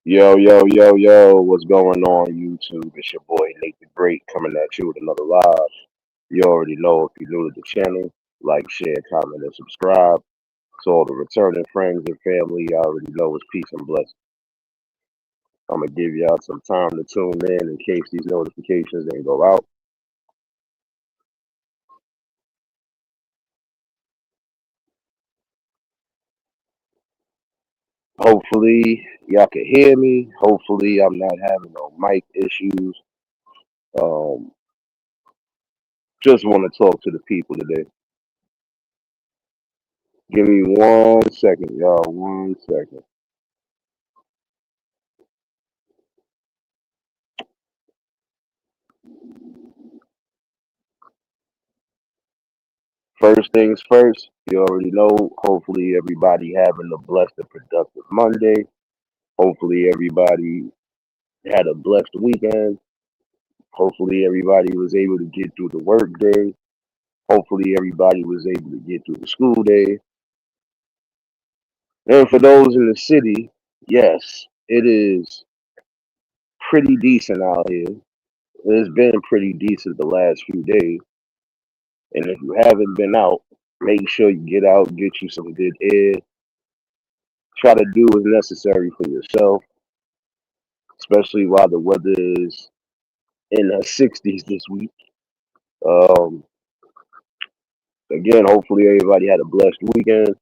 Yo, yo, yo, yo, what's going on YouTube? It's your boy Nate the Great coming at you with another live. You already know if you're new to the channel, like, share, comment, and subscribe. To all the returning friends and family, you already know it's peace and blessings. I'm gonna give y'all some time to tune in case these notifications didn't go out. Hopefully y'all can hear me. Hopefully I'm not having no mic issues. Um, just want to talk to the people today. Give me 1 second, y'all. 1 second. First things first, you already know. Hopefully, everybody having a blessed and productive Monday. Hopefully, everybody had a blessed weekend. Hopefully, everybody was able to get through the work day. Hopefully, everybody was able to get through the school day. And for those in the city, yes, it is pretty decent out here. It's been pretty decent the last few days. And if you haven't been out, make sure you get out, get you some good air. Try to do what's necessary for yourself, especially while the weather is in the 60s this week. Um, Again, hopefully everybody had a blessed weekend.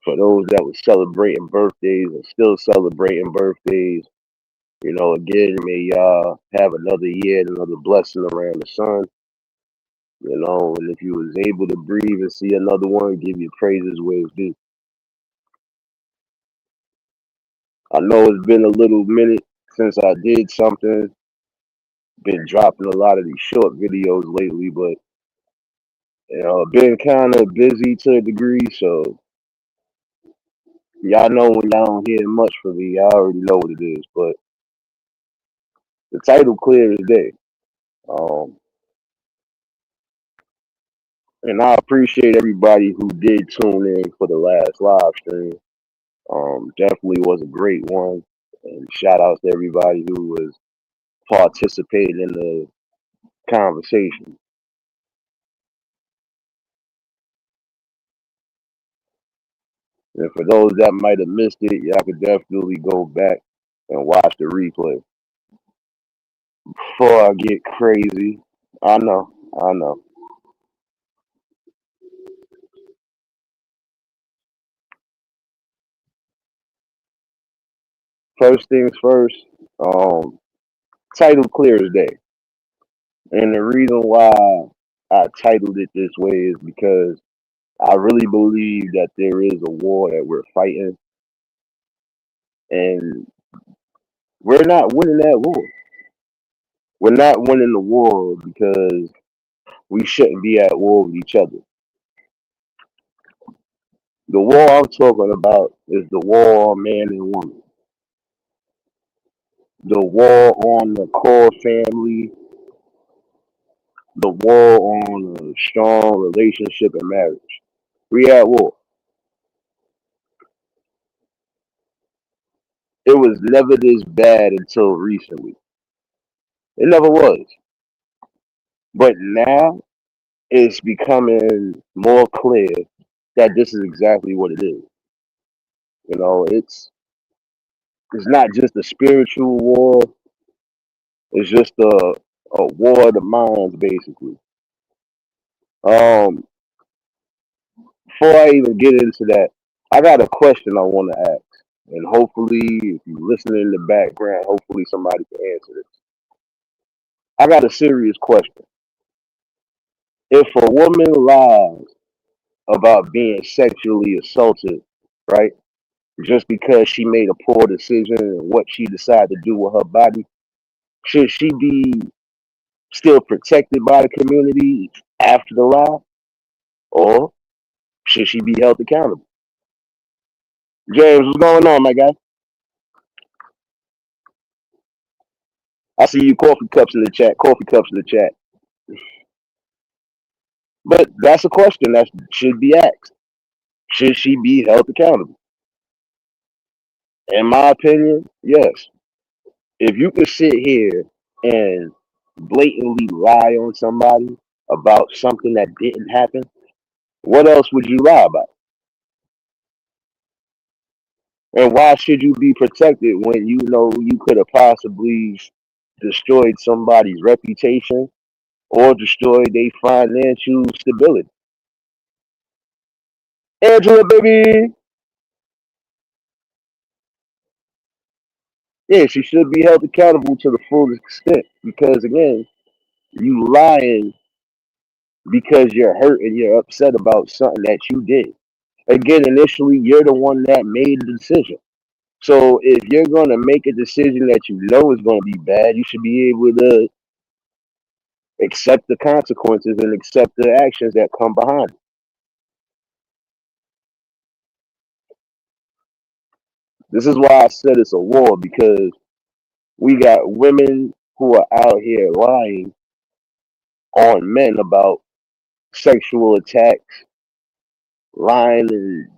For those that were celebrating birthdays and still celebrating birthdays, again, may y'all have another year and another blessing around the sun. And if you was able to breathe and see another one, give your praises where it's due. I know it's been a little minute since I did something. Been dropping a lot of these short videos lately, but been kind of busy to a degree, so y'all know when y'all don't hear much from me, y'all already know what it is. But the title clear as day. Um, and I appreciate everybody who did tune in for the last live stream. Definitely was a great one. And shout out to everybody who was participating in the conversation. And for those that might have missed it, y'all could definitely go back and watch the replay. Before I get crazy, I know. First things first, um, title clear as day. And the reason why I titled it this way is because I really believe that there is a war that we're fighting, and we're not winning that war. We're not winning the war because we shouldn't be at war with each other. The war I'm talking about is the war on man and woman, the war on the core family, the war on a strong relationship and marriage. We at war. It was never this bad until recently. It never was. But now it's becoming more clear that this is exactly what it is. It's not just a spiritual war, it's just a war of the minds basically. Um Before I even get into that, I got a question I want to ask. And hopefully if you listen in the background, hopefully somebody can answer this. I got a serious question. If a woman lies about being sexually assaulted, right? Just because she made a poor decision and what she decided to do with her body, should she be still protected by the community after the lie? Or should she be held accountable? James, what's going on, my guy? I see you coffee cups in the chat, coffee cups in the chat. But that's a question that should be asked. Should she be held accountable? In my opinion, yes. If you could sit here and blatantly lie on somebody about something that didn't happen, what else would you lie about? And why should you be protected when you know you could have possibly destroyed somebody's reputation or destroyed their financial stability? Angela, baby! Yeah, she should be held accountable to the full extent because, again, you lying because you're hurt and you're upset about something that you did. Again, initially, you're the one that made the decision. So if you're going to make a decision that you know is going to be bad, you should be able to accept the consequences and accept the actions that come behind it. This is why I said it's a war because we got women who are out here lying on men about sexual attacks, lying and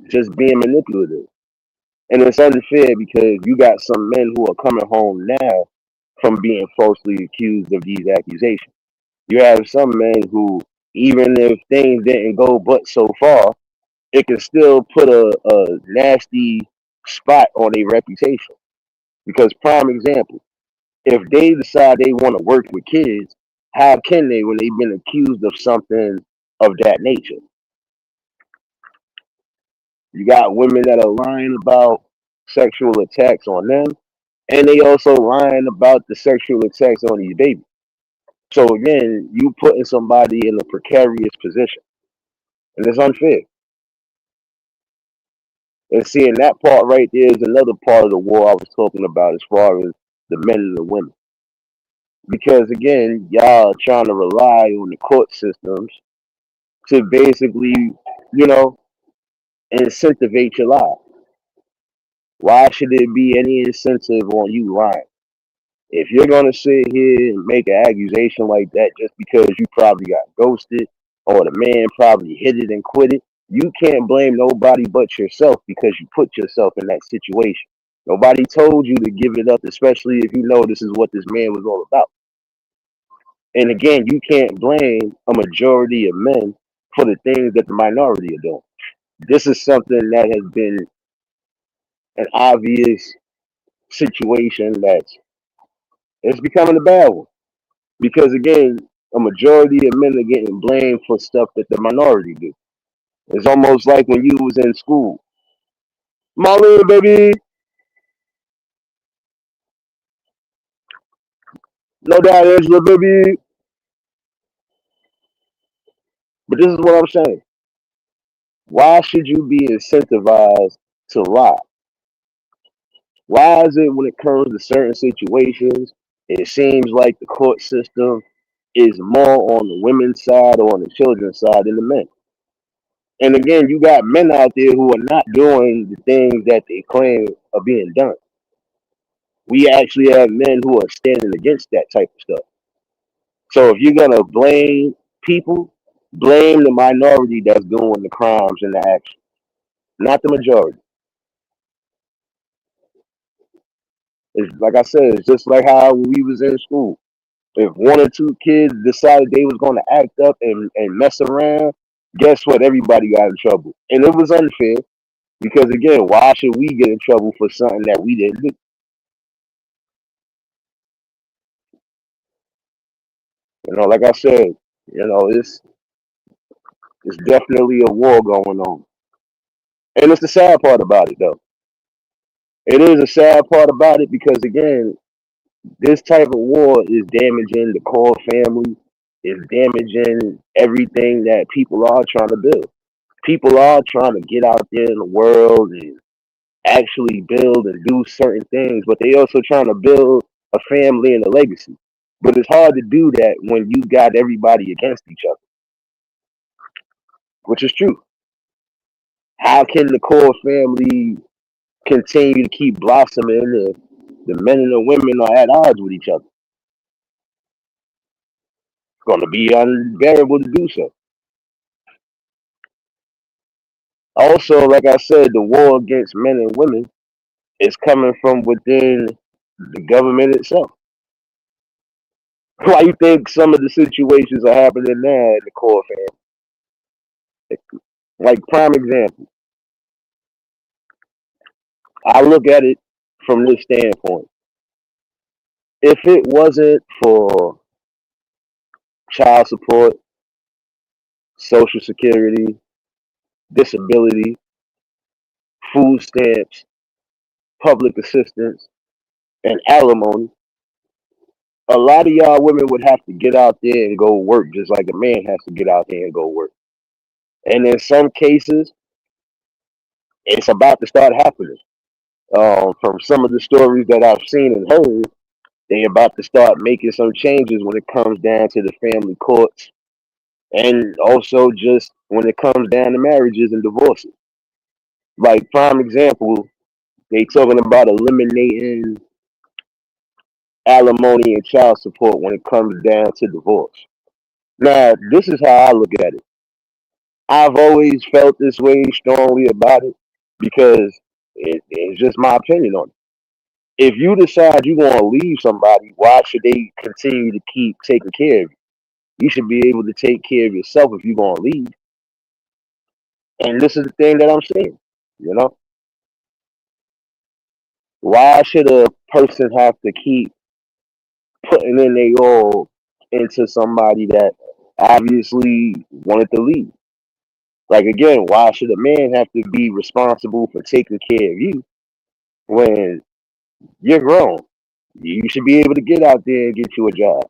just being manipulative. And it's unfair because you got some men who are coming home now from being falsely accused of these accusations. You have some men who, even if things didn't go but so far, it can still put a nasty spot on a reputation. Because, prime example, if they decide they want to work with kids, how can they when they've been accused of something of that nature? You got women that are lying about sexual attacks on them, and they also lying about the sexual attacks on these babies. So again, you putting somebody in a precarious position, and it's unfair. And seeing that part right there is another part of the war I was talking about as far as the men and the women. Because again, y'all are trying to rely on the court systems to basically, you know, incentivate your lie. Why should there be any incentive on you lying? If you're gonna sit here and make an accusation like that just because you probably got ghosted or the man probably hit it and quit it, you can't blame nobody but yourself because you put yourself in that situation. Nobody told you to give it up, especially if you know this is what this man was all about. And again, you can't blame a majority of men for the things that the minority are doing. This is something that has been an obvious situation that's it's becoming a bad one. Because again, a majority of men are getting blamed for stuff that the minority do. It's almost like when you was in school. Molly, baby, no doubt, Angela, baby. But this is what I'm saying. Why should you be incentivized to lie? Why is it when it comes to certain situations, it seems like the court system is more on the women's side or on the children's side than the men? And again, you got men out there who are not doing the things that they claim are being done. We actually have men who are standing against that type of stuff. So if you're gonna blame people, blame the minority that's doing the crimes and the action, not the majority. It's like I said, it's just like how we was in school. If one or two kids decided they was gonna act up and mess around, guess what? Everybody got in trouble. And it was unfair because again, why should we get in trouble for something that we didn't do? Like I said, it's definitely a war going on. And it's the sad part about it though. It is a sad part about it because again, this type of war is damaging the core family, is damaging everything that people are trying to build. People are trying to get out there in the world and actually build and do certain things, but they also trying to build a family and a legacy. But it's hard to do that when you got everybody against each other, which is true. How can the core family continue to keep blossoming if the men and the women are at odds with each other? It's going to be unbearable to do so. Also, like I said, the war against men and women It's coming from within the government itself. Why you think some of the situations are happening now in the core family? Like prime example, I look at it from this standpoint. If it wasn't for child support, social security, disability, food stamps, public assistance, and alimony, a lot of y'all women would have to get out there and go work just like a man has to get out there and go work. And in some cases, it's about to start happening. From some of the stories that I've seen and heard, they about to start making some changes when it comes down to the family courts, and also just when it comes down to marriages and divorces. Like prime example, they talking about eliminating alimony and child support when it comes down to divorce. Now, this is how I look at it. I've always felt this way strongly about it because it's just my opinion on it. If you decide you're going to leave somebody, why should they continue to keep taking care of you? You should be able to take care of yourself if you're going to leave. And this is the thing that I'm saying. You know, why should a person have to keep putting in their all into somebody that obviously wanted to leave? Like again, why should a man have to be responsible for taking care of you when you're grown? You should be able to get out there and get you a job.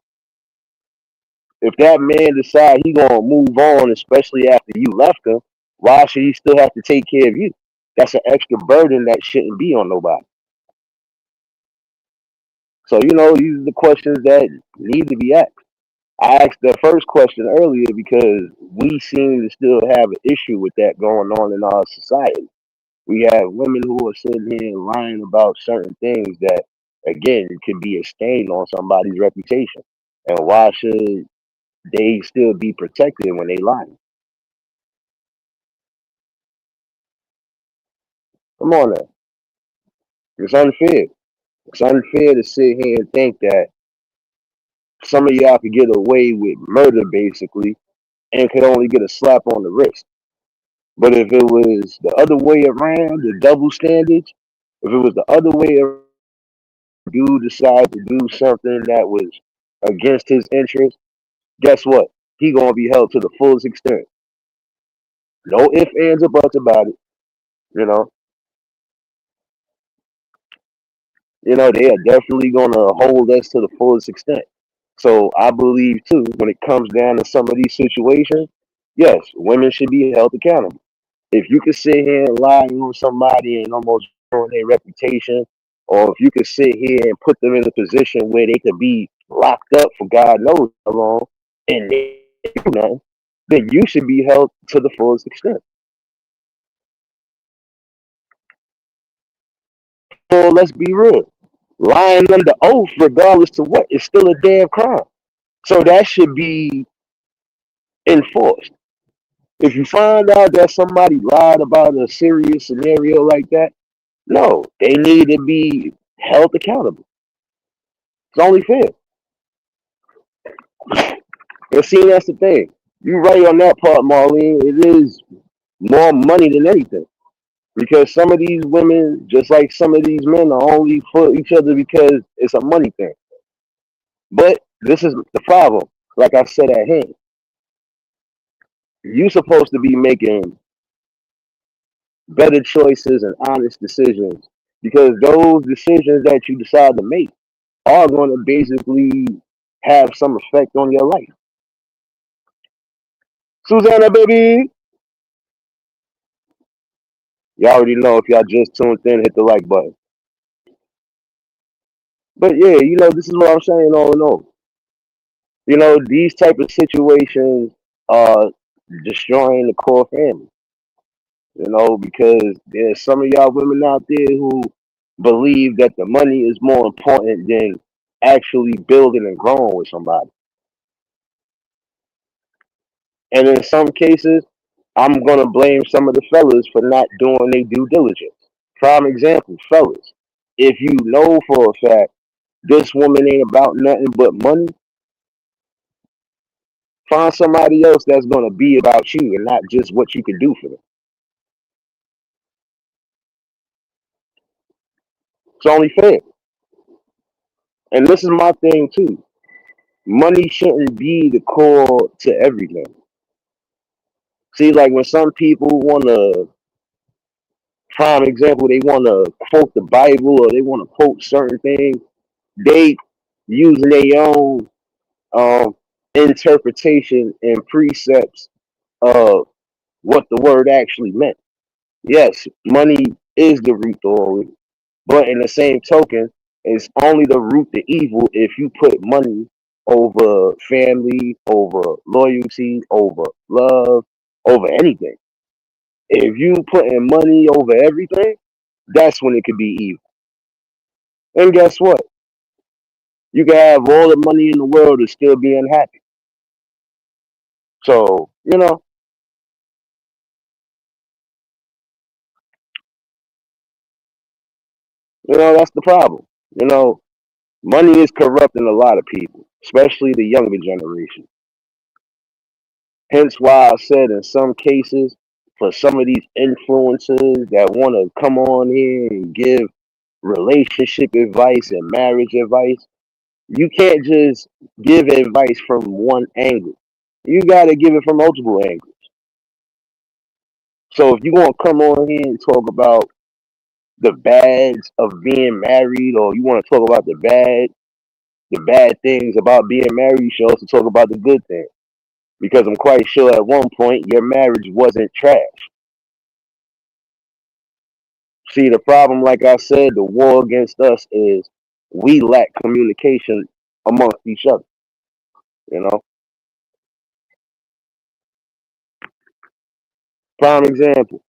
If that man decide he gonna move on, especially after you left him, why should he still have to take care of you? That's an extra burden that shouldn't be on nobody. So these are the questions that need to be asked. I asked the first question earlier because we seem to still have an issue with that going on in our society. We have women who are sitting here lying about certain things that, again, could be a stain on somebody's reputation. And why should they still be protected when they lie? Come on now. It's unfair. It's unfair to sit here and think that some of y'all could get away with murder basically and could only get a slap on the wrist. But if it was the other way around, the double standards, if it was the other way around, dude decide to do something that was against his interest, guess what? He gonna be held to the fullest extent. No ifs, ands, or buts about it. You know, they are definitely gonna hold us to the fullest extent. So I believe too, when it comes down to some of these situations, yes, women should be held accountable. If you could sit here and lie on somebody and almost ruin their reputation, or if you could sit here and put them in a position where they could be locked up for God knows how long, and they do nothing, then you should be held to the fullest extent. So let's be real. Lying under oath, regardless to what, is still a damn crime. So that should be enforced. If you find out that somebody lied about a serious scenario like that, no, they need to be held accountable. It's only fair. And see, that's the thing. You're right on that part, Marlene. It is more money than anything. Because some of these women, just like some of these men, are only for each other because it's a money thing. But this is the problem. Like I said at hand, you're supposed to be making better choices and honest decisions because those decisions that you decide to make are going to basically have some effect on your life. Susanna, baby, y'all already know if y'all just tuned in, hit the like button. But yeah, this is what I'm saying all in all. These type of situations are destroying the core family. Because there's some of y'all women out there who believe that the money is more important than actually building and growing with somebody. And in some cases, I'm gonna blame some of the fellas for not doing their due diligence. Prime example, fellas. If you know for a fact this woman ain't about nothing but money, find somebody else that's gonna be about you and not just what you can do for them. It's only fair. And this is my thing too. Money shouldn't be the core to everything. See, like when some people wanna, prime example, they wanna quote the Bible or they wanna quote certain things, they using their own um interpretation and precepts of what the word actually meant. Yes, money is the root to all evil, but in the same token, it's only the root to evil if you put money over family, over loyalty, over love, over anything. If you putting money over everything, that's when it could be evil. And guess what? You can have all the money in the world and still be unhappy. So, that's the problem. You know, money is corrupting a lot of people, especially the younger generation. Hence why I said in some cases, for some of these influencers that want to come on here and give relationship advice and marriage advice, you can't just give advice from one angle. You got to give it from multiple angles. So if you want to come on here and talk about the bads of being married, or you want to talk about the bad things about being married, you should also talk about the good things. Because I'm quite sure at one point your marriage wasn't trash. See, the problem, like I said, the war against us is we lack communication amongst each other. You know, prime example.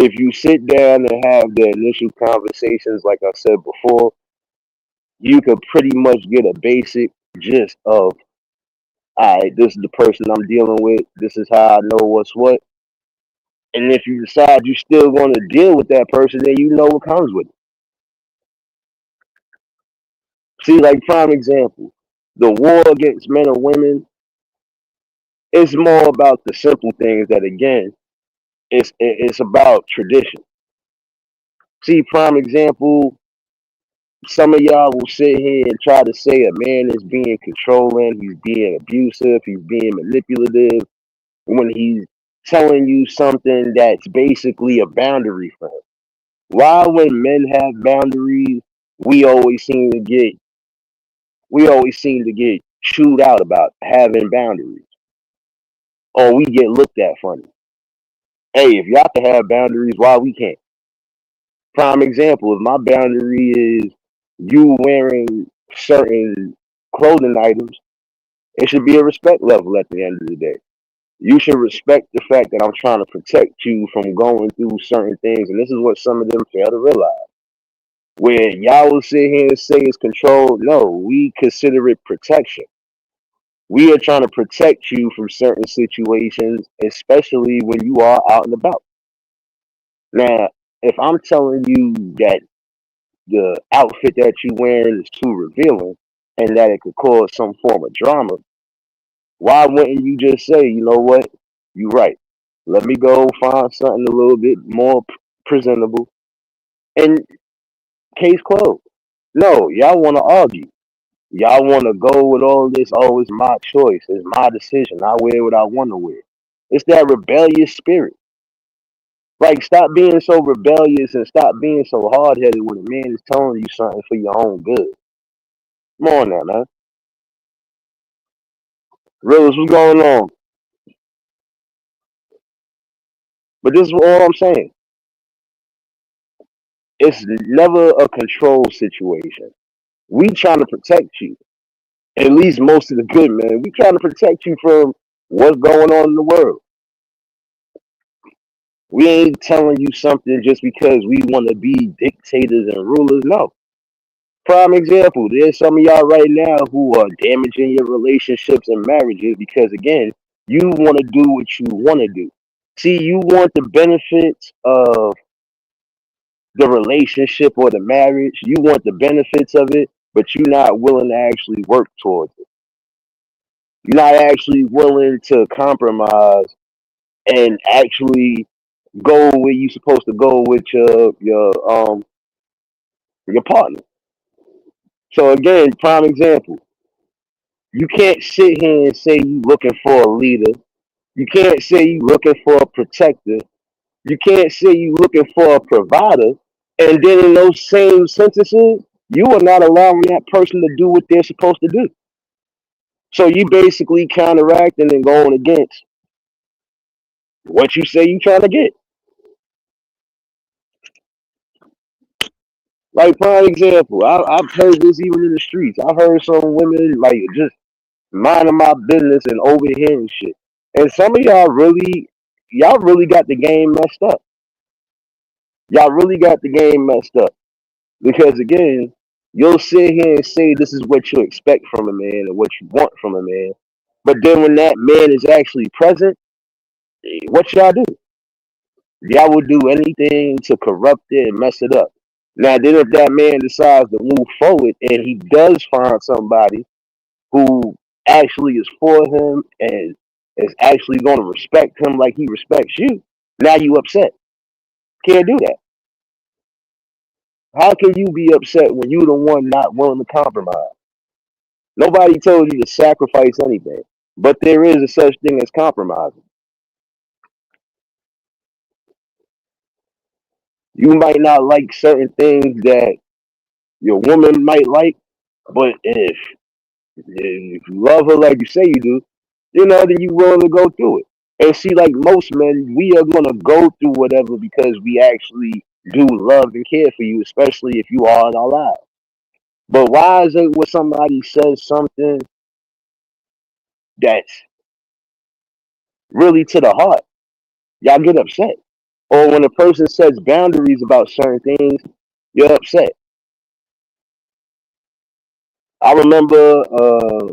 If you sit down and have the initial conversations, like I said before, you could pretty much get a basic gist of, all right, this is the person I'm dealing with. This is how I know what's what. And if you decide you still want to deal with that person, then you know what comes with it. See, like prime example, the war against men and women is more about the simple things that again, it's about tradition. See, prime example, some of y'all will sit here and try to say a man is being controlling, he's being abusive, he's being manipulative when he's telling you something that's basically a boundary for him. Why when men have boundaries, we always seem to get we always seem to get chewed out about having boundaries, or we get looked at funny. Hey, if y'all can have boundaries, why we can't? Prime example, if my boundary is you wearing certain clothing items, it should be a respect level at the end of the day. You should respect the fact that I'm trying to protect you from going through certain things, and this is what some of them fail to realize. Where y'all will sit here and say it's control, no, we consider it protection. We are trying to protect you from certain situations, especially when you are out and about. Now, if I'm telling you that the outfit that you wearing is too revealing and that it could cause some form of drama, why wouldn't you just say, you know what, you right. Let me go find something a little bit more presentable and case closed. No, y'all want to argue. Y'all want to go with all this, oh, it's my choice. It's my decision. I wear what I want to wear. It's that rebellious spirit. Like, stop being so rebellious and stop being so hard headed when a man is telling you something for your own good. Come on now, man. Realist, what's going on? But this is all I'm saying. It's never a control situation. We trying to protect you. At least most of the good men. We trying to protect you from what's going on in the world. We ain't telling you something just because we want to be dictators and rulers. No. Prime example, there's some of y'all right now who are damaging your relationships and marriages because, again, you want to do what you want to do. See, you want the benefits of the relationship or the marriage. You want the benefits of it, but you're not willing to actually work towards it. You're not actually willing to compromise and actually go where you're supposed to go with your partner. So again, prime example. You can't sit here and say you looking for a leader. You can't say you looking for a protector. You can't say you looking for a provider. And then in those same sentences, you are not allowing that person to do what they're supposed to do. So you basically counteracting and going against what you say you trying to get. Like prime example, I've heard this even in the streets. I've heard some women like just minding my business and overhearing shit. And some of y'all really got the game messed up. Y'all really got the game messed up. Because again, you'll sit here and say this is what you expect from a man and what you want from a man. But then when that man is actually present, what y'all do? Y'all will do anything to corrupt it and mess it up. Now then if that man decides to move forward and he does find somebody who actually is for him and is actually going to respect him like he respects you, now you upset. Can't do that. How can you be upset when you the one not willing to compromise? Nobody told you to sacrifice anything, but there is a such thing as compromising. You might not like certain things that your woman might like, but if you love her like you say you do, then you willing to go through it. And see, like most men, we are gonna go through whatever because we actually do love and care for you, especially if you are in our lives. But why is it when somebody says something that's really to the heart, y'all get upset? Or when a person sets boundaries about certain things, you're upset. I remember a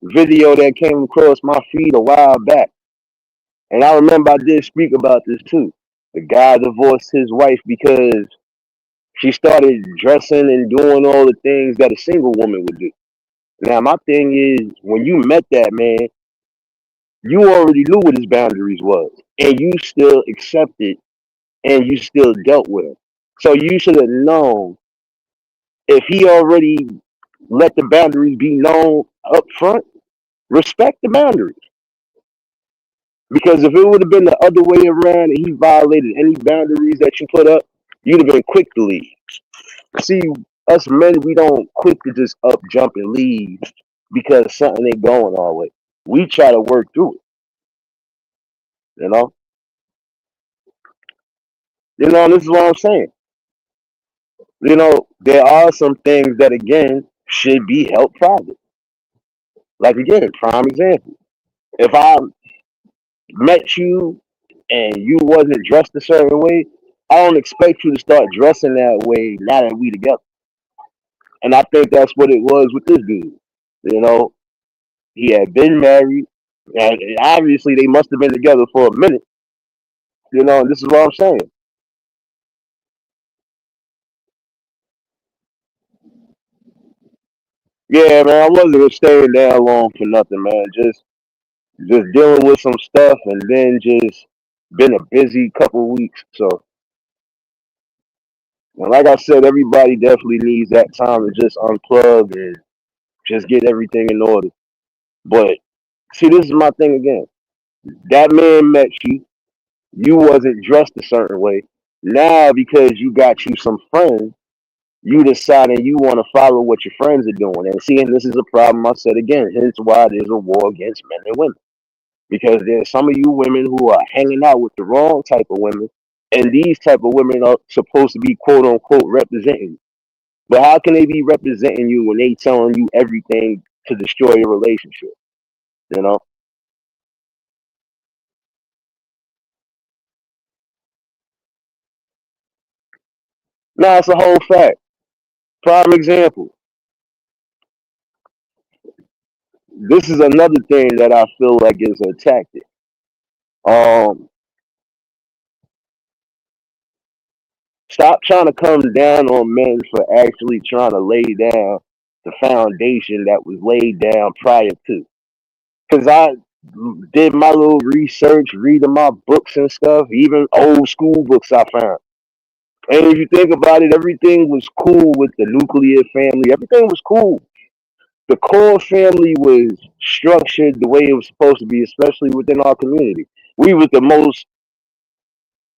video that came across my feed a while back, and I remember I did speak about this too. The guy divorced his wife because she started dressing and doing all the things that a single woman would do. Now, my thing is, when you met that man, you already knew what his boundaries was, and you still accepted and you still dealt with him. So you should have known if he already let the boundaries be known up front, respect the boundaries. Because if it would have been the other way around and he violated any boundaries that you put up, you'd have been quick to leave. See, us men, we don't quick to just up, jump, and leave because something ain't going our way. We try to work through it, you know? And this is what I'm saying. There are some things that, again, should be held private. Like, again, prime example. If I met you and you wasn't dressed a certain way, I don't expect you to start dressing that way now that we together. And I think that's what it was with this dude. You know, he had been married, and obviously they must have been together for a minute. And this is what I'm saying. Yeah, man, I wasn't staying there long for nothing, man. Just dealing with some stuff, and then just been a busy couple weeks. So, and like I said, everybody definitely needs that time to just unplug and just get everything in order. But see, this is my thing again. That man met you. You wasn't dressed a certain way. Now, because you got you some friends, you deciding you want to follow what your friends are doing. And seeing this is a problem, I said again, hence why there's a war against men and women. Because there's some of you women who are hanging out with the wrong type of women, and these type of women are supposed to be quote unquote representing you. But how can they be representing you when they telling you everything to destroy your relationship? You know? Now it's a whole fact. Prime example. This is another thing that I feel like is a tactic. Um, Stop trying to come down on men for actually trying to lay down the foundation that was laid down prior to. Because I did my little research, reading my books and stuff, even old school books I found. And if you think about it, everything was cool with the nuclear family. Everything was cool. The core family was structured the way it was supposed to be, especially within our community. We was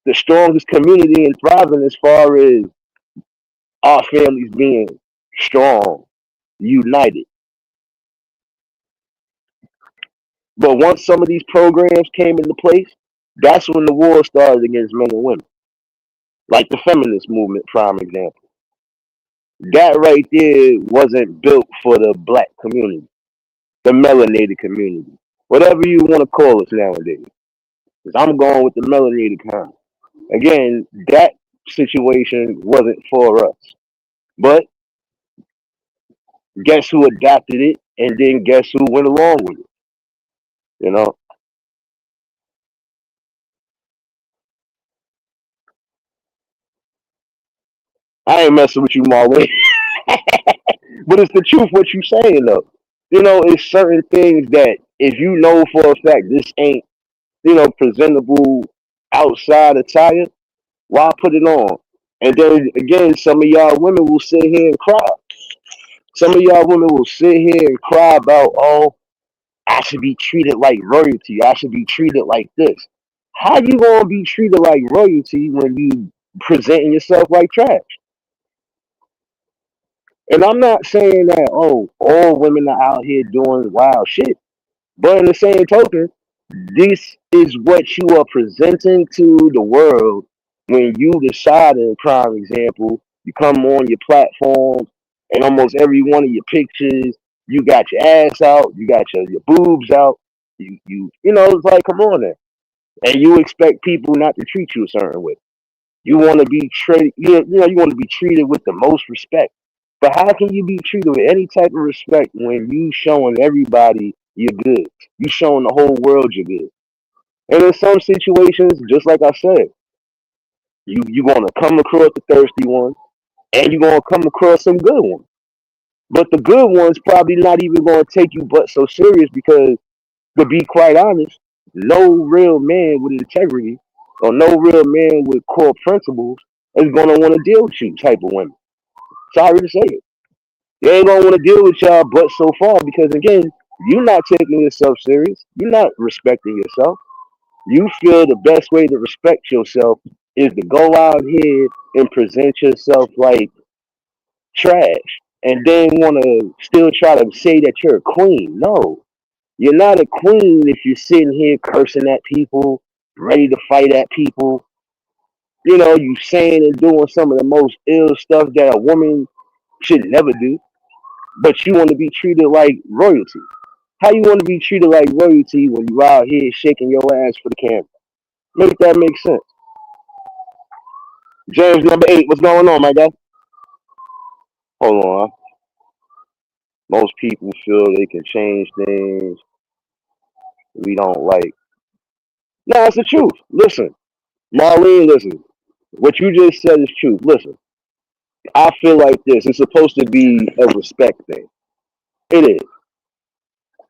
the strongest community and thriving as far as our families being strong, united. But once some of these programs came into place, that's when the war started against men and women. Like the feminist movement, prime example. That right there wasn't built for the black community, the melanated community, whatever you want to call it nowadays. Because I'm going with the melanated kind. Again, that situation wasn't for us. But guess who adapted it, and then guess who went along with it? You know, I ain't messing with you, Marley. But it's the truth what you saying though. It's certain things that if you know for a fact this ain't, presentable outside attire, why put it on? And then again, some of y'all women will sit here and cry. Some of y'all women will sit here and cry about, oh, I should be treated like royalty. I should be treated like this. How you gonna be treated like royalty when you presenting yourself like trash? And I'm not saying that, oh, all women are out here doing wild shit. But in the same token, this is what you are presenting to the world when you decide, in prime example, you come on your platforms and almost every one of your pictures, you got your ass out, you got your boobs out, it's like, come on there. And you expect people not to treat you a certain way. You want to be treated, you want to be treated with the most respect. But how can you be treated with any type of respect when you showing everybody you're good? You showing the whole world you're good. And in some situations, just like I said, you gonna come across the thirsty ones, and you're gonna come across some good ones. But the good ones probably not even gonna take you but so serious because, to be quite honest, no real man with integrity or no real man with core principles is gonna want to deal with you type of women. Sorry to say it. They ain't gonna want to deal with y'all but so far because again, you're not taking yourself serious. You're not respecting yourself. You feel the best way to respect yourself is to go out here and present yourself like trash and then want to still try to say that you're a queen. No, you're not a queen if you're sitting here cursing at people, ready to fight at people. You saying and doing some of the most ill stuff that a woman should never do, but you want to be treated like royalty. How you want to be treated like royalty when you out here shaking your ass for the camera? Make that make sense. James number 8, what's going on, my guy? Hold on. Most people feel they can change things we don't like. No, it's the truth. Listen, Marlene, listen. What you just said is true. Listen, I feel like this. It's supposed to be a respect thing. It is.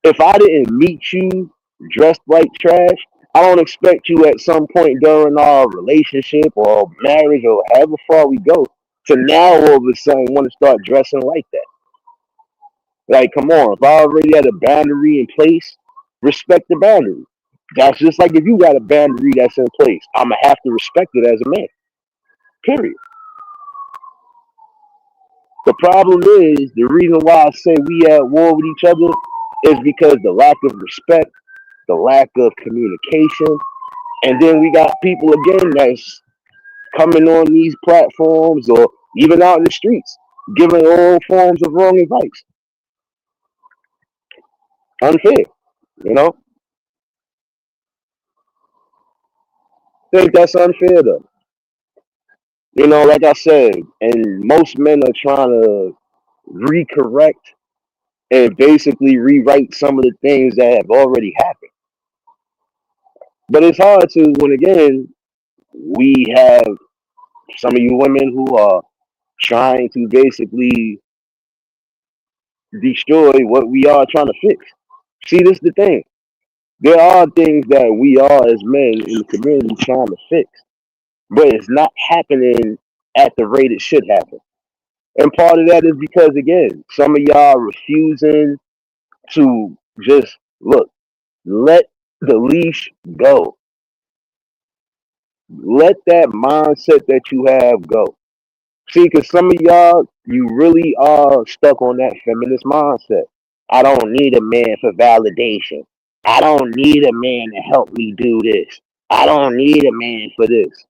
If I didn't meet you dressed like trash, I don't expect you at some point during our relationship or marriage or however far we go to now all of a sudden want to start dressing like that. Like, come on, if I already had a boundary in place, respect the boundary. That's just like if you got a boundary that's in place, I'm gonna have to respect it as a man. Period. The problem is the reason why I say we at war with each other is because the lack of respect, the lack of communication, and then we got people again that's coming on these platforms or even out in the streets giving all forms of wrong advice. Unfair, you know. Think that's unfair though. Like I said, and most men are trying to recorrect and basically rewrite some of the things that have already happened. But it's hard to when again we have Some of you women who are trying to basically destroy what we are trying to fix. See, this is the thing. There are things that we are as men in the community trying to fix, but it's not happening at the rate it should happen. And part of that is because, again, some of y'all are refusing to just look, let the leash go. Let that mindset that you have go. See, because some of y'all, you really are stuck on that feminist mindset. I don't need a man for validation. I don't need a man to help me do this. I don't need a man for this.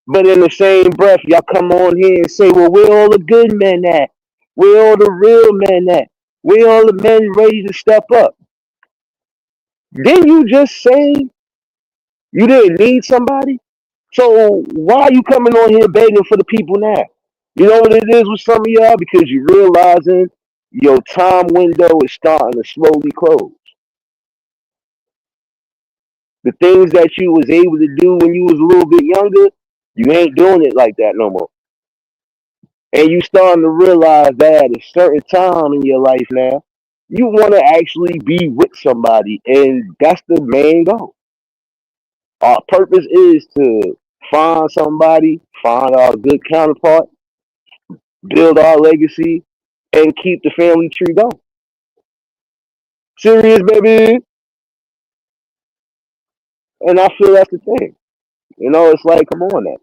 But in the same breath, y'all come on here and say, well, where all the good men at? Where all the real men at? Where all the men ready to step up? Didn't you just say you didn't need somebody? So why are you coming on here begging for the people now? You know what it is with some of y'all? Because you realizing your time window is starting to slowly close. The things that you was able to do when you was a little bit younger, you ain't doing it like that no more. And you starting to realize that at a certain time in your life now, you want to actually be with somebody, and that's the main goal. Our purpose is to find somebody, find our good counterpart, build our legacy, and keep the family tree going. Serious, baby. And I feel that's the thing. You know, it's like, come on now.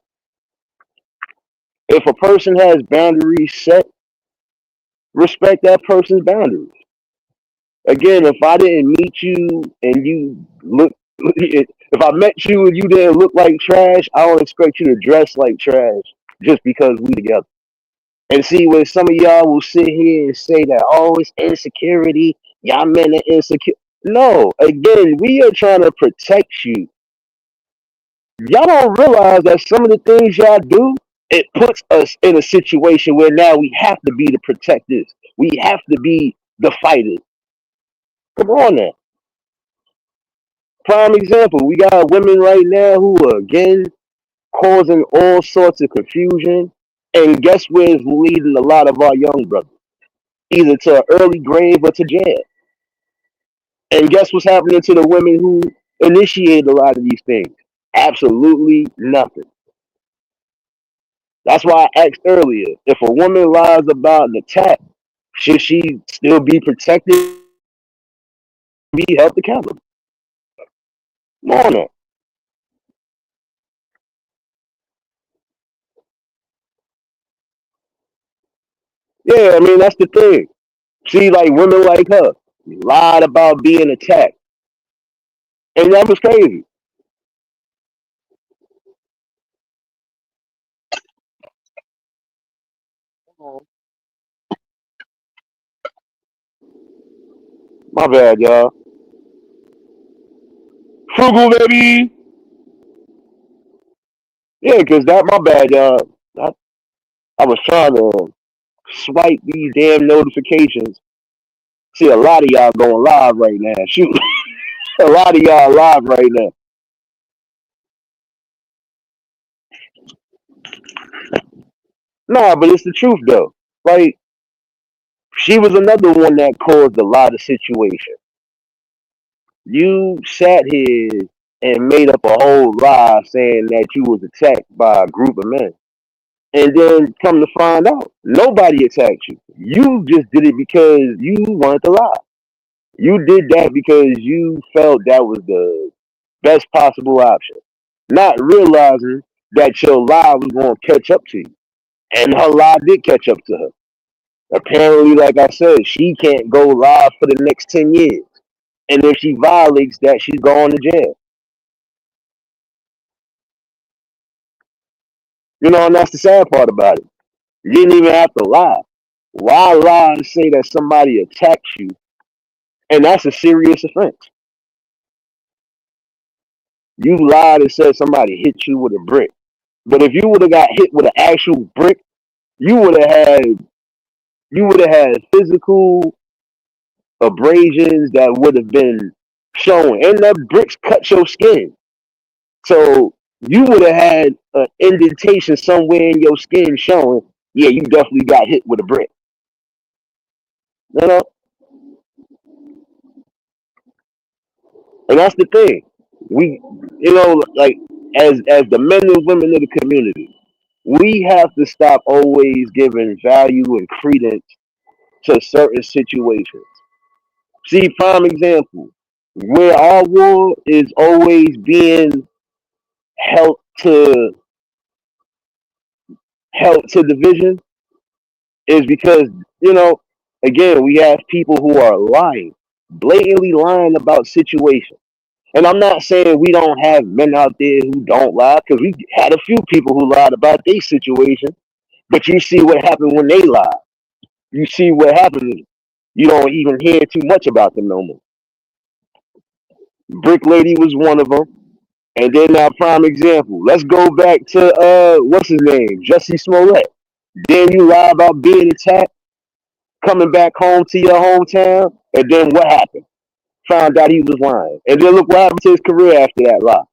If a person has boundaries set, respect that person's boundaries. Again, if I didn't meet you and you look, if I met you and you didn't look like trash, I don't expect you to dress like trash just because we together. And see, when some of y'all will sit here and say that, oh, it's insecurity, y'all men are insecure. No, again, we are trying to protect you. Y'all don't realize that some of the things y'all do, it puts us in a situation where now we have to be the protectors. We have to be the fighters. Come on now. Prime example, we got women right now who are again causing all sorts of confusion. And guess where it's leading a lot of our young brothers? Either to an early grave or to jail. And guess what's happening to the women who initiate a lot of these things? Absolutely nothing. That's why I asked earlier, if a woman lies about an attack, should she still be protected, be held accountable? Come on now. Yeah, I mean, that's the thing. See, like women like her lied about being attacked. And that was crazy. My bad, y'all. Frugal, baby. Yeah, because that, my bad, y'all. I was trying to swipe these damn notifications. See, a lot of y'all going live right now. Shoot, a lot of y'all live right now. Nah, but it's the truth, though. Like, she was another one that caused a lot of situations. You sat here and made up a whole lie saying that you was attacked by a group of men. And then come to find out, nobody attacked you. You just did it because you wanted to lie. You did that because you felt that was the best possible option, not realizing that your lie was going to catch up to you. And her lie did catch up to her. Apparently, like I said, she can't go live for the next 10 years. And if she violates that, she's going to jail. You know, and that's the sad part about it. You didn't even have to lie. Why lie and say that somebody attacks you? And that's a serious offense. You lied and said somebody hit you with a brick. But if you would have got hit with an actual brick, you would have had you would have had physical abrasions that would have been showing. And that bricks cut your skin. So you would have had an indentation somewhere in your skin showing, yeah, you definitely got hit with a brick. You know, and that's the thing. We, like as the men and women of the community, we have to stop always giving value and credence to certain situations. See, prime example, where our war is always being held to division is because, you know, again, we have people who are lying, blatantly lying about situations. And I'm not saying we don't have men out there who don't lie, because we had a few people who lied about their situation. But you see what happened when they lied. You see what happened. You don't even hear too much about them no more. Brick Lady was one of them. And then now, prime example. Let's go back to what's his name, Jesse Smollett. Then you lie about being attacked, coming back home to your hometown, and then what happened? Found out he was lying, and then look what happened to his career after that lie.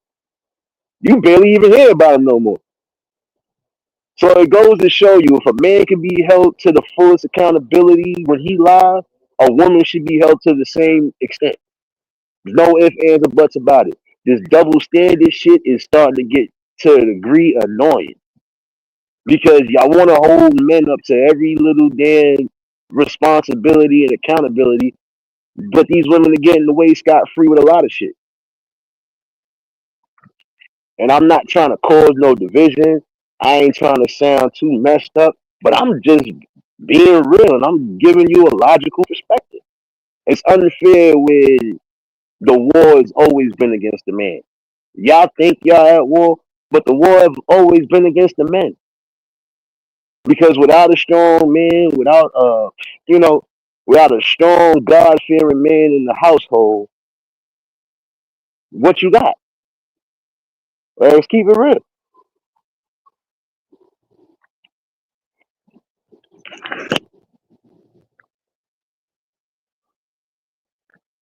You barely even hear about him no more. So it goes to show you, if a man can be held to the fullest accountability when he lies, a woman should be held to the same extent. There's no ifs, ands, or buts about it. This double standard shit is starting to get to a degree annoying, because y'all want to hold men up to every little damn responsibility and accountability, but these women are getting away scot free with a lot of shit. And I'm not trying to cause no division. I ain't trying to sound too messed up, but I'm just being real and I'm giving you a logical perspective. It's unfair when the war has always been against the man. Y'all think y'all at war, but the war have always been against the men. Because without a strong man, you know, without a strong God fearing man in the household, what you got? Let's keep it real.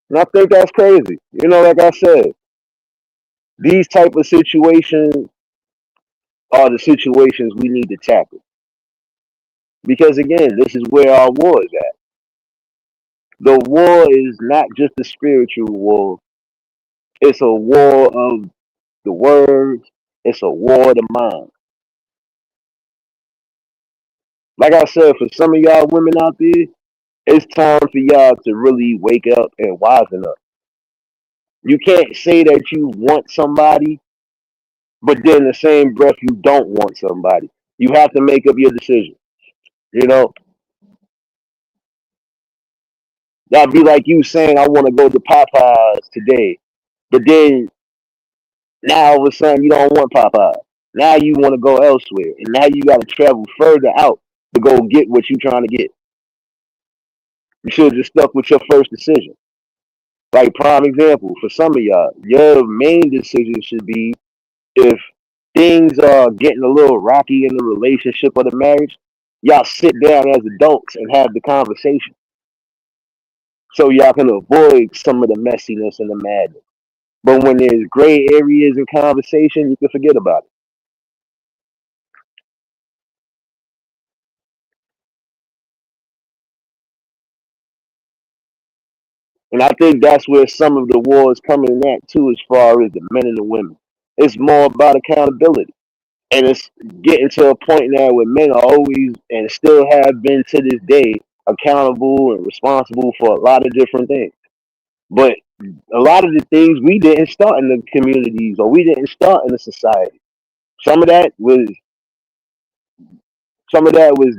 And I think that's crazy. Like I said, these type of situations are the situations we need to tackle. Because again, this is where our war is at. The war is not just a spiritual war, it's a war of the words, it's a war of the mind. Like I said, for some of y'all women out there, it's time for y'all to really wake up and wisen up. You can't say that you want somebody, but then in the same breath you don't want somebody. You have to make up your decision. You know, that'd be like you saying, I want to go to Popeyes today, but then now all of a sudden you don't want Popeyes. Now you want to go elsewhere, and now you got to travel further out to go get what you're trying to get. You should have just stuck with your first decision. Like prime example for some of y'all, your main decision should be, if things are getting a little rocky in the relationship or the marriage, y'all sit down as adults and have the conversation, so y'all can avoid some of the messiness and the madness. But when there's gray areas in conversation, you can forget about it. And I think that's where some of the war is coming in at too, as far as the men and the women. It's more about accountability. And it's getting to a point now where men are always, and still have been to this day, accountable and responsible for a lot of different things. But a lot of the things we didn't start in the communities, or we didn't start in the society. Some of that was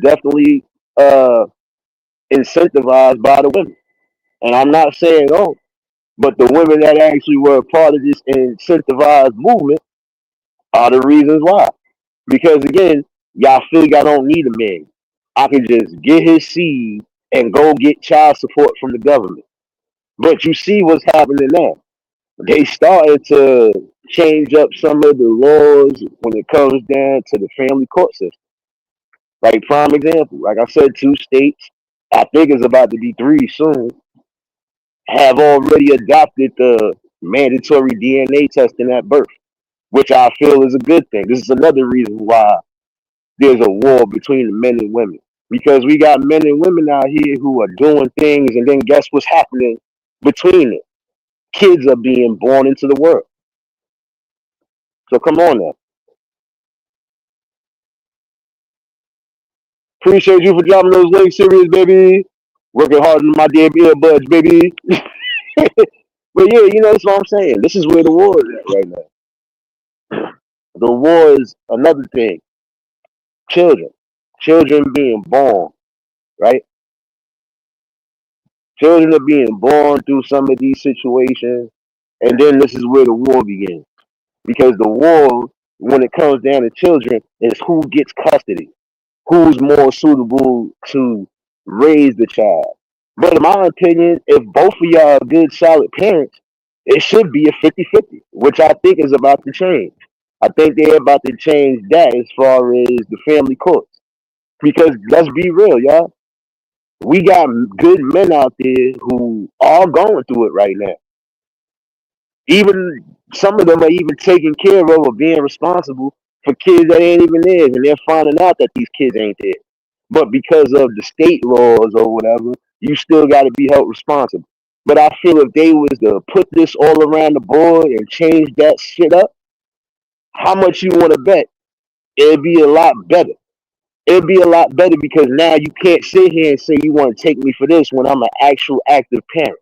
definitely uh, incentivized by the women. And I'm not saying oh, but the women that actually were a part of this incentivized movement are the reasons why. Because again, y'all feel y'all don't need a man. I can just get his seed and go get child support from the government. But you see what's happening now. They started to change up some of the laws when it comes down to the family court system. Like prime example, like I said, 2 states, I think it's about to be three soon, have already adopted the mandatory DNA testing at birth. which I feel is a good thing. This is another reason why there's a war between the men and women. Because we got men and women out here who are doing things, and then guess what's happening between it? Kids are being born into the world. So come on now. Appreciate you for dropping those links, serious baby. Working hard on my damn earbuds, baby. But yeah, that's what I'm saying. This is where the war is at right now. The war is another thing. Children. Children being born, right? Children are being born through some of these situations, and then this is where the war begins. Because the war, when it comes down to children, is who gets custody, who's more suitable to raise the child. But in my opinion, if both of y'all are good, solid parents, it should be a 50-50, which I think is about to change. I think they're about to change that as far as the family courts. Because let's be real, y'all. We got good men out there who are going through it right now. Even some of them are even taking care of or being responsible for kids that ain't even theirs, and they're finding out that these kids ain't theirs. But because of the state laws or whatever, you still got to be held responsible. But I feel if they was to put this all around the board and change that shit up, how much you want to bet? It'd be a lot better. It'd be a lot better because now you can't sit here and say you want to take me for this when I'm an actual active parent.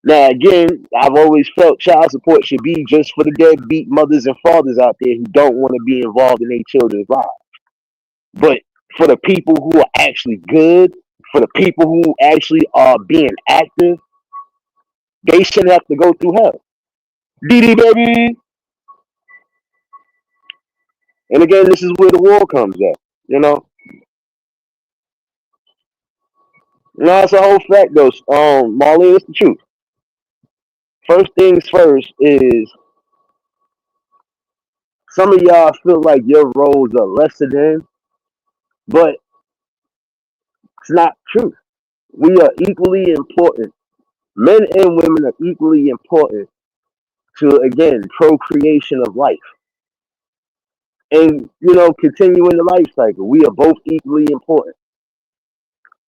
Now, again, I've always felt child support should be just for the deadbeat mothers and fathers out there who don't want to be involved in their children's lives. But for the people who are actually good, for the people who actually are being active, they shouldn't have to go through hell. DD baby. And again, this is where the war comes at. You know, no, it's a whole fact though. Marlene, it's the truth. First things first is some of y'all feel like your roles are lesser than, but it's not true. We are equally important. Men and women are equally important to again procreation of life. And continuing the life cycle. We are both equally important.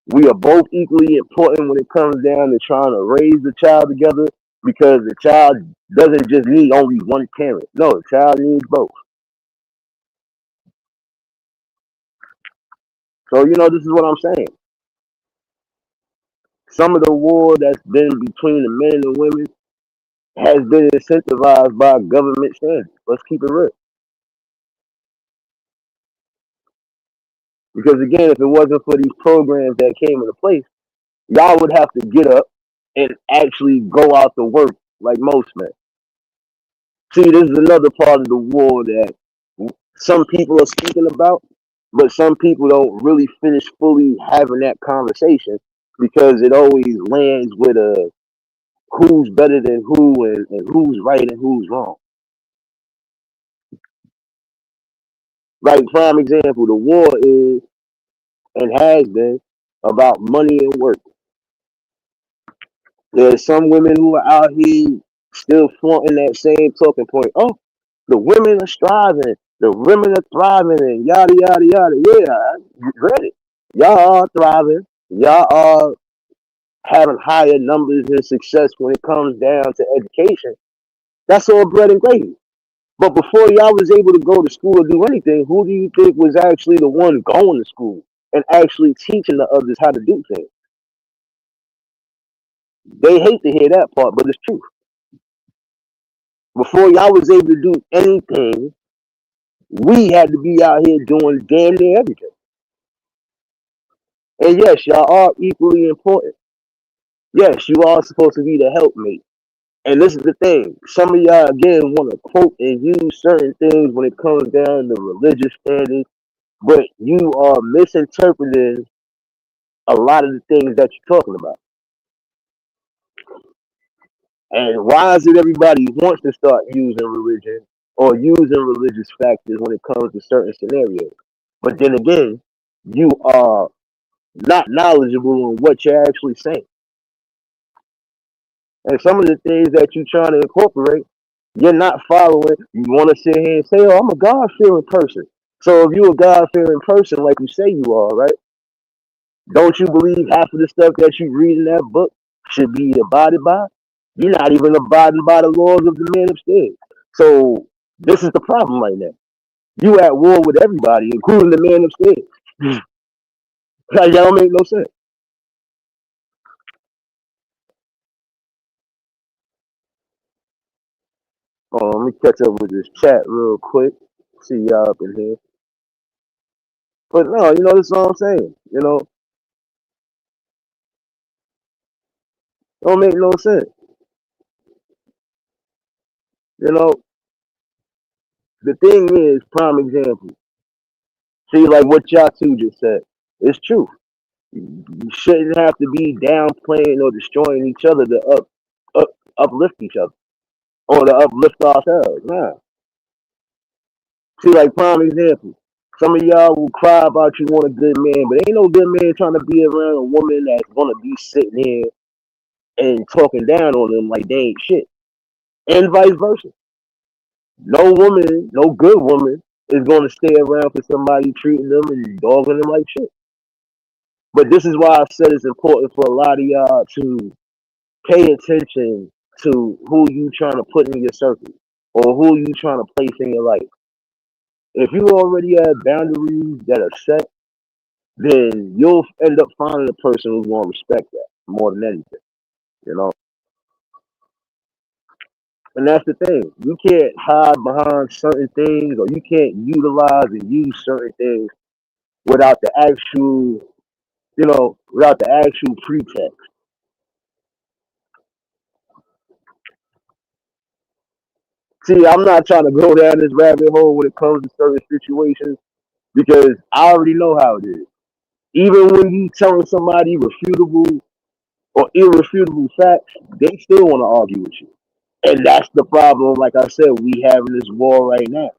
We are both equally important when it comes down to trying to raise the child together because the child doesn't just need only one parent. No, the child needs both. So this is what I'm saying. Some of the war that's been between the men and the women has been incentivized by government standards. Let's keep it real. Because again, if it wasn't for these programs that came into place, y'all would have to get up and actually go out to work like most men. See, this is another part of the war that some people are speaking about, but some people don't really finish fully having that conversation because it always lands with a who's better than who and who's right and who's wrong. Like prime example, the war is and has been about money and work. There's some women who are out here still flaunting that same talking point. Oh, the women are striving, the women are thriving, and yada yada yada. Yeah, granted, y'all are thriving, y'all are having higher numbers and success when it comes down to education. That's all bread and gravy. But before y'all was able to go to school or do anything, who do you think was actually the one going to school and actually teaching the others how to do things? They hate to hear that part, but it's true. Before y'all was able to do anything, we had to be out here doing damn near everything. And yes, y'all are equally important. Yes, you are supposed to be the helpmate. And this is the thing. Some of y'all again want to quote and use certain things when it comes down to religious standards, but you are misinterpreting a lot of the things that you're talking about. And why is it everybody wants to start using religion or using religious factors when it comes to certain scenarios? But then again, you are not knowledgeable on what you're actually saying. And some of the things that you're trying to incorporate You're not following. You want to sit here and say, "Oh, I'm a God fearing person." So if you a God fearing person, like you say you are, right? Don't you believe half of the stuff that you read in that book should be abided by? You're not even abiding by the laws of the man upstairs. So this is the problem right now. You at war with everybody, including the man upstairs. Like, that don't make no sense. Let me catch up with this chat real quick. See y'all up in here. But no, that's what I'm saying. Don't make no sense. You know, the thing is, prime example. See, like what y'all two just said, it's true. You shouldn't have to be downplaying or destroying each other to up uplift each other or to uplift ourselves. Nah. See, like prime example. Some of y'all will cry about you want a good man, but ain't no good man trying to be around a woman that's gonna be sitting here and talking down on them like they ain't shit. And vice versa. No woman, no good woman is gonna stay around for somebody treating them and dogging them like shit. But this is why I said it's important for a lot of y'all to pay attention to who you trying to put in your circle or who you trying to place in your life. If you already have boundaries that are set, then you'll end up finding a person who's gonna respect that more than anything, you know. And that's the thing. You can't hide behind certain things, or you can't utilize and use certain things without the actual, without the actual pretext. See, I'm not trying to go down this rabbit hole when it comes to certain situations because I already know how it is. Even when you telling somebody refutable or irrefutable facts, they still want to argue with you. And that's the problem. Like I said, we having this war right now.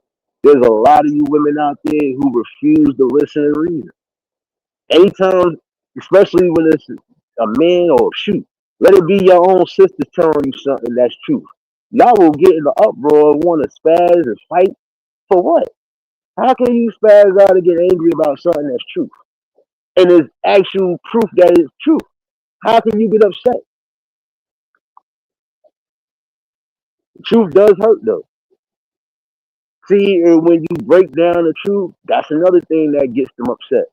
There's a lot of you women out there who refuse to listen and reason. Anytime, especially when it's a man or shoot, let it be your own sister telling you something that's true. Y'all will get in the uproar, want to spaz and fight for what? How can you spaz out and get angry about something that's true? And there's actual proof that it's true. How can you get upset? Truth does hurt though. See, and when you break down the truth, that's another thing that gets them upset.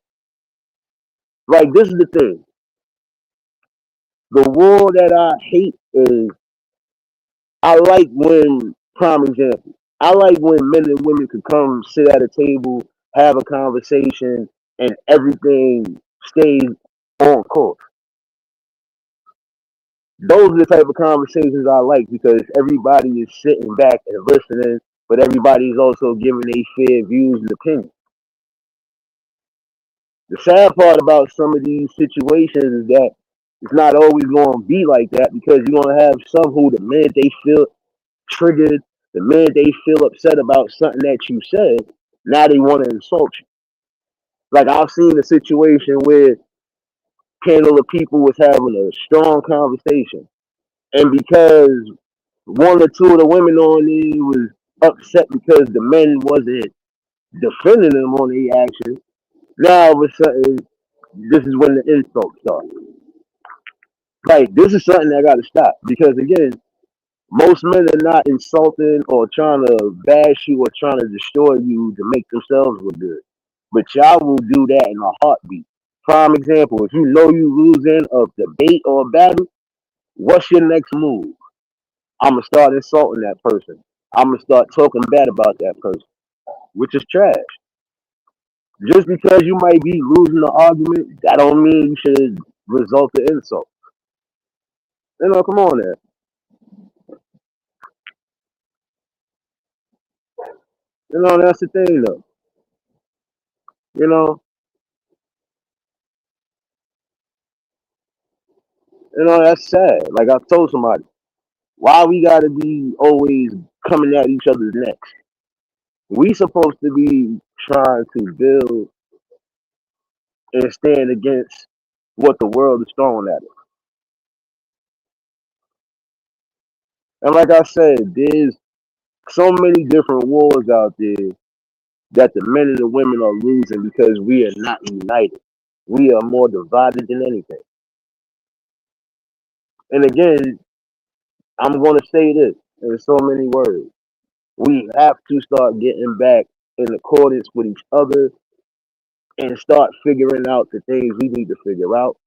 Like this is the thing. The war that I hate is I like when prime example. I like when men and women could come sit at a table, have a conversation, and everything stays on course. Those are the type of conversations I like because everybody is sitting back and listening, but everybody is also giving their fair views and opinions. The sad part about some of these situations is that it's not always going to be like that because you're going to have some who, the minute they feel triggered, the minute they feel upset about something that you said, now they want to insult you. Like I've seen a situation where panel of people was having a strong conversation, and because one or two of the women on there was upset because the men wasn't defending them on the action, now all of a sudden this is when the insults start. Like this is something that got to stop because again, most men are not insulting or trying to bash you or trying to destroy you to make themselves look good. But y'all will do that in a heartbeat. Prime example, if you know you losing a debate or a battle, what's your next move? I'm gonna start insulting that person. I'm gonna start talking bad about that person, which is trash. Just because you might be losing the argument, that don't mean you should result to insult. Come on there. That's the thing though. You know, that's sad. Like I told somebody, why we gotta be always coming at each other's necks? We supposed to be trying to build and stand against what the world is throwing at us. And like I said, there's So many different wars out there that the men and the women are losing because we are not united. We are more divided than anything. And again, I'm going to say this in so many words. We have to start getting back in accordance with each other and start figuring out the things we need to figure out,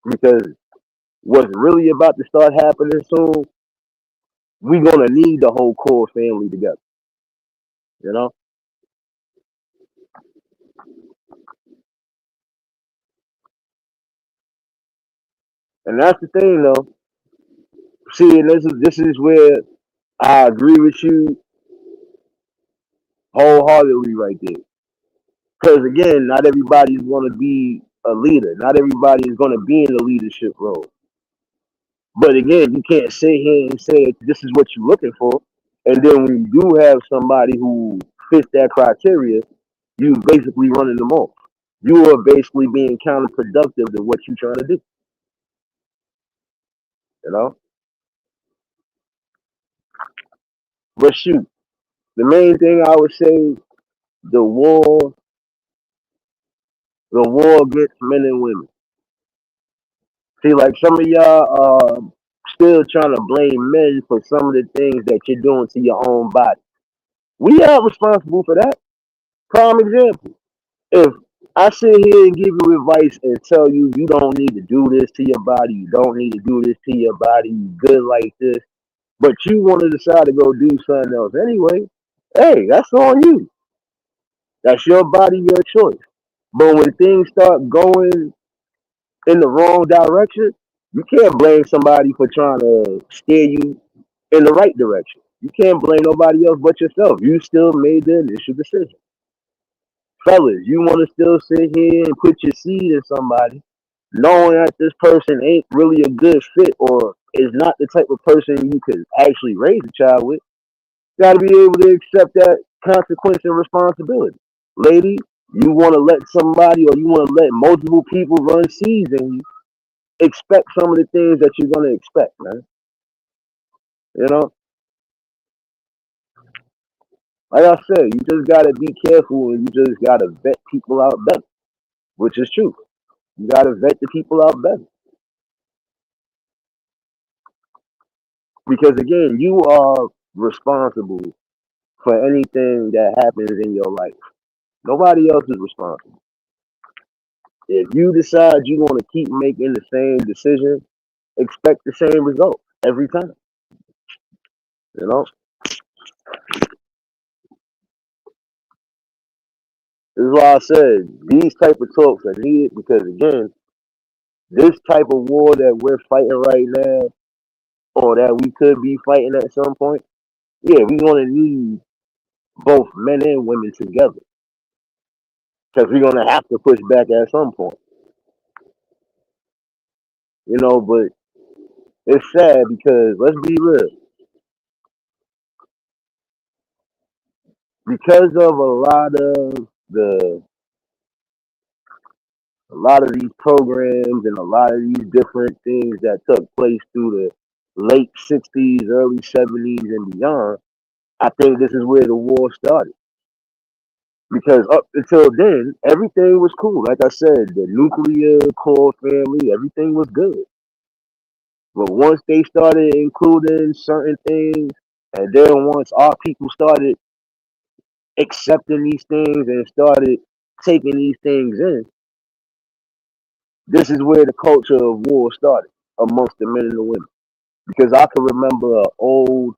because what's really about to start happening soon, we're going to need the whole core family together, you know? And that's the thing, though. See, and this is where I agree with you wholeheartedly right there. Because again, not everybody's going to be a leader. Not everybody is going to be in the leadership role. But again, you can't sit here and say this is what you're looking for, and then when you do have somebody who fits that criteria, you basically running them off. You are basically being counterproductive to what you're trying to do. You know. But shoot, the main thing I would say, the war, the war against men and women. See, like some of y'all still trying to blame men for some of the things that you're doing to your own body. We are responsible for that. Prime example. If I sit here and give you advice and tell you you don't need to do this to your body, you don't need to do this to your body, you good like this, but you want to decide to go do something else anyway, hey, that's on you. That's your body, your choice. But when things start going in the wrong direction, you can't blame somebody for trying to steer you in the right direction. You can't blame nobody else but yourself. You still made the initial decision. Fellas, you want to still sit here and put your seed in somebody, knowing that this person ain't really a good fit or is not the type of person you could actually raise a child with, you got to be able to accept that consequence and responsibility. Lady, you want to let somebody or you want to let multiple people run seeds in you, expect some of the things that you're going to expect, man. You know, like I said, you just got to be careful and you just got to vet people out better, which is true. You got to vet the people out better. Because again, you are responsible for anything that happens in your life. Nobody else is responsible. If you decide you want to keep making the same decision, expect the same result every time. You know, this is why I said these type of talks are needed because again, this type of war that we're fighting right now, or that we could be fighting at some point, yeah, we're gonna need both men and women together because we're gonna have to push back at some point. You know, but it's sad because let's be real, because of the a lot of these programs and a lot of these different things that took place through the late '60s, early '70s, and beyond. I think this is where the war started. Because up until then, everything was cool. Like I said, the nuclear core family, everything was good. But once they started including certain things, and then once our people started accepting these things and started taking these things in, this is where the culture of war started amongst the men and the women. Because I can remember an old,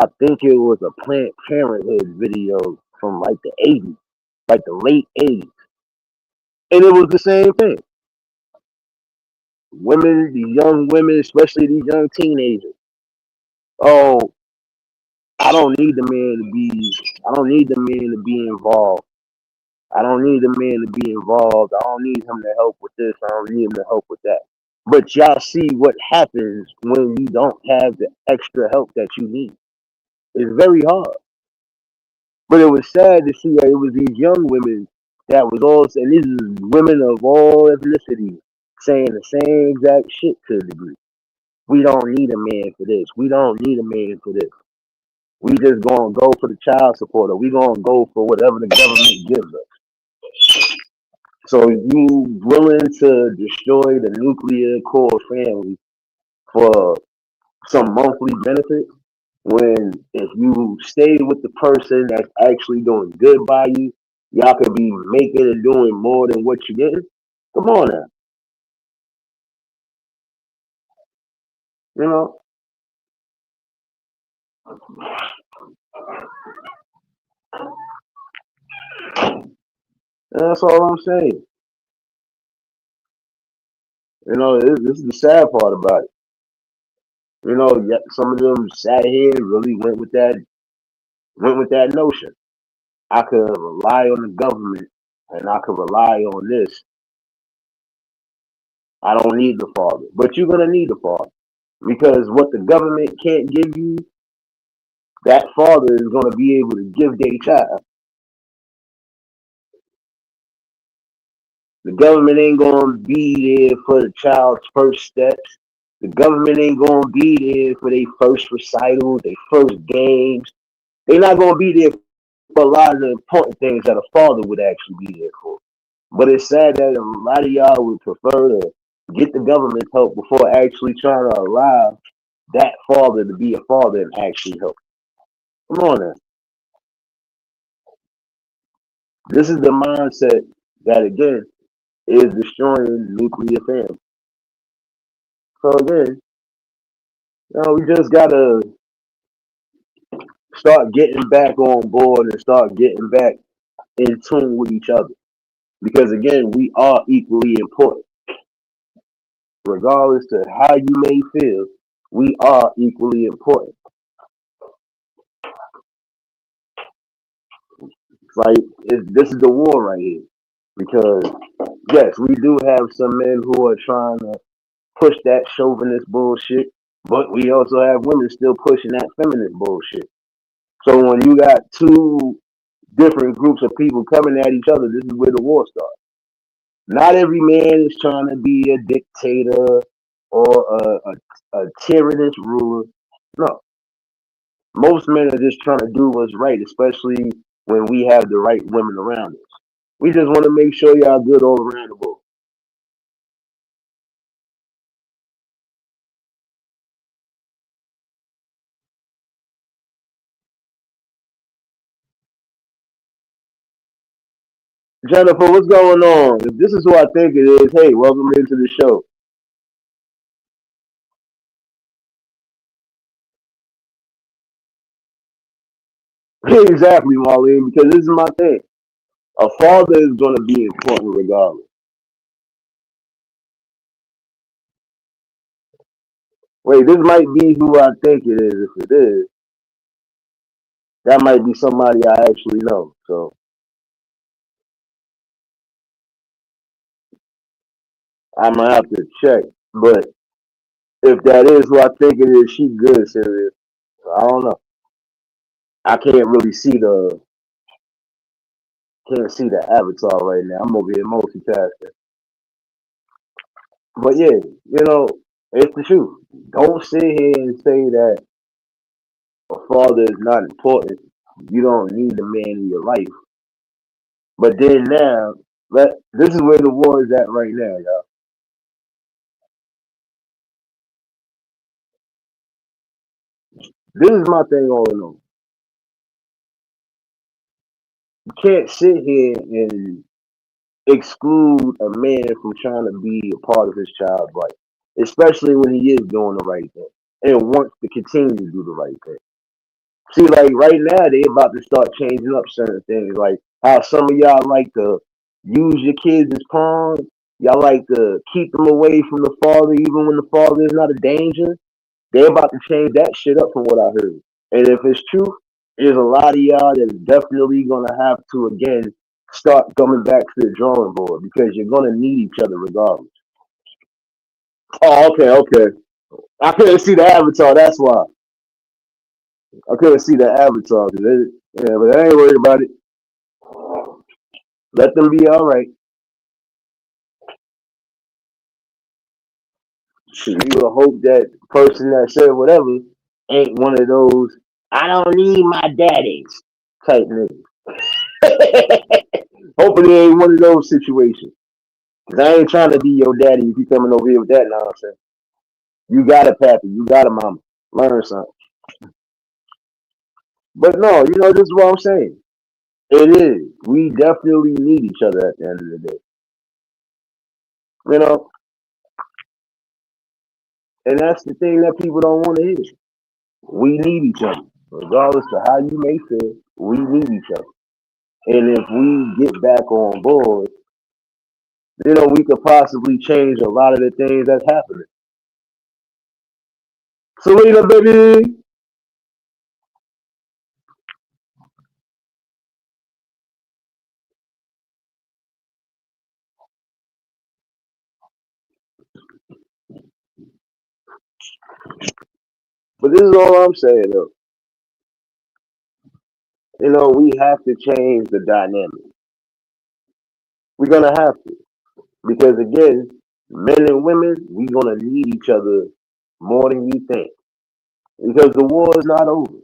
I think it was a Planned Parenthood video from like the '80s, like the late '80s, and it was the same thing. Women, these young women, especially these young teenagers. Oh, I don't need the man to be. I don't need the man to be involved. I don't need the man to be involved. I don't need him to help with this. I don't need him to help with that. But y'all see what happens when you don't have the extra help that you need. It's very hard. But it was sad to see that it was these young women that was all, and these is women of all ethnicities saying the same exact shit to a degree. We don't need a man for this. We don't need a man for this. We just gonna go for the child support, or we gonna go for whatever the government gives us. So you willing to destroy the nuclear core family for some monthly benefit when if you stay with the person that's actually doing good by you, y'all could be making and doing more than what you're getting? Come on now. You know, and that's all I'm saying. You know, this is the sad part about it. You know, some of them sat here and really went with that notion. I could rely on the government and I could rely on this. I don't need the father. But you're gonna need the father. Because what the government can't give you, that father is gonna be able to give their child. The government ain't gonna be there for the child's first steps. The government ain't gonna be there for their first recitals, their first games. They're not gonna be there for a lot of the important things that a father would actually be there for. But it's sad that a lot of y'all would prefer to get the government help before actually trying to allow that father to be a father and actually help. Come on now. This is the mindset that again is destroying nuclear family. So again, we just gotta start getting back on board and start getting back in tune with each other. Because again, we are equally important. Regardless to how you may feel, we are equally important. It's like this is the war right here. Because yes, we do have some men who are trying to push that chauvinist bullshit, but we also have women still pushing that feminist bullshit. So when you got two different groups of people coming at each other, this is where the war starts. Not every man is trying to be a dictator or a tyrannous ruler. No, most men are just trying to do what's right, especially when we have the right women around us. We just want to make sure y'all good all around the board. Jennifer, what's going on? If this is who I think it is, hey, welcome into the show. Exactly, Marlene, because this is my thing. A father is going to be important regardless. Wait, this might be who I think it is. If it is, that might be somebody I actually know. So I'm gonna have to check. But if that is who I think it is, she good, serious. So I don't know. I can't see the avatar right now. I'm over here multitasking. But yeah, it's the truth. Don't sit here and say that a father is not important. You don't need a man in your life. But then now, this is where the war is at right now, y'all. This is my thing all in all. You can't sit here and exclude a man from trying to be a part of his child's life, especially when he is doing the right thing and wants to continue to do the right thing. See, like right now, they about to start changing up certain things, like how some of y'all like to use your kids as pawns. Y'all like to keep them away from the father, even when the father is not a danger. They about to change that shit up from what I heard. And if it's true, there's a lot of y'all that is definitely gonna have to again start coming back to the drawing board because you're gonna need each other regardless. Oh, okay, okay. I couldn't see the avatar. That's why I couldn't see the avatar. Yeah, but I ain't worried about it. Let them be all right. Shit, you would hope that person that said whatever ain't one of those. I don't need my daddies type nigga. Hopefully it ain't one of those situations. Cause I ain't trying to be your daddy if you coming over here with that nonsense. You got a pappy, you got a mama. Learn something. But no, this is what I'm saying. It is. We definitely need each other at the end of the day. You know, and that's the thing that people don't want to hear. We need each other. Regardless of how you may feel, we need each other. And if we get back on board, we could possibly change a lot of the things that's happening. Selena, baby. But this is all I'm saying, though. We have to change the dynamic. We're gonna have to, because again, men and women, we're gonna need each other more than you think. Because the war is not over.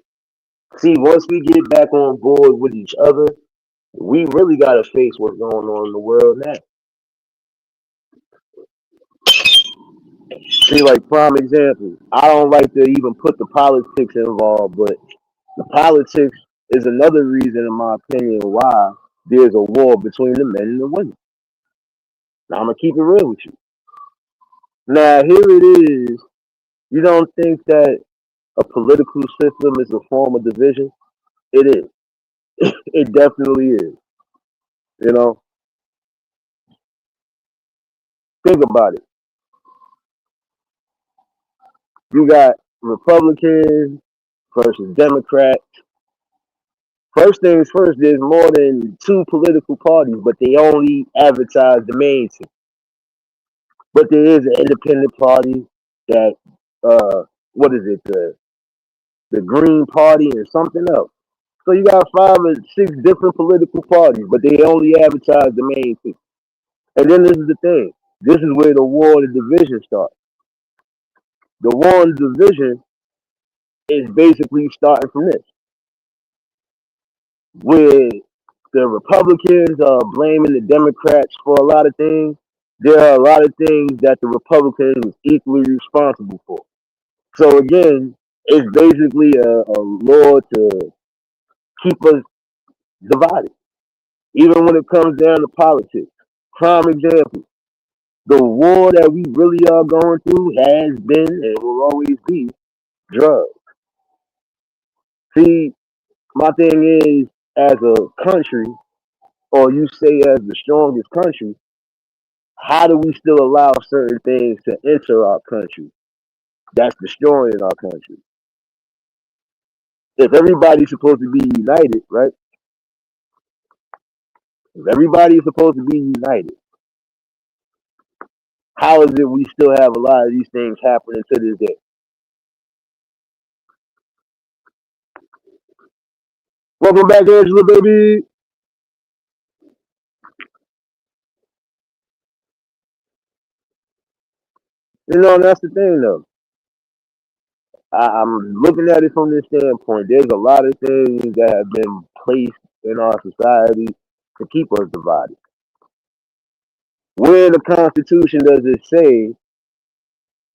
See, once we get back on board with each other, we really gotta face what's going on in the world now. See, like prime example, I don't like to even put the politics involved, but the politics is another reason, in my opinion, why there's a war between the men and the women. Now, I'm gonna keep it real with you. Now, here it is. You don't think that a political system is a form of division? It is. It definitely is. You know, think about it. You got Republicans versus Democrats. First things first, there's more than two political parties, but they only advertise the main two. But there is an independent party that, what is it, the Green Party and something else. So you got 5 or 6 different political parties, but they only advertise the main two. And then this is the thing. This is where the war and the division starts. The war and the division is basically starting from this, where the Republicans are blaming the Democrats for a lot of things. There are a lot of things that the Republicans is equally responsible for. So again, it's basically a law to keep us divided, even when it comes down to politics. Prime example, the war that we really are going through has been and will always be drugs. See, my thing is, as a country, or you say as the strongest country, how do we still allow certain things to enter our country that's destroying our country? If everybody's supposed to be united, right? If everybody is supposed to be united, how is it we still have a lot of these things happening to this day? Welcome back, Angela, baby. That's the thing, though. I'm looking at it from this standpoint. There's a lot of things that have been placed in our society to keep us divided. Where in the Constitution does it say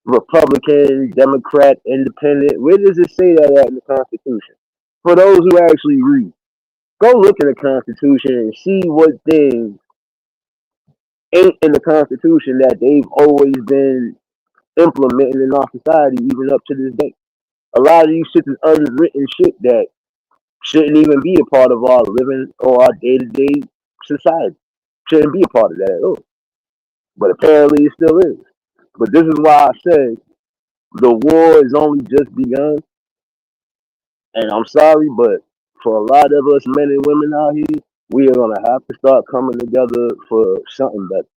Republican, Democrat, Independent? Where does it say that at in the Constitution? For those who actually read, go look in the Constitution and see what things ain't in the Constitution that they've always been implementing in our society, even up to this day. A lot of these shit is unwritten shit that shouldn't even be a part of our living or our day to day society. Shouldn't be a part of that at all. But apparently it still is. But this is why I say the war is only just begun. And I'm sorry, but for a lot of us men and women out here, we are gonna have to start coming together for something better.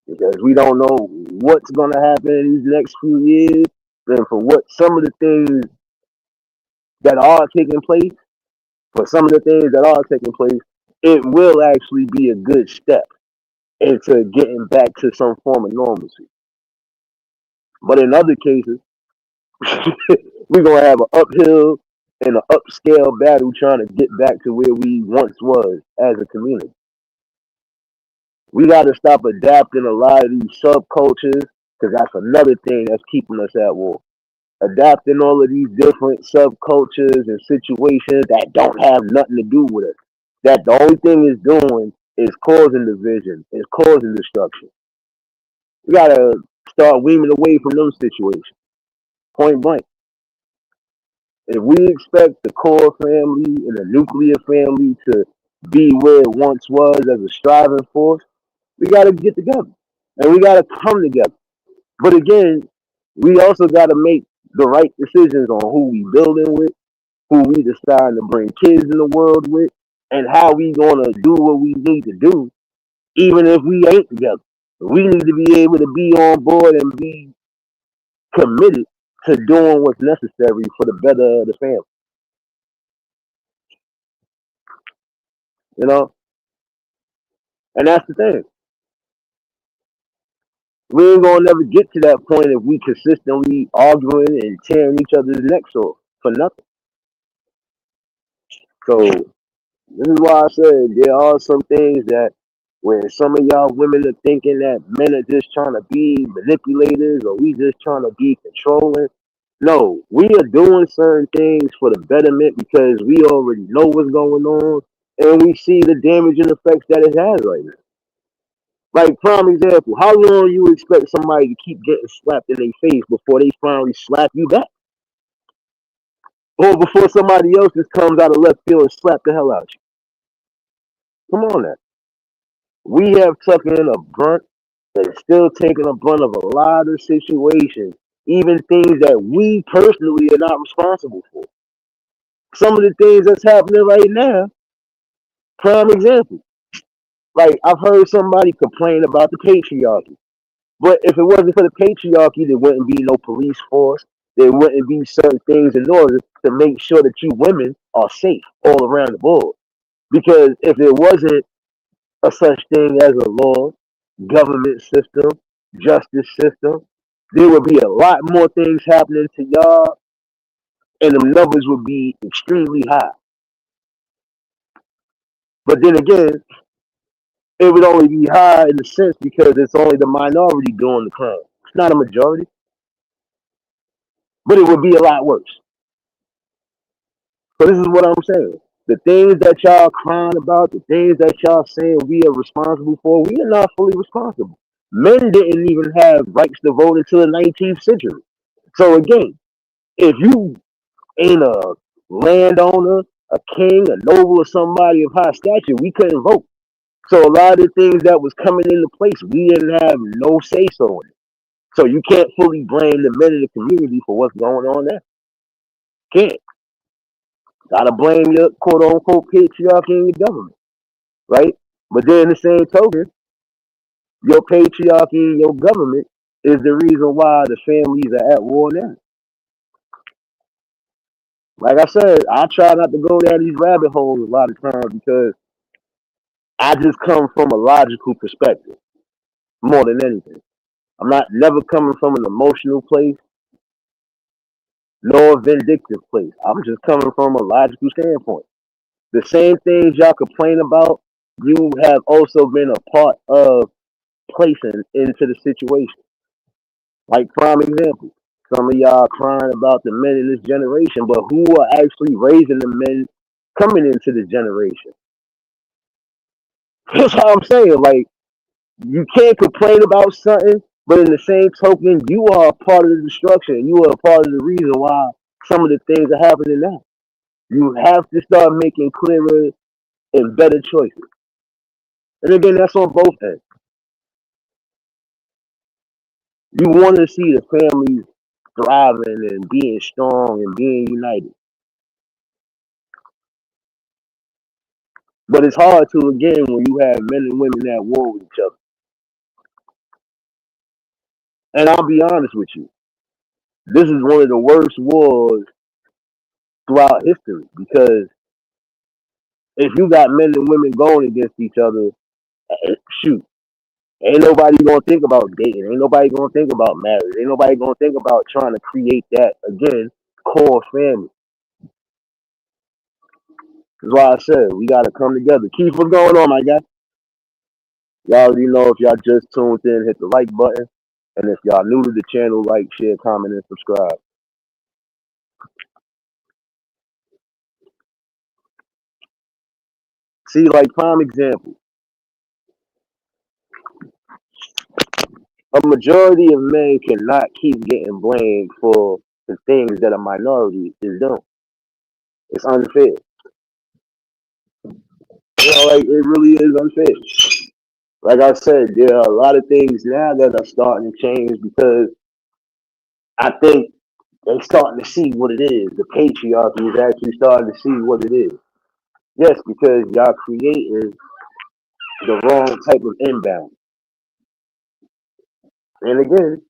Because we don't know what's gonna happen in these next few years, and for what some of the things that are taking place, for some of the things that are taking place, it will actually be a good step into getting back to some form of normalcy. But in other cases, we're gonna have an uphill. in an upscale battle trying to get back to where we once was as a community. We got to stop adapting a lot of these subcultures because that's another thing that's keeping us at war. Adapting all of these different subcultures and situations that don't have nothing to do with us. That the only thing it's doing is causing division, is causing destruction. We gotta start weaning away from those situations. Point blank. If we expect the core family and the nuclear family to be where it once was as a striving force, we gotta get together. And we gotta come together. But again, we also gotta make the right decisions on who we building with, who we decide to bring kids in the world with, and how we gonna do what we need to do, even if we ain't together. We need to be able to be on board and be committed to doing what's necessary for the better of the family. You know, and that's the thing. We ain't gonna never get to that point if we consistently arguing and tearing each other's necks off for nothing. So this is why I said there are some things that when some of y'all women are thinking that men are just trying to be manipulators or we just trying to be controlling. No, we are doing certain things for the betterment because we already know what's going on and we see the damaging effects that it has right now. Like prime example, how long you expect somebody to keep getting slapped in their face before they finally slap you back? Or before somebody else just comes out of left field and slap the hell out you? Come on now. We have taken a brunt and still taking a brunt of a lot of situations, even things that we personally are not responsible for. Some of the things that's happening right now, prime example. Like I've heard somebody complain about the patriarchy. But if it wasn't for the patriarchy, there wouldn't be no police force. There wouldn't be certain things in order to make sure that you women are safe all around the board. Because if there wasn't a such thing as a law, government system, justice system, there would be a lot more things happening to y'all, and the numbers would be extremely high. But then again, it would only be high in the sense because it's only the minority doing the crime. It's not a majority, but it would be a lot worse. So this is what I'm saying. The things that y'all crying about, the things that y'all saying we are responsible for, we are not fully responsible. Men didn't even have rights to vote until the 19th century. So again, if you ain't a landowner, a king, a noble, or somebody of high stature, we couldn't vote. So a lot of the things that was coming into place, we didn't have no say so in it. So you can't fully blame the men in the community for what's going on there. Can't. Gotta blame your quote unquote patriarchy and your government, right? But then the same token, your patriarchy and your government is the reason why the families are at war now. Like I said, I try not to go down these rabbit holes a lot of times because I just come from a logical perspective more than anything. I'm not never coming from an emotional place nor a vindictive place. I'm just coming from a logical standpoint. The same things y'all complain about, you have also been a part of placing into the situation. Like prime example, some of y'all crying about the men in this generation, but who are actually raising the men coming into this generation? That's how I'm saying. Like you can't complain about something, but in the same token, you are a part of the destruction. You are a part of the reason why some of the things are happening now. You have to start making clearer and better choices. And again, that's on both ends. You want to see the families thriving and being strong and being united. But it's hard to again when you have men and women at war with each other. And I'll be honest with you, this is one of the worst wars throughout history because if you got men and women going against each other, shoot, ain't nobody gonna think about dating. Ain't nobody gonna think about marriage. Ain't nobody gonna think about trying to create that again core family. That's why I said we gotta come together. Keith, what's going on, my guy? Y'all already know if y'all just tuned in, hit the like button. And if y'all new to the channel, like, share, comment, and subscribe. See, like prime example, a majority of men cannot keep getting blamed for the things that a minority is doing. It's unfair. Like it really is unfair. Like I said, there are a lot of things now that are starting to change because I think they're starting to see what it is. The patriarchy is actually starting to see what it is. Yes, because y'all creating the wrong type of inbound. And again,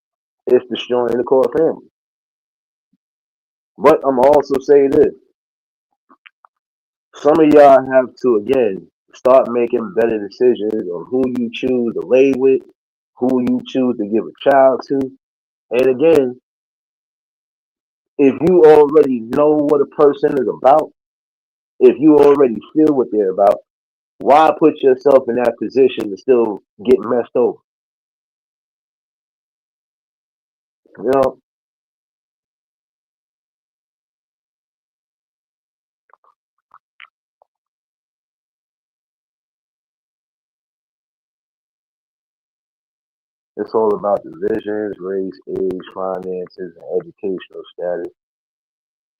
it's destroying the core family. But I'm also saying this. Some of y'all have to again start making better decisions on who you choose to lay with, who you choose to give a child to. And again, if you already know what a person is about, if you already feel what they're about, why put yourself in that position to still get messed over? You know, it's all about divisions, race, age, finances, and educational status.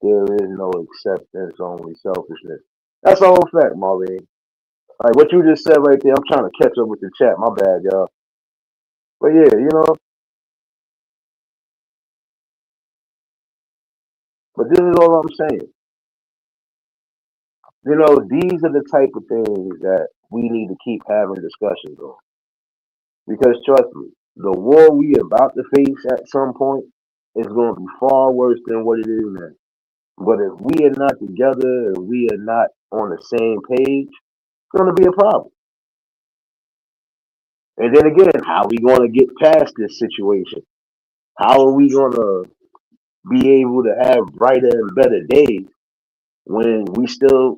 There is no acceptance, only selfishness. That's the whole fact, Marlene. Like what you just said right there, I'm trying to catch up with the chat. My bad, y'all. But yeah, but this is all I'm saying. These are the type of things that we need to keep having discussions on. Because trust me, the war we about to face at some point is going to be far worse than what it is now. But if we are not together and we are not on the same page, it's going to be a problem. And then again, how are we going to get past this situation? How are we going to be able to have brighter and better days when we still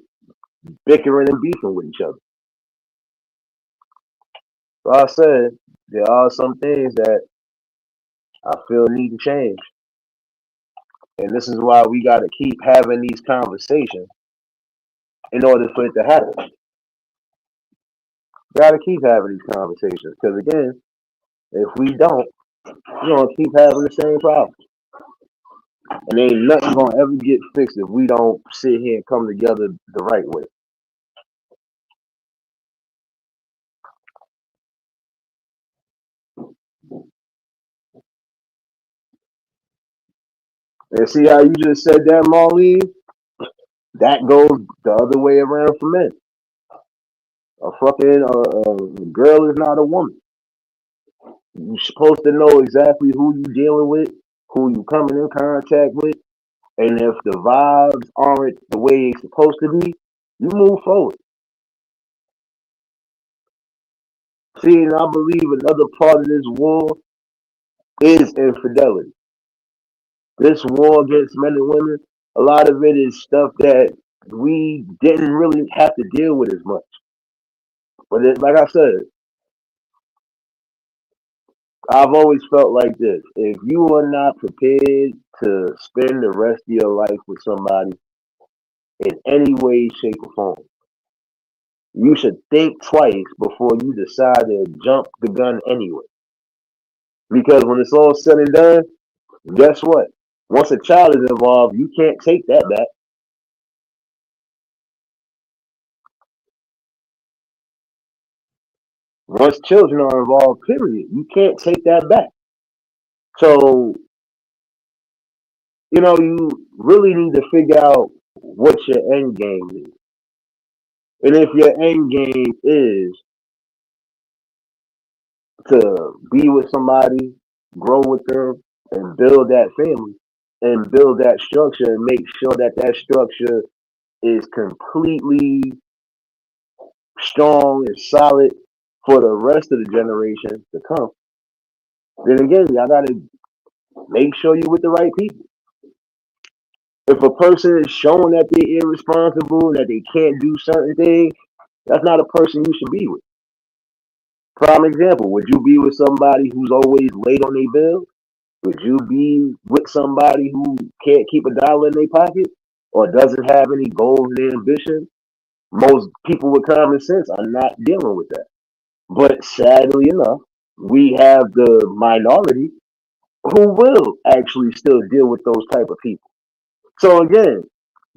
bickering and beefing with each other? So I said there are some things that I feel need to change. And this is why we got to keep having these conversations in order for it to happen. We got to keep having these conversations because, again, if we don't, we're going to keep having the same problem. And ain't nothing going to ever get fixed if we don't sit here and come together the right way. And see how you just said that, Marlene? That goes the other way around for men. A fucking girl is not a woman. You're supposed to know exactly who you dealing with, who you coming in contact with, and if the vibes aren't the way it's supposed to be, you move forward. See, and I believe another part of this war is infidelity. This war against men and women, a lot of it is stuff that we didn't really have to deal with as much. But like I said, I've always felt like this. If you are not prepared to spend the rest of your life with somebody in any way, shape, or form, you should think twice before you decide to jump the gun anyway. Because when it's all said and done, guess what? Once a child is involved, you can't take that back. Once children are involved, period, you can't take that back. So, you really need to figure out what your end game is. And if your end game is to be with somebody, grow with them, and build that family, and build that structure, and make sure that that structure is completely strong and solid for the rest of the generations to come, then again, y'all gotta make sure you're with the right people. If a person is showing that they're irresponsible, that they can't do certain things, that's not a person you should be with. Prime example, would you be with somebody who's always late on their bill? Would you be with somebody who can't keep a dollar in their pocket or doesn't have any goals and ambition? Most people with common sense are not dealing with that. But sadly enough, we have the minority who will actually still deal with those type of people. So again,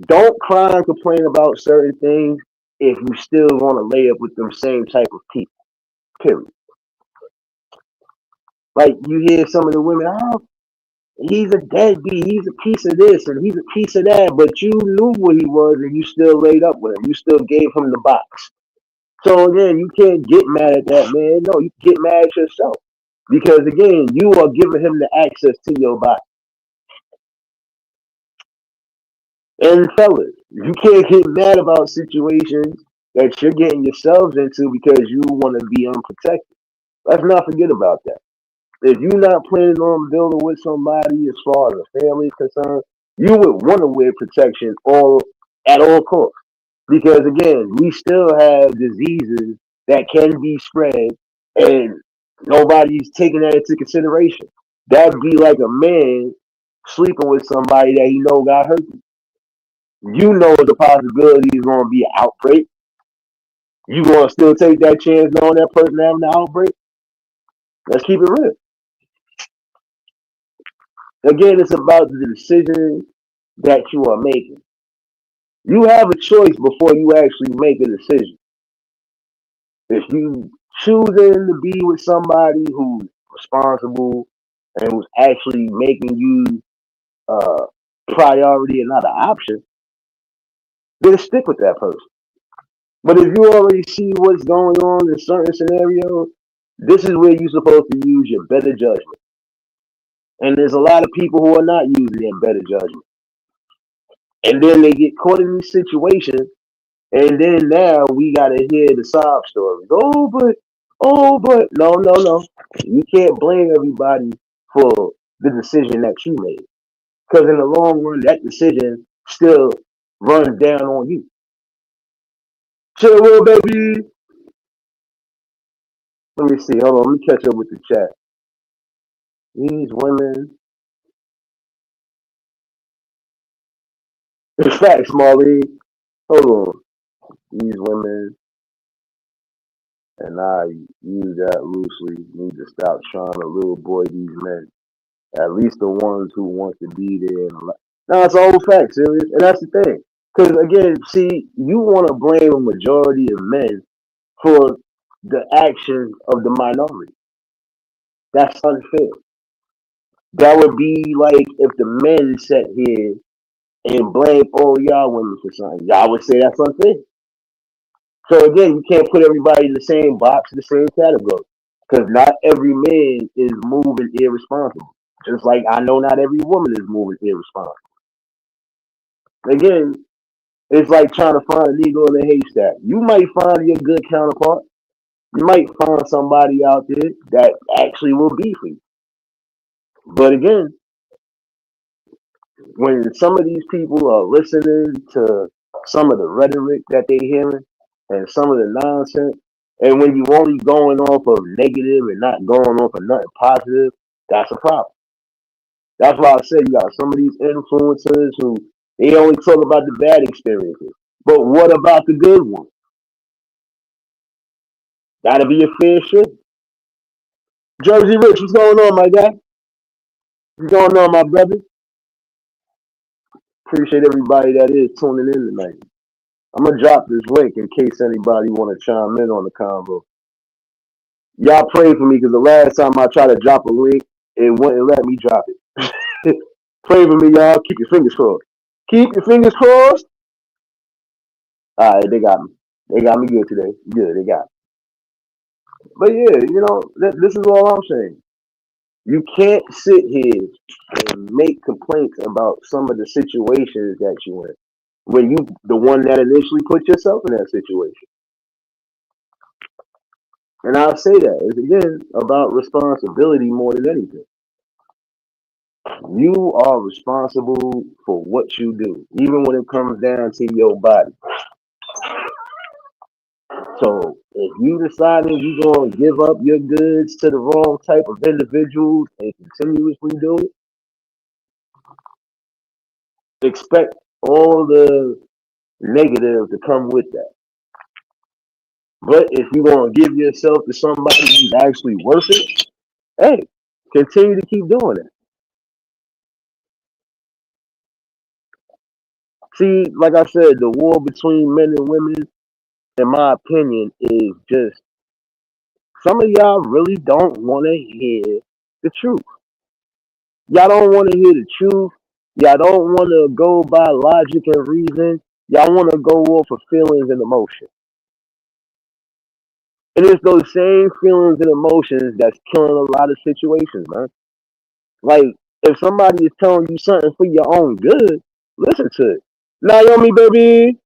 don't cry and complain about certain things if you still want to lay up with them same type of people. Period. Like you hear some of the women, oh, he's a deadbeat, he's a piece of this and he's a piece of that, but you knew what he was and you still laid up with him. You still gave him the box. So again, you can't get mad at that man. No, you get mad at yourself. Because again, you are giving him the access to your body. And fellas, you can't get mad about situations that you're getting yourselves into because you want to be unprotected. Let's not forget about that. If you're not planning on building with somebody as far as a family is concerned, you would want to wear protection all at all costs. Because again, we still have diseases that can be spread and nobody's taking that into consideration. That'd be like a man sleeping with somebody that he know got hurt. You know the possibility is going to be an outbreak. You going to still take that chance knowing that person having the outbreak? Let's keep it real. Again, it's about the decision that you are making. You have a choice before you actually make a decision. If you choosing to be with somebody who's responsible and who's actually making you uh, priority and not an option, then stick with that person. But if you already see what's going on in certain scenarios, this is where you're supposed to use your better judgment. And there's a lot of people who are not using their better judgment. And then they get caught in these situations, and then now we gotta hear the sob stories. Oh, but no, no, no. You can't blame everybody for the decision that you made. Because in the long run, that decision still runs down on you. Chill, little baby. Let me see. Hold on. Let me catch up with the chat. These women. In fact, Smalley. Hold on. These women, and I use that loosely, need to stop trying to little boy these men. At least the ones who want to be there. No, it's all fact, serious. And that's the thing. Because again, see, you want to blame a majority of men for the actions of the minority. That's unfair. That would be like if the men sat here and blame all y'all women for something. Y'all would say that's unfair. So again, you can't put everybody in the same box, in the same category, because not every man is moving irresponsible. Just like I know not every woman is moving irresponsible. Again, it's like trying to find a needle in a haystack. You might find your good counterpart. You might find somebody out there that actually will be for you. But again, when some of these people are listening to some of the rhetoric that they're hearing and some of the nonsense, and when you only going off of negative and not going off of nothing positive, that's a problem. That's why I said you got some of these influencers who they only talk about the bad experiences. But what about the good ones? Gotta be a fair shit. Jersey Rich, what's going on, my guy? What's going on, my brother? Appreciate everybody that is tuning in tonight. I'm gonna drop this link in case anybody want to chime in on the convo. Y'all pray for me because the last time I tried to drop a link, it wouldn't let me drop it. Pray for me, y'all. Keep your fingers crossed. Keep your fingers crossed. All right, they got me. They got me good today. Good, they got me. But yeah, this is all I'm saying. You can't sit here and make complaints about some of the situations that you in when you the one that initially put yourself in that situation. And I'll say that it's again about responsibility more than anything. You are responsible for what you do, even when it comes down to your body. So if you deciding you gonna give up your goods to the wrong type of individuals and continuously do it, expect all the negative to come with that. But if you gonna give yourself to somebody who's actually worth it, hey, continue to keep doing it. See, like I said, the war between men and women, in my opinion, is just some of y'all really don't want to hear the truth. Y'all don't want to hear the truth. Y'all don't want to go by logic and reason. Y'all want to go off of feelings and emotions. And it's those same feelings and emotions that's killing a lot of situations, man. Like, if somebody is telling you something for your own good, listen to it. Naomi, baby.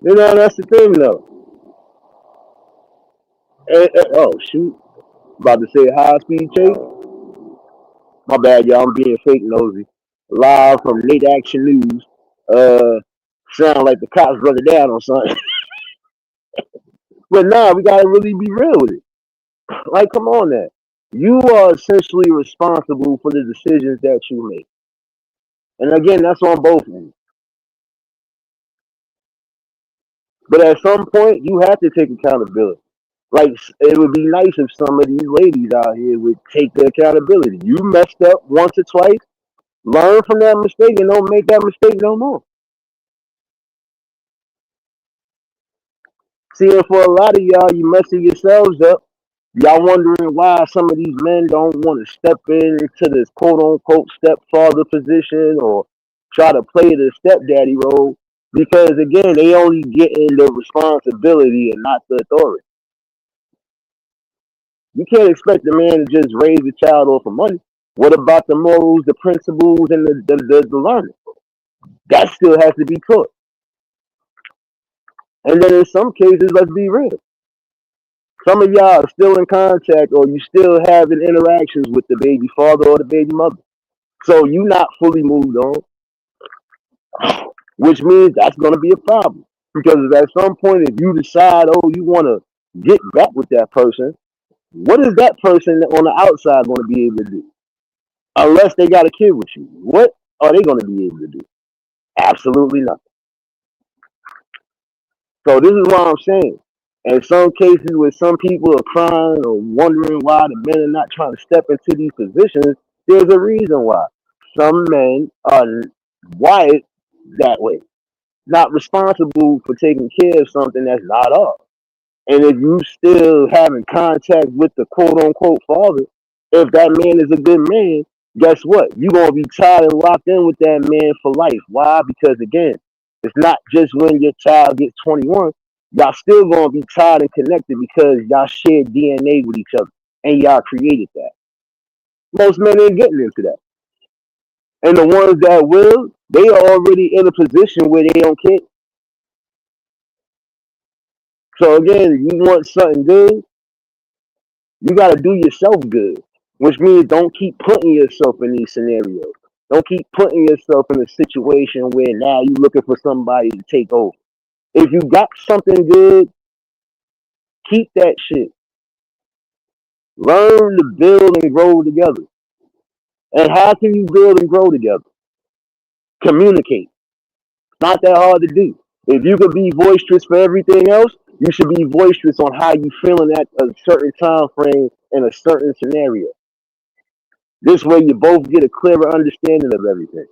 You know, that's the thing, though. Oh, shoot. About to say high speed chase. My bad, y'all. I'm being fake nosy. Live from Late Action News. Sound like the cops running down on something. But nah, we gotta really be real with it. Like, come on, now. You are essentially responsible for the decisions that you make. And again, that's on both ends. But at some point, you have to take accountability. Like, it would be nice if some of these ladies out here would take the accountability. You messed up once or twice, learn from that mistake, and don't make that mistake no more. See, and for a lot of y'all, you messing yourselves up. Y'all wondering why some of these men don't want to step into this quote unquote stepfather position or try to play the stepdaddy role because again, they only getting the responsibility and not the authority. You can't expect a man to just raise a child off of money. What about the morals, the principles, and the learning? That still has to be taught. And then in some cases, let's be real. Some of y'all are still in contact or you still having interactions with the baby father or the baby mother. So you not fully moved on, which means that's gonna be a problem. Because at some point if you decide, oh, you wanna get back with that person, what is that person on the outside gonna be able to do? Unless they got a kid with you. What are they gonna be able to do? Absolutely nothing. So this is what I'm saying. In some cases where some people are crying or wondering why the men are not trying to step into these positions, there's a reason why. Some men are wired that way, not responsible for taking care of something that's not ours. And if you still having contact with the quote unquote father, if that man is a good man, guess what? You're gonna be tied and locked in with that man for life. Why? Because again, it's not just when your child gets 21, y'all still gonna be tied and connected because y'all share DNA with each other and y'all created that. Most men ain't getting into that. And the ones that will, they are already in a position where they don't care. So again, if you want something good, you got to do yourself good, which means don't keep putting yourself in these scenarios. Don't keep putting yourself in a situation where now you're looking for somebody to take over. If you got something good, keep that shit. Learn to build and grow together. And how can you build and grow together? Communicate. Not that hard to do. If you could be boisterous for everything else, you should be boisterous on how you feeling at a certain time frame in a certain scenario. This way you both get a clearer understanding of everything.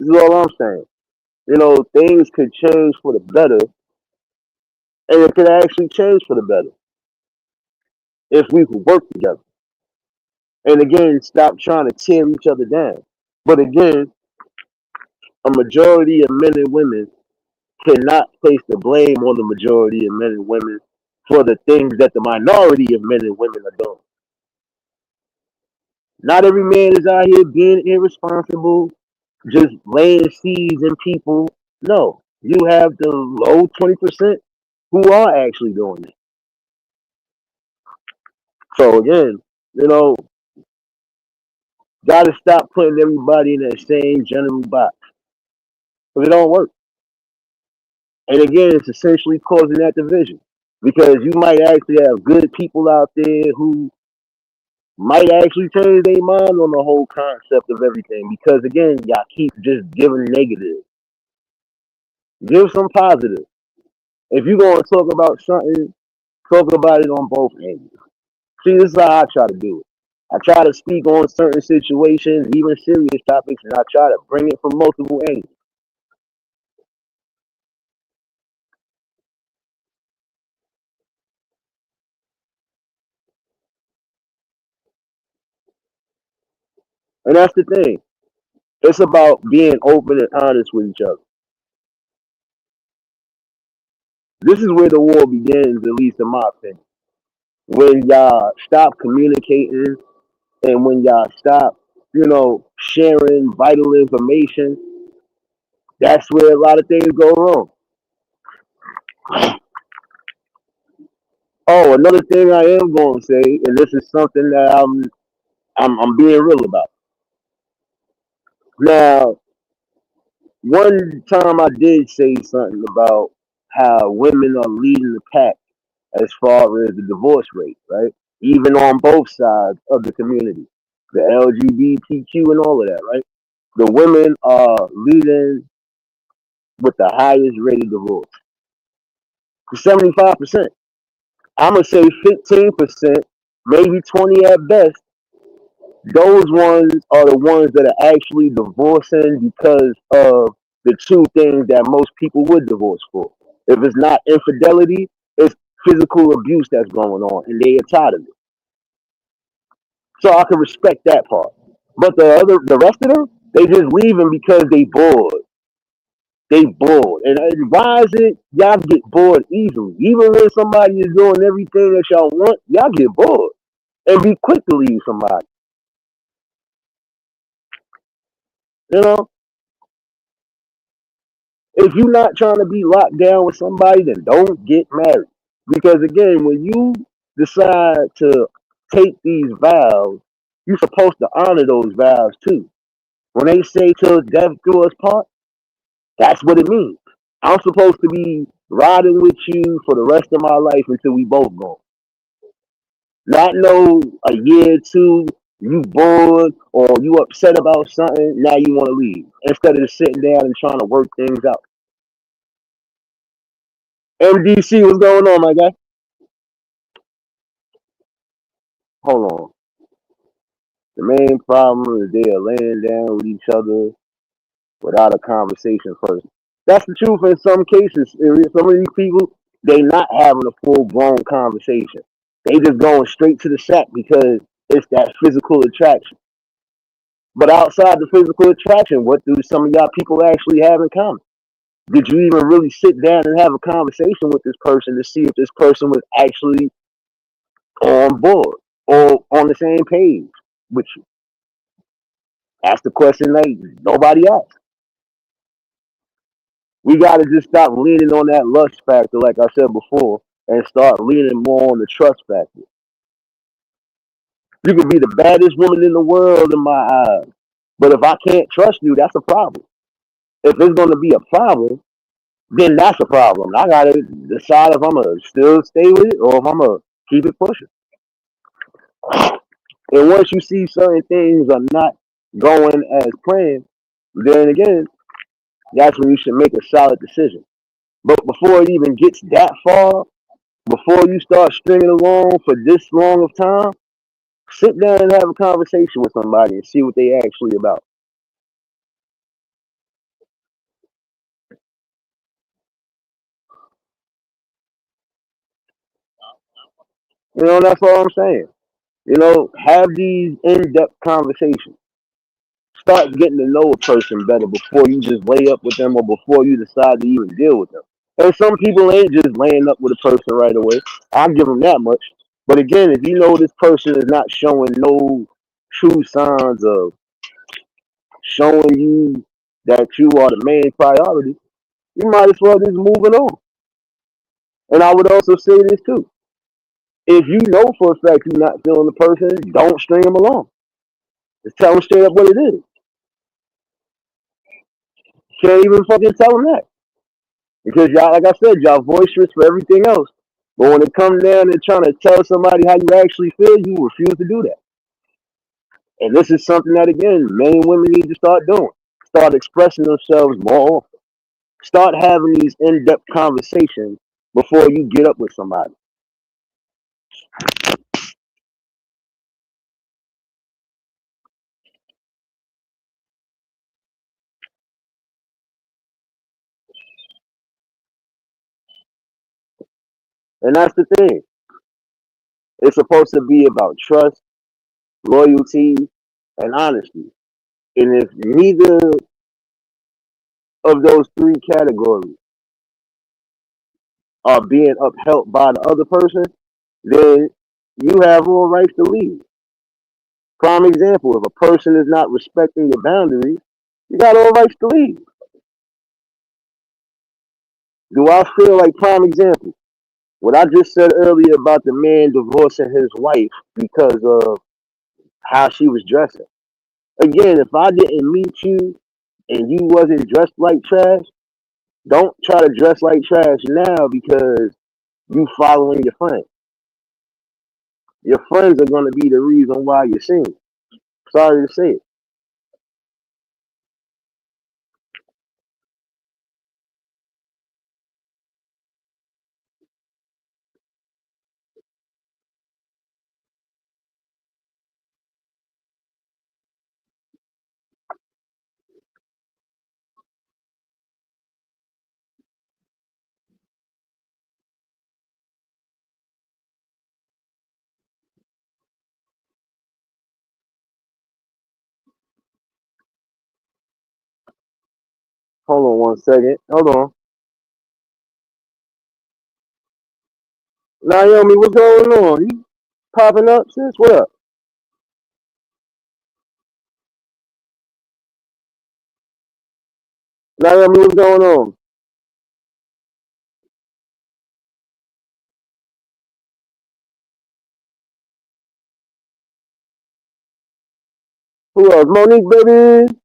This is all I'm saying. Things could change for the better, and it could actually change for the better if we could work together. And again, stop trying to tear each other down. But again, a majority of men and women cannot place the blame on the majority of men and women for the things that the minority of men and women are doing. Not every man is out here being irresponsible, just laying seeds in people. No, you have the low 20% who are actually doing it. So again, you know, gotta stop putting everybody in that same general box. Because it don't work. And again, it's essentially causing that division. Because you might actually have good people out there who might actually change their mind on the whole concept of everything. Because again, y'all keep just giving negative. Give some positive. If you're going to talk about something, talk about it on both ends. See, this is how I try to do it. I try to speak on certain situations, even serious topics, and I try to bring it from multiple angles. And that's the thing. It's about being open and honest with each other. This is where the war begins, at least in my opinion. When y'all stop communicating and when y'all stop, sharing vital information, that's where a lot of things go wrong. Oh, another thing I am going to say, and this is something that I'm being real about. Now, one time I did say something about how women are leading the pack as far as the divorce rate, right? Even on both sides of the community, the LGBTQ and all of that, right? The women are leading with the highest rate of divorce, 75%. I'm gonna say 15%, maybe 20 at best. Those ones are the ones that are actually divorcing because of the two things that most people would divorce for. If it's not infidelity, it's physical abuse that's going on, and they are tired of it. So I can respect that part. But the rest of them, they just leaving because they bored. They bored. And why is it y'all get bored easily? Even when somebody is doing everything that y'all want, y'all get bored and be quick to leave somebody. You know, if you're not trying to be locked down with somebody, then don't get married. Because again, when you decide to take these vows, you're supposed to honor those vows too. When they say till death do us part, that's what it means. I'm supposed to be riding with you for the rest of my life until we both go. Not know a year or two, you bored or you upset about something, now you want to leave. Instead of sitting down and trying to work things out. MDC, what's going on, my guy? Hold on. The main problem is they are laying down with each other without a conversation first. That's the truth in some cases. Some of these people, they not having a full blown conversation. They just going straight to the sack because it's that physical attraction. But outside the physical attraction, what do some of y'all people actually have in common? Did you even really sit down and have a conversation with this person to see if this person was actually on board or on the same page with you? Ask the question like nobody asked. We got to just stop leaning on that lust factor, like I said before, and start leaning more on the trust factor. You could be the baddest woman in the world in my eyes, but if I can't trust you, that's a problem. If it's going to be a problem, then that's a problem. I got to decide if I'm going to still stay with it or if I'm going to keep it pushing. And once you see certain things are not going as planned, then again, that's when you should make a solid decision. But before it even gets that far, before you start stringing along for this long of time, sit down and have a conversation with somebody and see what they actually about. That's all I'm saying. Have these in-depth conversations. Start getting to know a person better before you just lay up with them or before you decide to even deal with them. And some people ain't just laying up with a person right away. I'll give them that much. But again, if you know this person is not showing no true signs of showing you that you are the main priority, you might as well just move it on. And I would also say this too. If you know for a fact you're not feeling the person, don't string them along. Just tell them straight up what it is. Can't even fucking tell them that. Because y'all, like I said, y'all boisterous for everything else. But when it comes down to trying to tell somebody how you actually feel, you refuse to do that. And this is something that, again, men and women need to start doing. Start expressing themselves more. Start having these in-depth conversations before you get up with somebody. And that's the thing. It's supposed to be about trust, loyalty, and honesty. And if neither of those three categories are being upheld by the other person, then you have all rights to leave. Prime example, if a person is not respecting your boundaries, you got all rights to leave. Do I feel like, prime example, what I just said earlier about the man divorcing his wife because of how she was dressing? Again, if I didn't meet you and you wasn't dressed like trash, don't try to dress like trash now because you following your friends. Your friends are going to be the reason why you're single. Sorry to say it. Hold on one second. Hold on. Naomi, what's going on? You popping up, sis? What up? Naomi, what's going on? Who else? Monique, baby.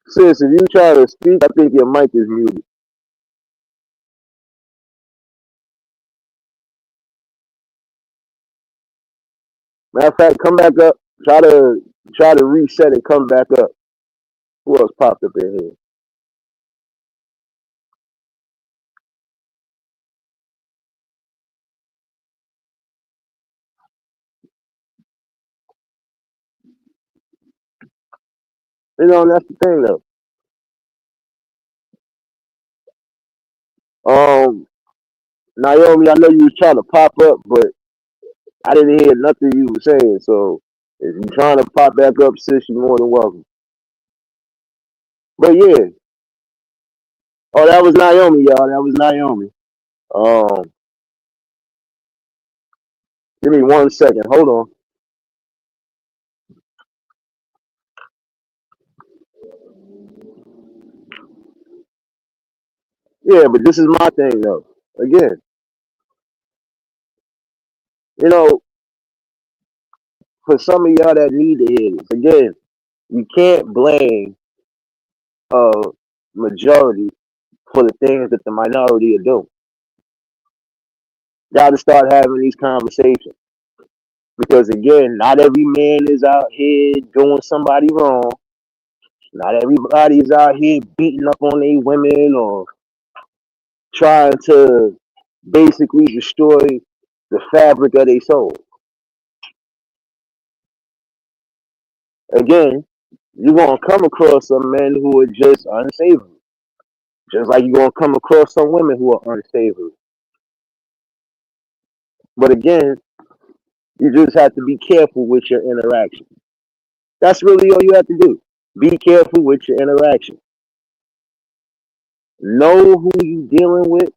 Sis, if you try to speak, I think your mic is muted. Matter of fact, come back up. Try to reset and come back up. Who else popped up in here? You know, and that's the thing though. Naomi, I know you was trying to pop up, but I didn't hear nothing you were saying. So if you're trying to pop back up, sis, you're more than welcome. But yeah, oh, that was Naomi, y'all. That was Naomi. Um, Give me 1 second. Hold on. Yeah, but this is my thing though. Again, you know, for some of y'all that need to hear this, again, you can't blame a majority for the things that the minority are doing. Got to start having these conversations because again, not every man is out here doing somebody wrong. Not everybody is out here beating up on their women or trying to basically destroy the fabric of their soul. Again, you're gonna come across some men who are just unsavory, just like you're gonna come across some women who are unsavory. But again, you just have to be careful with your interaction. That's really all you have to do. Be careful with your interaction. Know who you dealing with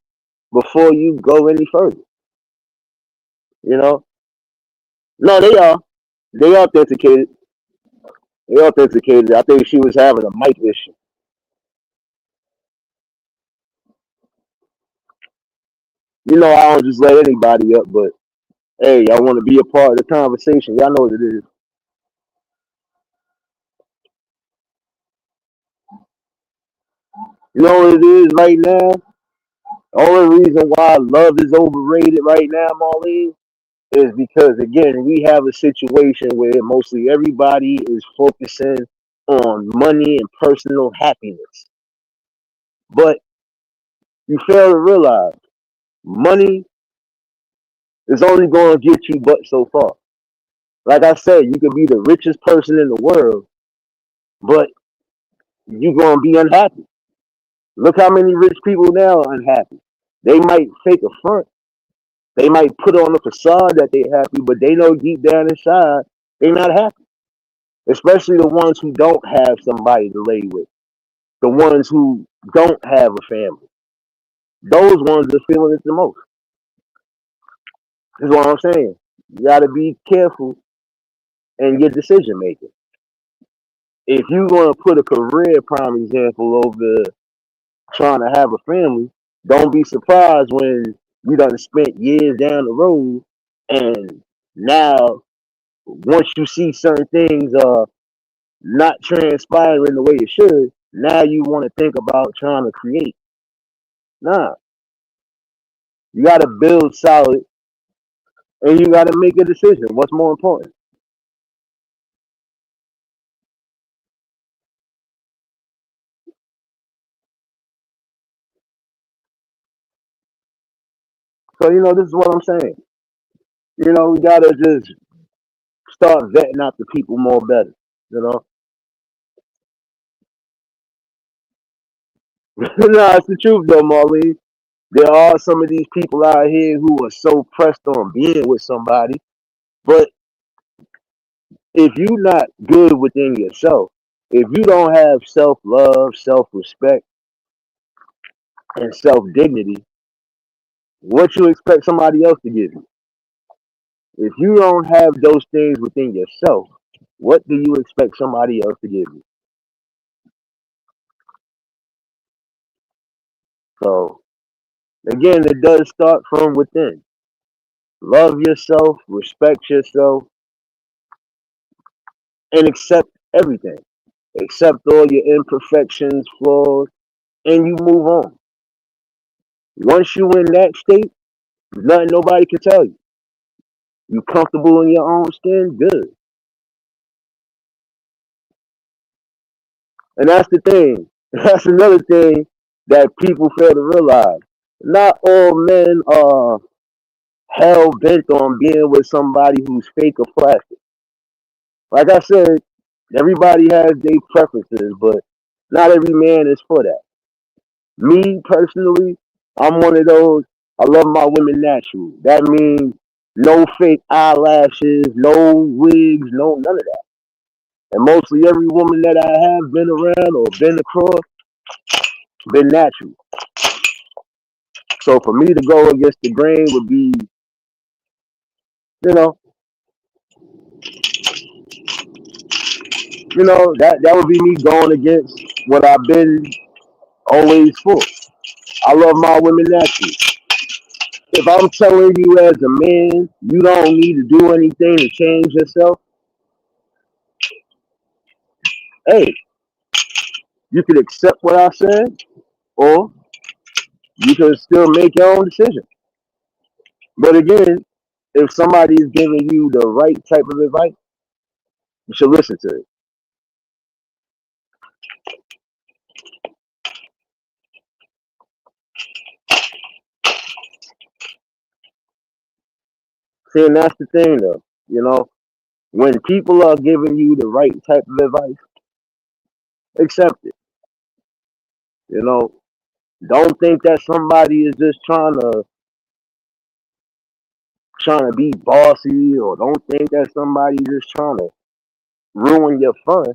before you go any further. You know, No, they are. They authenticated. They authenticated. I think she was having a mic issue. I don't just let anybody up, but hey, y'all want to be a part of the conversation? Y'all know what it is. You know what it is right now? The only reason why love is overrated right now, Marlene, is because again we have a situation where mostly everybody is focusing on money and personal happiness. But you fail to realize money is only going to get you but so far. Like I said, you could be the richest person in the world, but you're going to be unhappy. Look how many rich people now are unhappy. They might fake a front. They might put on a facade that they're happy, but they know deep down inside they're not happy. Especially the ones who don't have somebody to lay with, the ones who don't have a family. Those ones are feeling it the most. Is what I'm saying. You got to be careful in your decision making. If you're going to put a career prime example over trying to have a family, don't be surprised when you done spent years down the road and now once you see certain things not transpiring the way it should, now you want to think about trying to create. Nah, you got to build solid and you got to make a decision. What's more important? So, this is what I'm saying. We got to just start vetting out the people more better. You know, no, it's the truth though, Marlene. There are some of these people out here who are so pressed on being with somebody, but if you're not good within yourself, if you don't have self love, self respect, and self dignity, what you expect somebody else to give you? If you don't have those things within yourself, what do you expect somebody else to give you? So again, it does start from within. Love yourself, respect yourself, and accept everything. Accept all your imperfections, flaws, and you move on. Once you in that state, nothing nobody can tell you. You comfortable in your own skin, good. And that's the thing. That's another thing that people fail to realize. Not all men are hell bent on being with somebody who's fake or plastic. Like I said, everybody has their preferences, but not every man is for that. Me personally, I'm one of those. I love my women natural. That means no fake eyelashes, no wigs, no none of that. And mostly every woman that I have been around or been across been natural. So for me to go against the grain would be, you know, that would be me going against what I've been always for. I love my women naturally. If I'm telling you as a man, you don't need to do anything to change yourself, hey, you can accept what I said, or you can still make your own decision. But again, if somebody is giving you the right type of advice, you should listen to it. See, and that's the thing, though. When people are giving you the right type of advice, accept it. You know, don't think that somebody is just trying to be bossy, or don't think that somebody just trying to ruin your fun.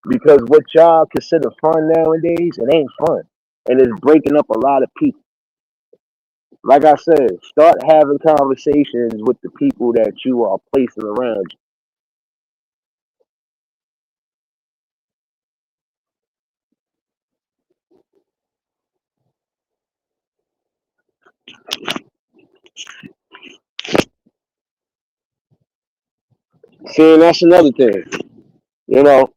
Because what y'all consider fun nowadays, it ain't fun, and it's breaking up a lot of people. Like I said, start having conversations with the people that you are placing around you. See, and that's another thing. You know,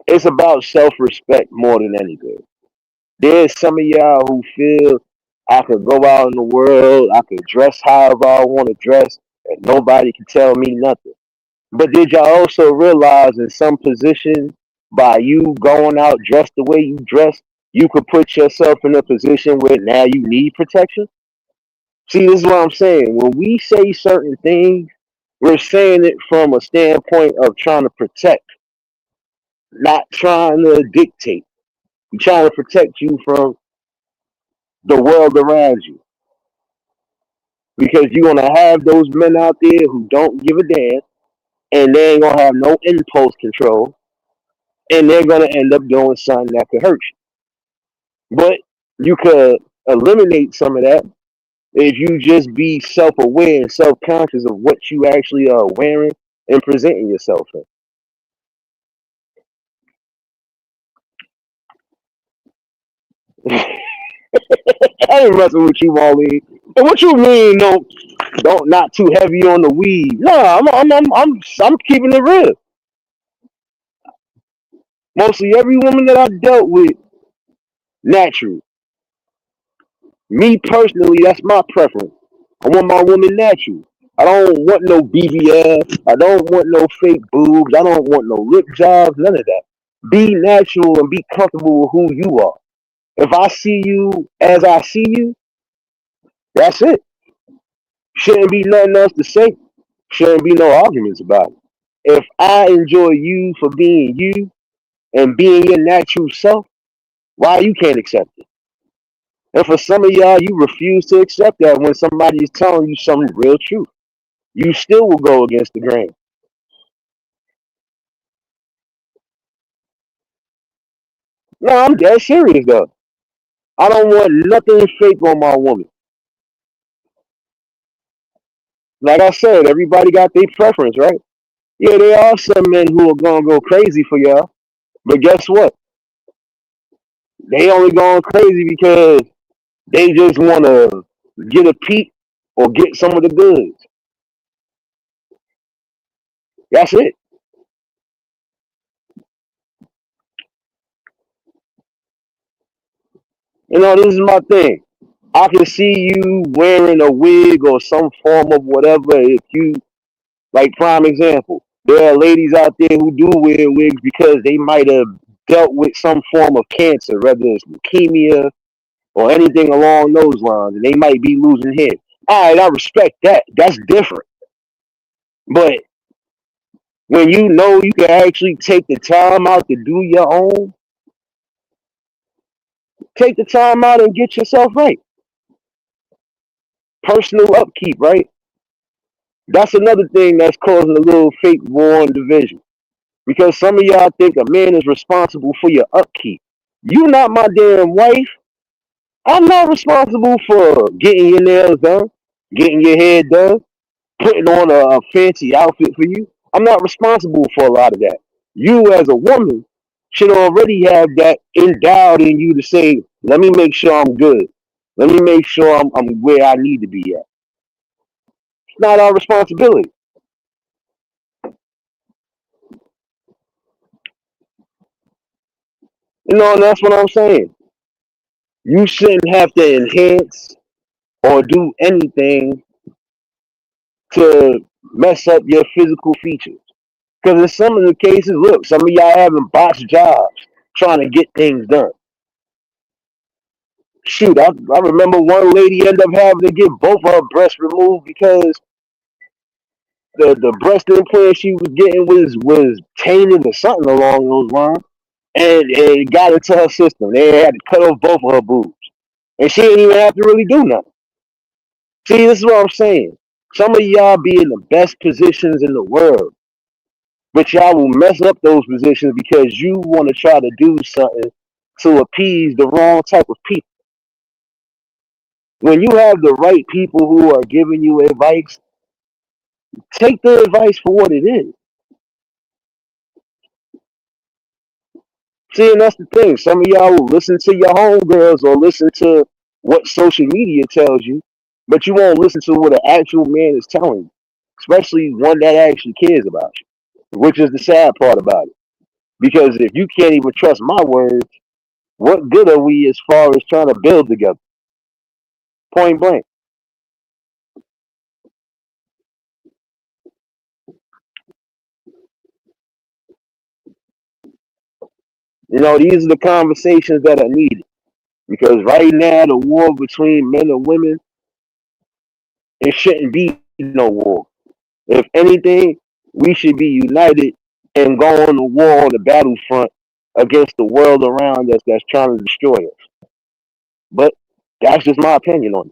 it's about self respect more than anything. There's some of y'all who feel I could go out in the world, I could dress however I want to dress, and nobody can tell me nothing. But did y'all also realize in some positions, by you going out dressed the way you dress, you could put yourself in a position where now you need protection? See, this is what I'm saying. When we say certain things, we're saying it from a standpoint of trying to protect, not trying to dictate. We're trying to protect you from the world around you. Because you're gonna have those men out there who don't give a damn, and they ain't gonna have no impulse control, and they're gonna end up doing something that could hurt you. But you could eliminate some of that if you just be self-aware and self-conscious of what you actually are wearing and presenting yourself in. I ain't messing with you, Wally. And what you mean? Don't not too heavy on the weed. No, I'm keeping it real. Mostly every woman that I've dealt with, natural. Me personally, that's my preference. I want my woman natural. I don't want no BBL. I don't want no fake boobs. I don't want no lip jobs. None of that. Be natural and be comfortable with who you are. If I see you as I see you, that's it. Shouldn't be nothing else to say. Shouldn't be no arguments about it. If I enjoy you for being you and being your natural self, why you can't accept it? And for some of y'all, you refuse to accept that when somebody is telling you some real truth. You still will go against the grain. No, I'm dead serious though. I don't want nothing fake on my woman. Like I said, everybody got their preference, right? Yeah, there are some men who are gonna go crazy for y'all, but guess what? They only going crazy because they just want to get a peek or get some of the goods. That's it. You know, this is my thing. I can see you wearing a wig or some form of whatever. If you, like, prime example, there are ladies out there who do wear wigs because they might have dealt with some form of cancer, whether it's leukemia or anything along those lines, and they might be losing hair. All right, I respect that. That's different. But when you know you can actually take the time out to do your own, take the time out and get yourself right. Personal upkeep, right? That's another thing that's causing a little fake war and division. Because some of y'all think a man is responsible for your upkeep. You not my damn wife. I'm not responsible for getting your nails done, getting your hair done, putting on a fancy outfit for you. I'm not responsible for a lot of that. You as a woman should already have that endowed in you to say, let me make sure I'm good. Let me make sure I'm where I need to be at. It's not our responsibility. You know, and that's what I'm saying. You shouldn't have to enhance or do anything to mess up your physical features. Because in some of the cases, look, some of y'all having botched jobs trying to get things done. Shoot, I remember one lady ended up having to get both of her breasts removed because the breast implant she was getting was tainted or something along those lines, and it got into her system. They had to cut off both of her boobs, and she didn't even have to really do nothing. See, this is what I'm saying. Some of y'all be in the best positions in the world, but y'all will mess up those positions because you want to try to do something to appease the wrong type of people. When you have the right people who are giving you advice, take the advice for what it is. See, and that's the thing. Some of y'all will listen to your homegirls or listen to what social media tells you, but you won't listen to what an actual man is telling you, especially one that actually cares about you, which is the sad part about it. Because if you can't even trust my words, what good are we as far as trying to build together? Point blank. These are the conversations that are needed. Because right now, the war between men and women, it shouldn't be no war. If anything, we should be united and go on the war on the battlefront against the world around us that's trying to destroy us. But that's just my opinion on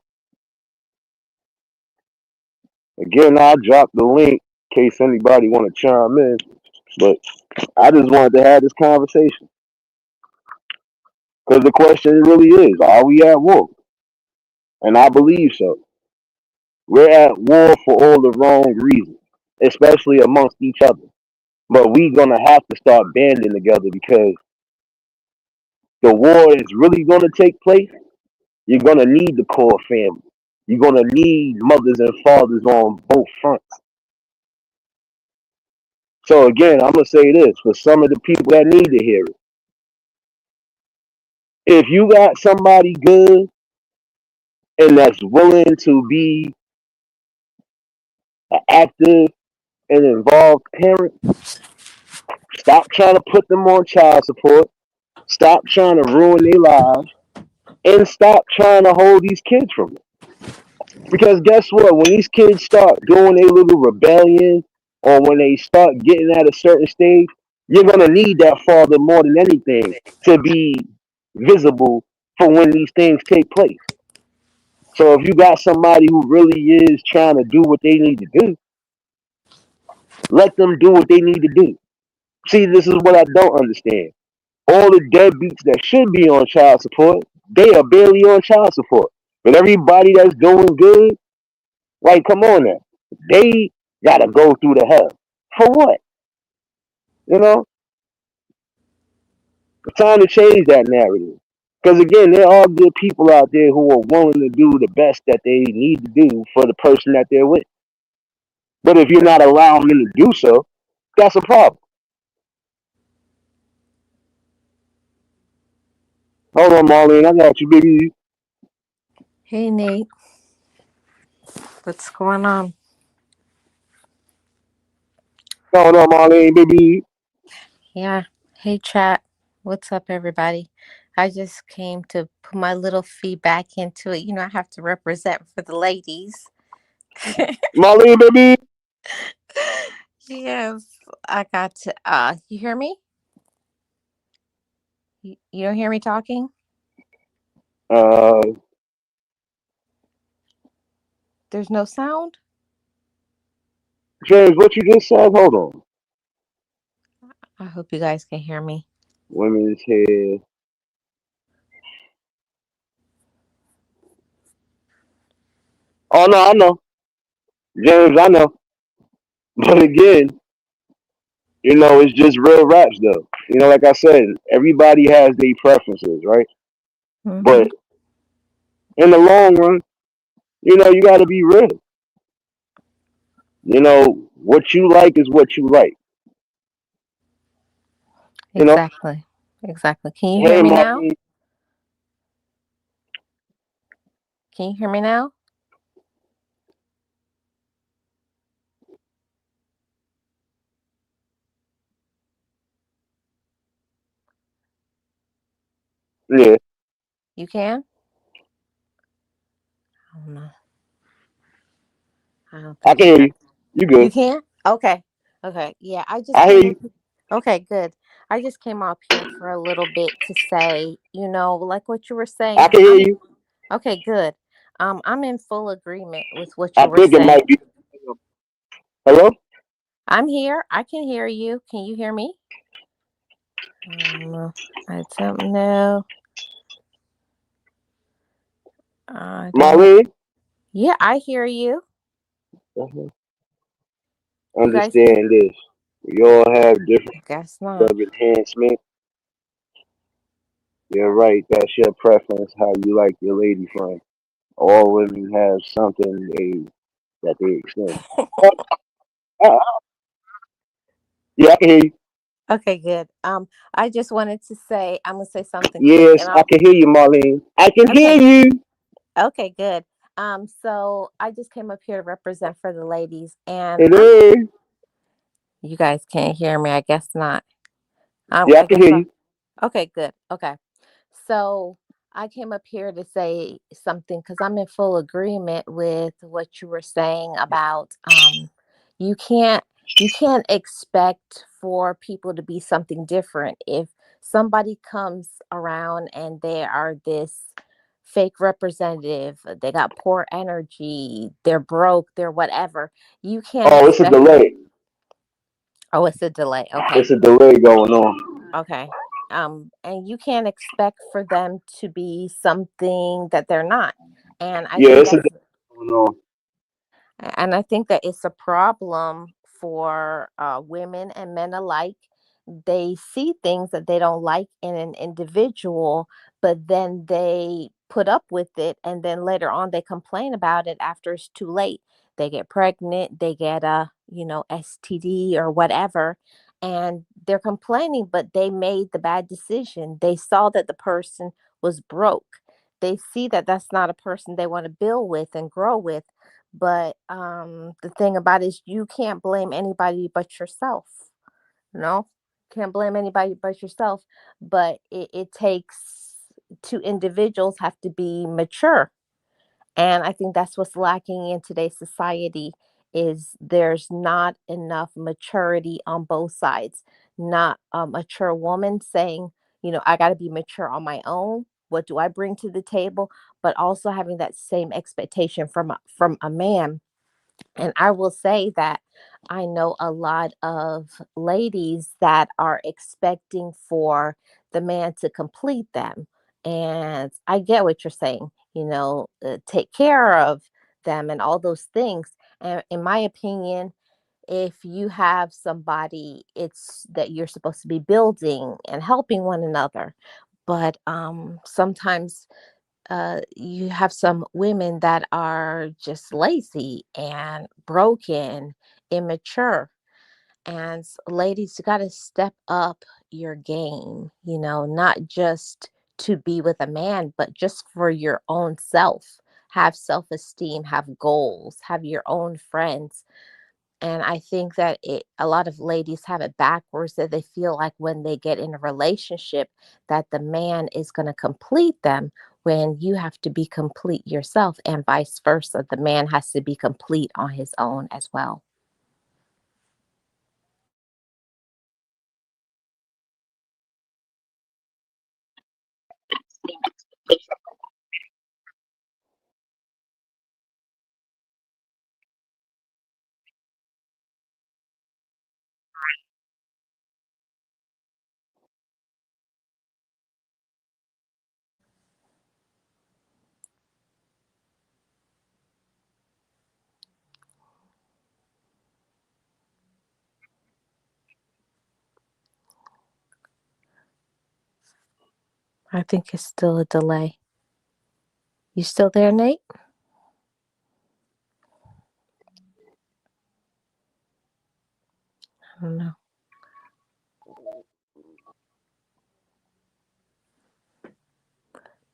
it. Again, I dropped the link in case anybody want to chime in. But I just wanted to have this conversation because the question really is: are we at war? And I believe so. We're at war for all the wrong reasons, especially amongst each other. But we gonna have to start banding together because the war is really gonna take place. You're gonna need the core family. You're gonna need mothers and fathers on both fronts. So again, I'm gonna say this for some of the people that need to hear it. If you got somebody good and that's willing to be an active and involved parent, stop trying to put them on child support. Stop trying to ruin their lives and stop trying to hold these kids from them. Because guess what? When these kids start doing a little rebellion or when they start getting at a certain stage, you're going to need that father more than anything to be visible for when these things take place. So if you got somebody who really is trying to do what they need to do, let them do what they need to do. See, this is what I don't understand. All the deadbeats that should be on child support, they are barely on child support. But everybody that's doing good, like, come on now. They gotta go through the hell. For what? You know? It's time to change that narrative. Because again, there are good people out there who are willing to do the best that they need to do for the person that they're with. But if you're not allowing them to do so, that's a problem. Hold on, Marlene, I got you, baby. Hey Nate, what's going on? Hold on, Marlene, baby. Yeah, hey chat, what's up everybody? I just came to put my little feedback into it. I have to represent for the ladies. Marlene, baby. Yes, I got to. You hear me? You don't hear me talking? Uh, There's no sound? James, what you just said? Hold on. I hope you guys can hear me. Women's hair. Oh, no, I know. James, I know. But again, it's just real raps, though. Like I said, everybody has their preferences, right? Mm-hmm. But in the long run, you got to be real. What you like is what you like. You know, Exactly. Exactly. Can you hear hey, me now? Marlene. Can you hear me now? Yeah, You can? I don't know. I don't I think can you hear guys. you. You You good. can? Okay. Okay. Yeah, I just I hear came up. you. Okay, good. I just came up here for a little bit to say, like what you were I saying. can hear I'm you. okay, good. I'm in full agreement with what I you were think it saying. might be. Hello? I'm here. I can hear you. Can you hear me? Um, I don't know. I don't. Marlene, Yeah, I hear you. mhm, You guys, understand this. We all have different I guess not. of enhancement. You're right. That's your preference. How you like your lady friend. All women have something that they extend. Oh, oh, yeah, I can hear you. Okay, good. I just wanted to say I'm gonna say something quick, Yes, and I I'll. can hear you, Marlene. I can hear Okay, you. okay, good. So I just came up here to represent for the ladies, and It I'm. is. You guys can't hear me. I guess not. Yeah, I I can guess hear I'll. you. Okay, good. Okay. So I came up here to say something because I'm in full agreement with what you were saying about you can't you can't expect for people to be something different. If somebody comes around and they are this fake representative, they got poor energy, they're broke, they're whatever, you can't Oh, it's a expect. delay. Oh, it's a delay. Okay. It's a delay going on. Okay. And you can't expect for them to be something that they're not. And I Yeah, think it's a that's delay going on. and I think that it's a problem for women and men alike. They see things that they don't like in an individual, but then they put up with it, and then later on they complain about it after it's too late. They get pregnant, they get a STD or whatever, and they're complaining, but they made the bad decision. They saw that the person was broke. They see that that's not a person they want to build with and grow with, but the thing about it is you can't blame anybody but yourself. No, can't blame anybody but yourself. But it takes two individuals have to be mature, and I think that's what's lacking in today's society is there's not enough maturity on both sides. Not a mature woman saying, I got to be mature on my own. What do I bring to the table? But also having that same expectation from a man. And I will say that I know a lot of ladies that are expecting for the man to complete them. And I get what you're saying, take care of them and all those things. And in my opinion, if you have somebody, it's that you're supposed to be building and helping one another. But sometimes you have some women that are just lazy and broken, immature. And ladies, you got to step up your game, not just to be with a man, but just for your own self. Have self esteem, have goals, have your own friends. And I think that a lot of ladies have it backwards that they feel like when they get in a relationship that the man is going to complete them when you have to be complete yourself and vice versa. The man has to be complete on his own as well. I think it's still a delay. You still there, Nate? I don't know.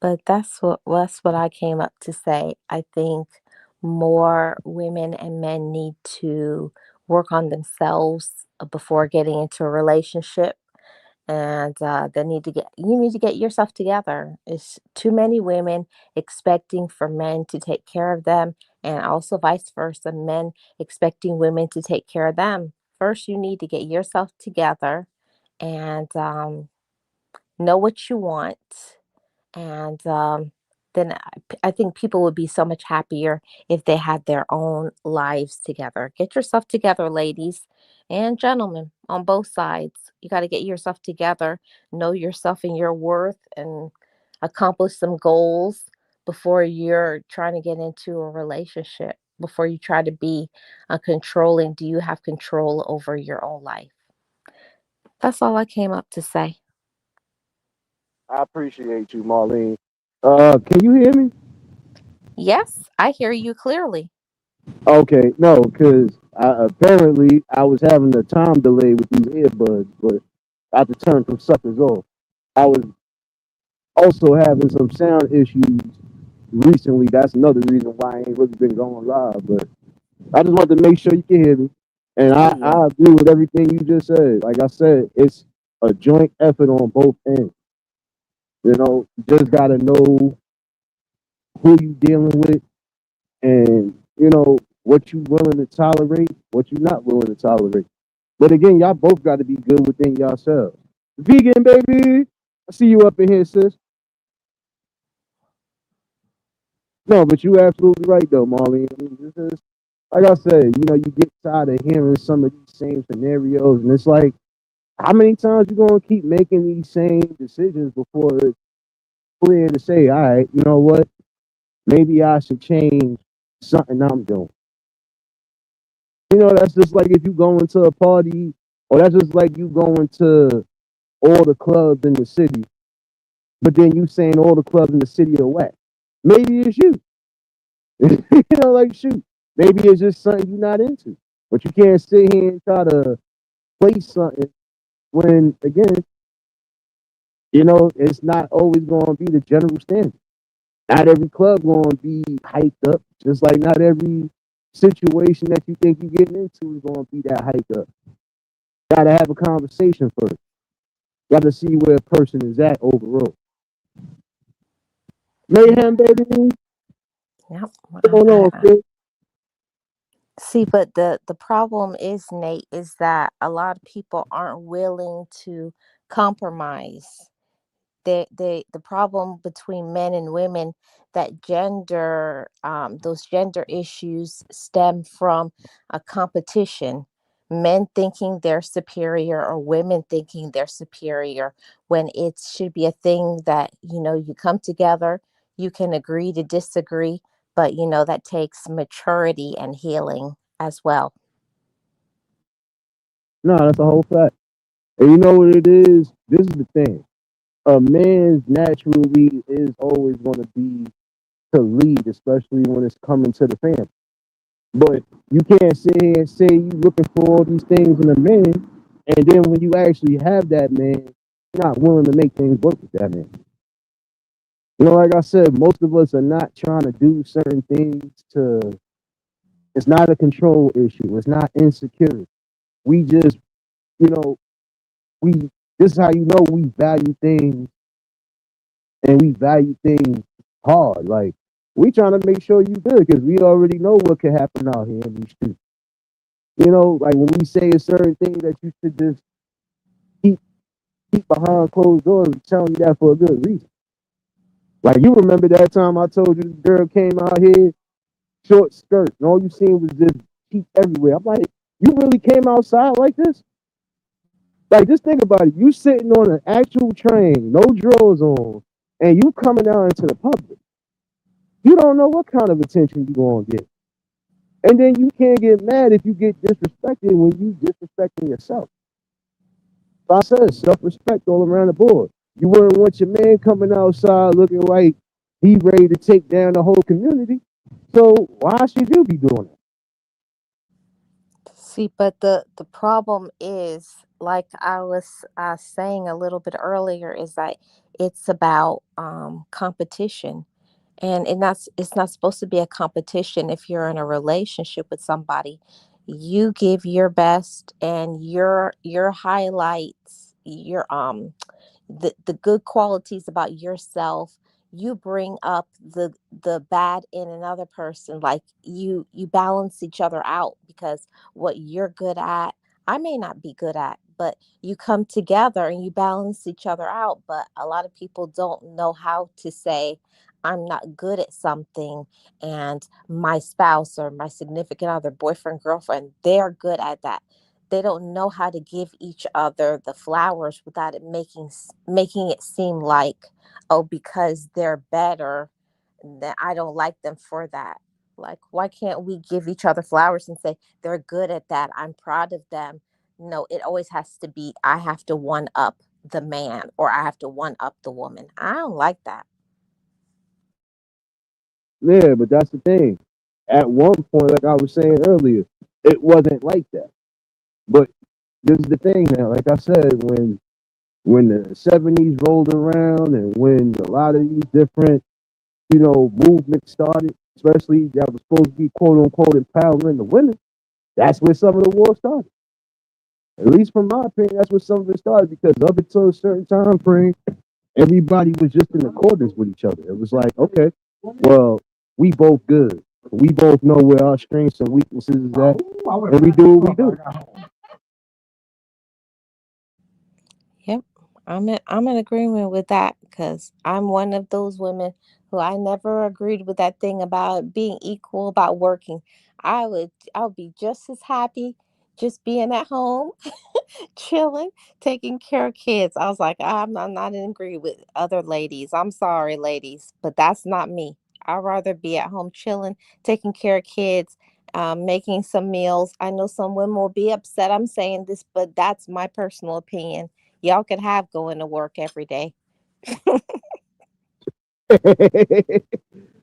But that's what I came up to say. I think more women and men need to work on themselves before getting into a relationship, and they need to get you need to get yourself together. It's too many women expecting for men to take care of them, and also vice versa, men expecting women to take care of them. First, you need to get yourself together and know what you want, and then I think people would be so much happier if they had their own lives together. Get yourself together, ladies, And gentlemen on both sides, you got to get yourself together, know yourself and your worth, and accomplish some goals before you're trying to get into a relationship. Before you try to be controlling, do you have control over your own life? That's all I came up to say. I appreciate you, Marlene. Can you hear me? Yes, I hear you clearly. Okay, no, because apparently I was having a time delay with these earbuds, but I had to turn some suckers off. I was also having some sound issues recently. That's another reason why I ain't really been going live. But I just wanted to make sure you can hear me. And Yeah. I agree with everything you just said. Like I said, it's a joint effort on both ends. You just got to know who you dealing with and, what you willing to tolerate, what you not willing to tolerate. But again, y'all both got to be good within yourselves. Vegan, baby. I see you up in here, sis. No, but you absolutely right, though, Marlene. I mean, this is, like I said, you get tired of hearing some of these same scenarios. And it's like, how many times you going to keep making these same decisions before it's clear to say, all right, you know what? Maybe I should change something I'm doing. That's just like if you go into a party, or that's just like you going to all the clubs in the city, but then you saying all the clubs in the city are whack. Maybe it's you. Like shoot. Maybe it's just something you're not into. But you can't sit here and try to play something when again, it's not always gonna be the general standard. Not every club gonna be hyped up, just like not every situation that you think you're getting into is gonna be that hyped up. Gotta have a conversation first. Gotta see where a person is at overall. Yep. Mayhem, baby. Yep. What's going on, Phil? See, but the problem is, Nate, is that a lot of people aren't willing to compromise. The problem between men and women, that those gender issues stem from a competition. Men thinking they're superior or women thinking they're superior, when it should be a thing that you come together, you can agree to disagree, but that takes maturity and healing as well. No, that's a whole fact. And you know what it is? This is the thing. A man's naturally is always going to be to lead, especially when it's coming to the family. But you can't sit here and say you looking for all these things in a man, and then when you actually have that man, you're not willing to make things work with that man. Like I said, most of us are not trying to do certain things to. It's not a control issue. It's not insecurity. We just, you know, we. This is how you know we value things and we value things hard. Like we trying to make sure you good because we already know what could happen out here in these streets. Like when we say a certain thing that you should just keep keep behind closed doors, we're telling you that for a good reason. Like you remember that time I told you this girl came out here, short skirt, and all you seen was just feet everywhere. I'm like, you really came outside like this? Like just think about it. You sitting on an actual train, no drawers on, and you coming out into the public. You don't know what kind of attention you gonna get. And then you can't get mad if you get disrespected when you disrespecting yourself. So I said self-respect all around the board. You wouldn't want your man coming outside looking like he ready to take down the whole community. So why should you be doing it? See, but the problem is, like I was saying a little bit earlier, is that it's about competition, and that's it's not supposed to be a competition. If you're in a relationship with somebody, you give your best and your highlights, the good qualities about yourself. You bring up the bad in another person. Like you balance each other out, because what you're good at, I may not be good at, but you come together and you balance each other out. But a lot of people don't know how to say, I'm not good at something, and my spouse or my significant other, boyfriend, girlfriend, they're good at that. they don't know how to give each other the flowers without it making it seem like, oh, because they're better, that I don't like them for that. Like, why can't we give each other flowers and say they're good at that? I'm proud of them. No, it always has to be I have to one up the man or I have to one up the woman. I don't like that. Yeah, but that's the thing. At one point, like I was saying earlier, it wasn't like that. But this is the thing now. Like I said, when the '70s rolled around and when a lot of these different, movements started, especially that was supposed to be quote unquote empowering the women, that's where some of the war started. At least from my opinion, that's where some of it started because up until a certain time frame, everybody was just in accordance with each other. It was like, okay, well, we both good. We both know where our strengths and weaknesses is at, and we do what we do. Yep. I'm in agreement with that because I'm one of those women who I never agreed with that thing about being equal about working. I would be just as happy just being at home, chilling, taking care of kids. I was like, I'm not in agree with other ladies. I'm sorry, ladies, but that's not me. I'd rather be at home chilling, taking care of kids, making some meals. I know some women will be upset I'm saying this, but that's my personal opinion. Y'all could have going to work every day.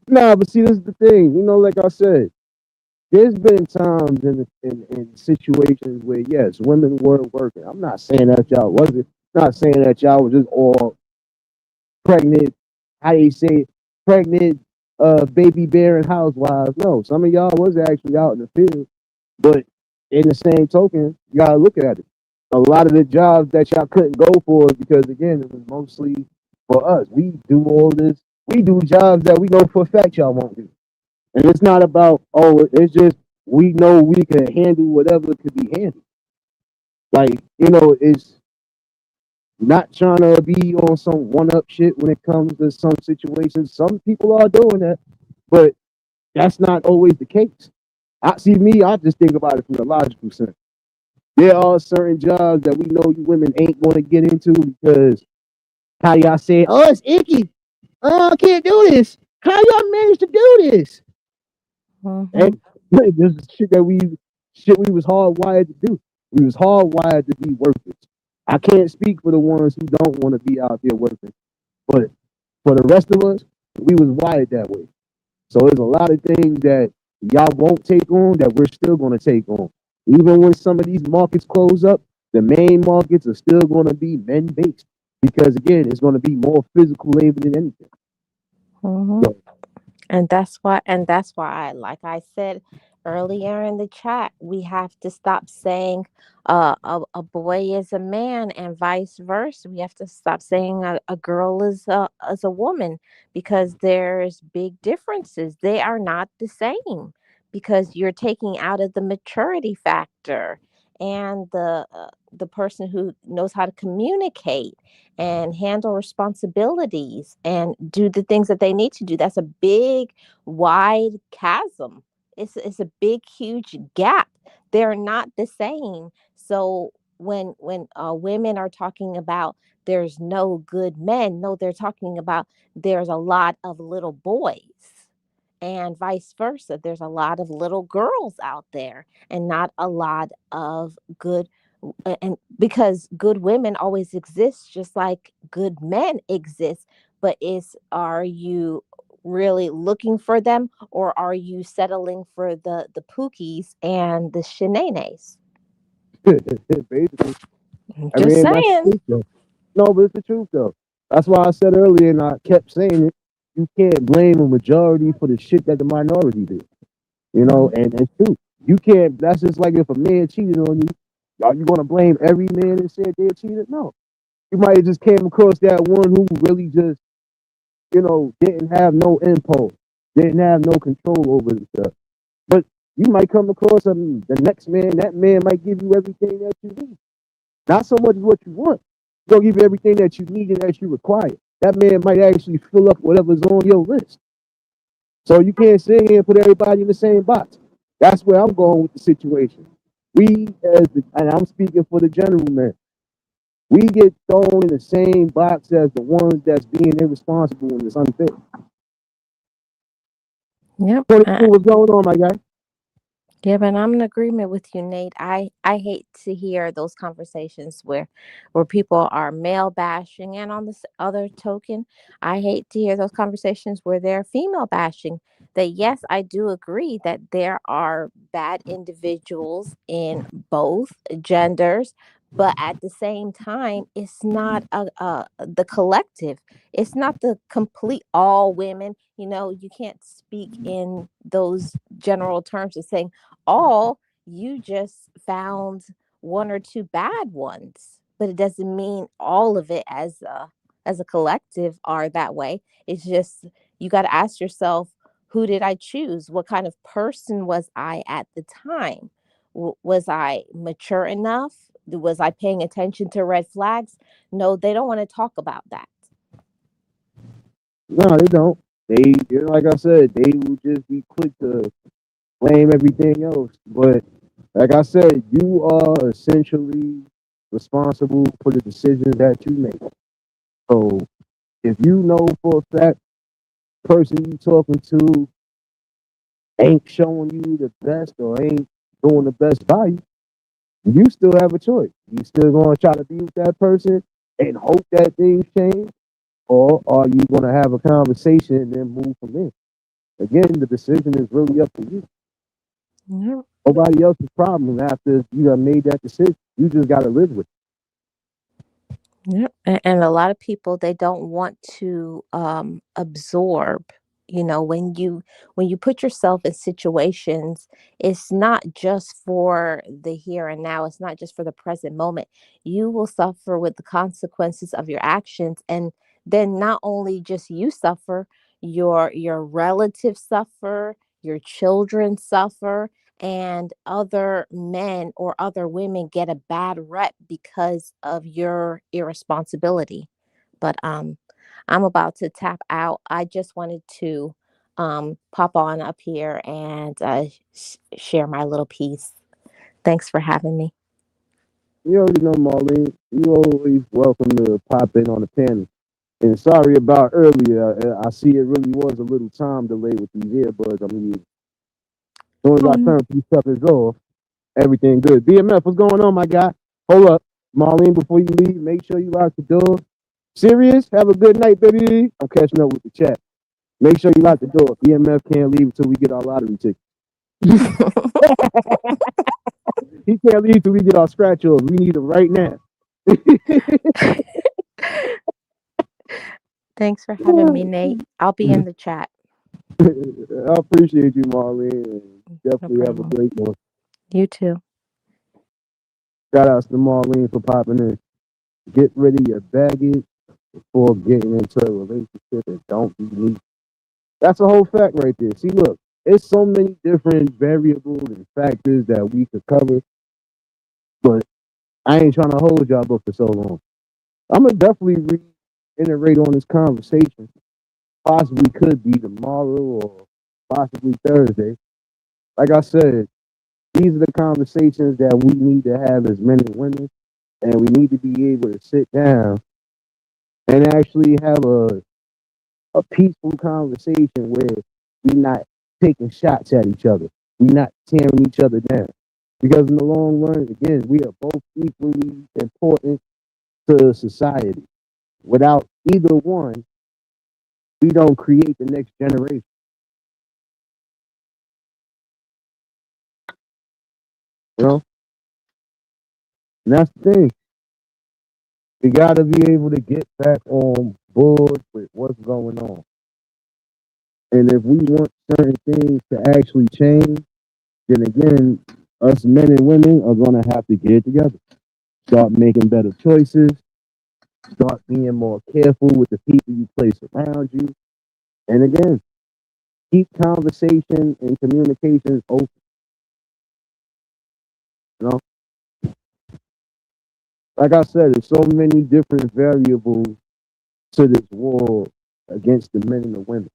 Nah, but see, this is the thing. Like I said, there's been times in situations where yes, women were working. I'm not saying that y'all wasn't. Not saying that y'all was just all pregnant. How they say it, pregnant, baby bearing housewives. No, some of y'all was actually out in the field. But in the same token, you gotta look at it. A lot of the jobs that y'all couldn't go for because again, it was mostly for us. We do all this. We do jobs that we know for a fact y'all won't do. And it's not about it's just we know we can handle whatever could be handled. Like, it's not trying to be on some one up shit when it comes to some situations. Some people are doing that, but that's not always the case. I see me, I just think about it from the logical sense. There are certain jobs that we know you women ain't gonna get into because how y'all say, oh, it's icky. Oh, I can't do this. How y'all manage to do this? Mm-hmm. And this is shit we was hardwired to do. We was hardwired to be workers. I can't speak for the ones who don't want to be out there working, but for the rest of us, we was wired that way. So there's a lot of things that y'all won't take on that we're still going to take on. Even when some of these markets close up, the main markets are still going to be men based because again, it's going to be more physical labor than anything. Mm-hmm. So, And that's why like I said earlier in the chat, we have to stop saying a boy is a man and vice versa. We have to stop saying a girl is a woman because there's big differences. They are not the same because you're taking out of the maturity factor and the person who knows how to communicate and handle responsibilities and do the things that they need to do. That's a big, wide chasm. It's a big, huge gap. They're not the same. So when women are talking about there's no good men, no, they're talking about there's a lot of little boys. And vice versa. There's a lot of little girls out there and not a lot of good and because good women always exist just like good men exist, but is are you really looking for them or are you settling for the pookies and the shenanes? basically, I Just mean, that's the saying. truth though. No, but it's the truth though. That's why I said earlier, and I kept saying it. You can't blame a majority for the shit that the minority do. And it's true. You can't. That's just like if a man cheated on you. Are you gonna blame every man that said they cheated? No. You might have just came across that one who really just, didn't have no impulse, didn't have no control over himself. But you might come across the next man. That man might give you everything that you need. Not so much what you want. He'll give you everything that you need and that you require. That man might actually fill up whatever's on your list. So you can't sit here and put everybody in the same box. That's where I'm going with the situation. We, and I'm speaking for the general man, we get thrown in the same box as the ones that's being irresponsible and it's unfair. Yep. 22, what's going on, my guy? Yeah, but I'm in agreement with you, Nate. I hate to hear those conversations where people are male bashing, and on this other token, I hate to hear those conversations where they're female bashing. That yes, I do agree that there are bad individuals in both genders, but at the same time, it's not the collective. It's not the complete all women. You can't speak in those general terms of saying all. You just found one or two bad ones, but it doesn't mean all of it as a collective are that way. It's just you got to ask yourself, who did I choose? What kind of person was I at the time? Was I mature enough? Was I paying attention to red flags? No, they don't want to talk about that. No, they don't. They, like I said, they will just be quick to blame everything else. But like I said, you are essentially responsible for the decisions that you make. So if you know for a fact person you talking to ain't showing you the best or ain't doing the best by you, you still have a choice. You still gonna try to be with that person and hope that things change, or are you gonna have a conversation and then move from there? Again, the decision is really up to you. Yeah. Nobody else's problem after you have made that decision. You just gotta live with Yep. And a lot of people, they don't want to absorb. When you put yourself in situations, it's not just for the here and now. It's not just for the present moment. You will suffer with the consequences of your actions, and then not only just you suffer, your relatives suffer, your children suffer, and other men or other women get a bad rep because of your irresponsibility. But I'm about to tap out. I just wanted to pop on up here and share my little piece. Thanks for having me. it. You already know, Marlene. You always welcome to pop in on the panel. And sorry about earlier. I see it really was a little time delay with these earbuds. I mean, as soon as I Um, turn these suckers off, everything good. BMF, what's going on, my guy? Hold up. Marlene, before you leave, make sure you lock the door. Serious? Have a good night, baby. I'm catching up with the chat. Make sure you lock the door. BMF can't leave until we get our lottery ticket. He can't leave till we get our scratch offs. We need them right now. Thanks for having me, Nate. I'll be in the chat. I appreciate you, Marlene. And No definitely have a problem. great one. You too. Shout outs to Marlene for popping in. Get rid of your baggage before getting into a relationship and don't be neat. That's a whole fact right there. See, look, it's so many different variables and factors that we could cover, but I ain't trying to hold y'all up for so long. I'm gonna definitely reiterate on this conversation. Possibly could be tomorrow or possibly Thursday. Like I said, these are the conversations that we need to have as men and women, and we need to be able to sit down and actually have a peaceful conversation where we're not taking shots at each other. We're not tearing each other down. Because in the long run, again, we are both equally important to society. Without either one, we don't create the next generation. You know? And that's the thing. We gotta be able to get back on board with what's going on. And if we want certain things to actually change, then again, us men and women are gonna have to get it together. Start making better choices. Start being more careful with the people you place around you. And again, keep conversation and communications open. You know, like I said, there's so many different variables to this war against the men and the women.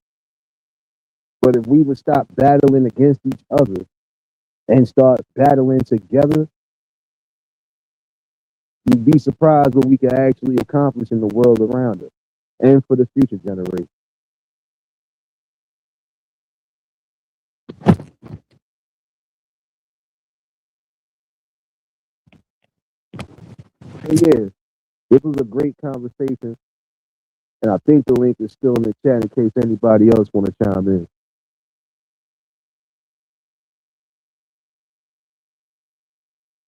But if we would stop battling against each other and start battling together, you'd be surprised what we can actually accomplish in the world around us and for the future generation. And yeah, this was a great conversation, and I think the link is still in the chat in case anybody else want to chime in.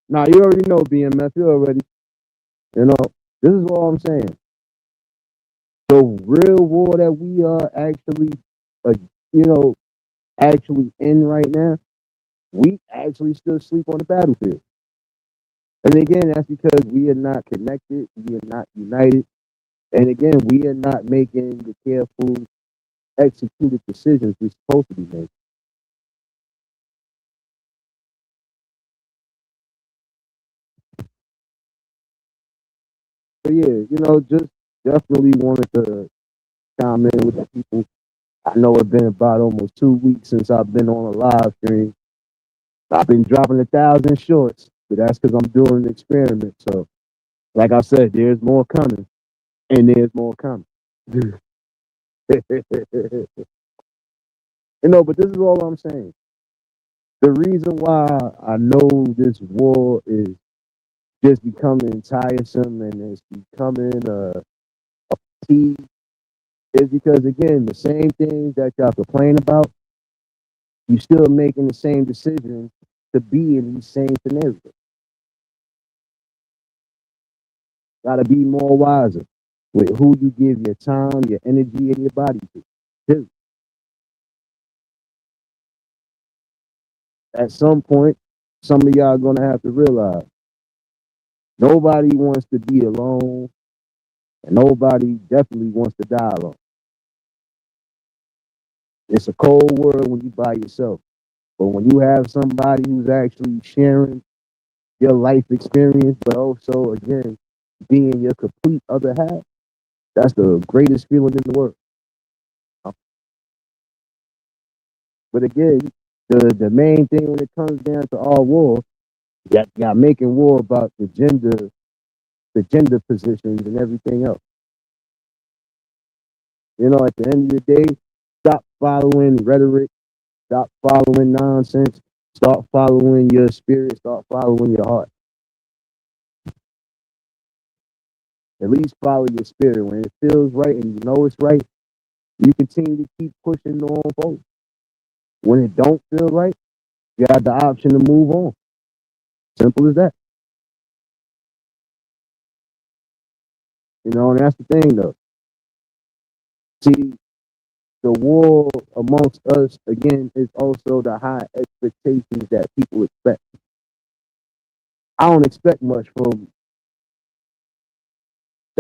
Now, you already know BMF, you already, this is all I'm saying. The real war that we are actually, uh, actually in right now, we actually still sleep on the battlefield. And again, that's because we are not connected, we are not united, and again, we are not making the careful, executed decisions we're supposed to be making. So yeah, just definitely wanted to chime in with the people. I know it's been about almost 2 weeks since I've been on a live stream. I've been dropping 1,000 shorts, but that's because I'm doing an experiment. So, like I said, there's more coming, and there's more coming. But this is all I'm saying. The reason why I know this war is just becoming tiresome and it's becoming fatigue is because, again, the same things that y'all complain about, you still making the same decisions to be in these same scenarios. Gotta be more wiser with who you give your time, your energy, and your body to. Too. At some point, some of y'all gonna have to realize nobody wants to be alone, and nobody definitely wants to die alone. It's a cold world when you by yourself, but when you have somebody who's actually sharing your life experience, but also again being your complete other half, that's the greatest feeling in the world. But again, the main thing when it comes down to all war, y'all making war about the gender positions and everything else. At the end of the day, stop following rhetoric, stop following nonsense, start following your spirit, start following your heart. At least follow your spirit. When it feels right and you know it's right, you continue to keep pushing on forward. When it don't feel right, you have the option to move on. Simple as that. And that's the thing though. See, the war amongst us again is also the high expectations that people expect. I don't expect much from.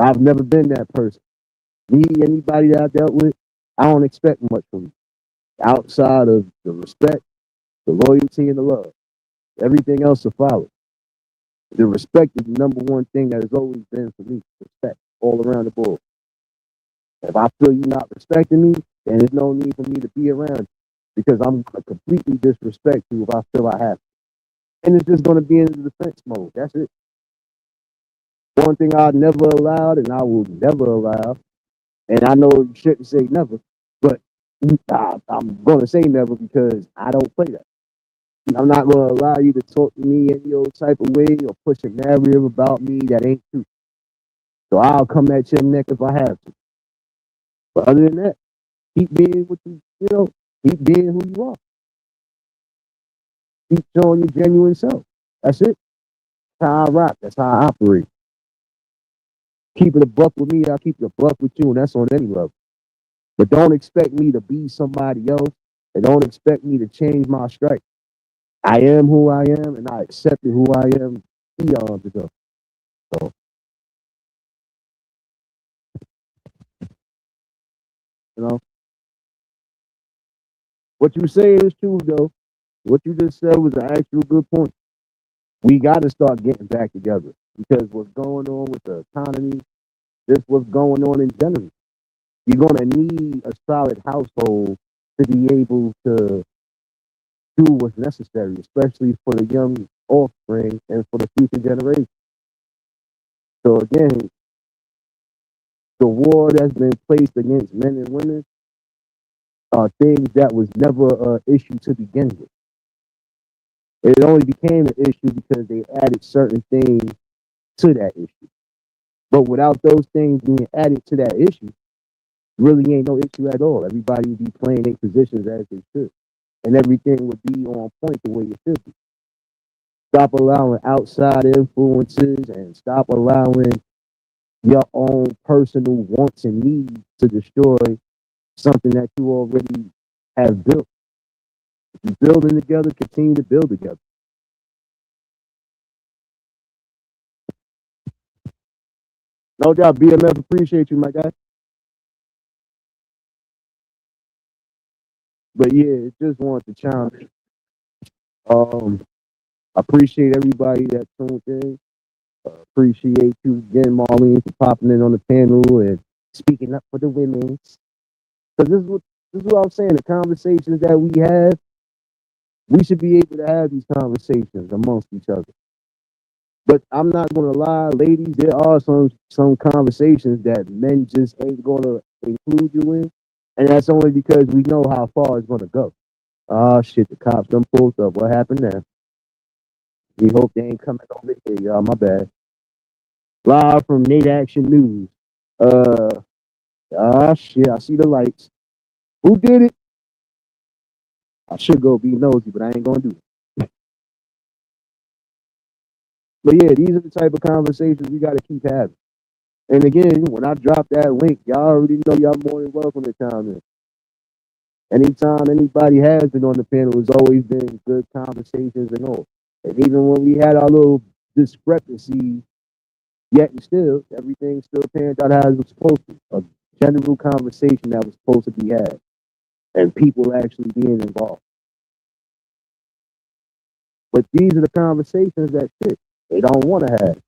I've never been that person. Me, anybody that I dealt with, I don't expect much from you outside of the respect, the loyalty, and the love. Everything else will follow. The respect is the number one thing that has always been for me. Respect all around the board. If I feel you're not respecting me, then there's no need for me to be around you because I'm gonna completely disrespect you if I feel I have to. And it's just going to be in the defense mode. That's it. One thing I never allowed and I will never allow, and I know you shouldn't say never, but I'm going to say never because I don't play that. I'm not going to allow you to talk to me any old type of way or push a narrative about me that ain't true. So I'll come at your neck if I have to. But other than that, keep being what keep being who you are. Keep showing your genuine self. That's it. That's how I rock. That's how I operate. Keep it a buck with me, I'll keep it a buck with you, and that's on any level. But don't expect me to be somebody else, and don't expect me to change my strike. I am who I am, and I accepted who I am eons ago. So, what you say is true, though. What you just said was an actual good point. We got to start getting back together because what's going on with the economy, just what's going on in general. You're going to need a solid household to be able to do what's necessary, especially for the young offspring and for the future generation. So again, the war that's been placed against men and women are things that was never an issue to begin with. It only became an issue because they added certain things to that issue. But without those things being added to that issue, really ain't no issue at all. Everybody would be playing their positions as they should. And everything would be on point the way it should be. Stop allowing outside influences and stop allowing your own personal wants and needs to destroy something that you already have built. If you're building together, continue to build together. No doubt, BMF, appreciate you, my guy. But yeah, just wanted to chime in. Appreciate everybody that tuned in. Appreciate you again, Marlene, for popping in on the panel and speaking up for the women. Because this is what I'm saying. The conversations that we have, we should be able to have these conversations amongst each other. But I'm not gonna lie, ladies, there are some conversations that men just ain't gonna include you in, and that's only because we know how far it's gonna go. Oh shit, the cops done pulled up. What happened there? We hope they ain't coming over here, y'all. My bad. Live from Nate Action News. Shit, I see the lights. Who did it? I should go be nosy, but I ain't gonna do it. But yeah, these are the type of conversations we gotta keep having. And again, when I drop that link, y'all already know y'all more than welcome to chime in. Anytime anybody has been on the panel, it's always been good conversations and all. And even when we had our little discrepancies, yet and still, everything still panned out as it was supposed to. A general conversation that was supposed to be had. And people actually being involved. But these are the conversations that shit they don't want to have.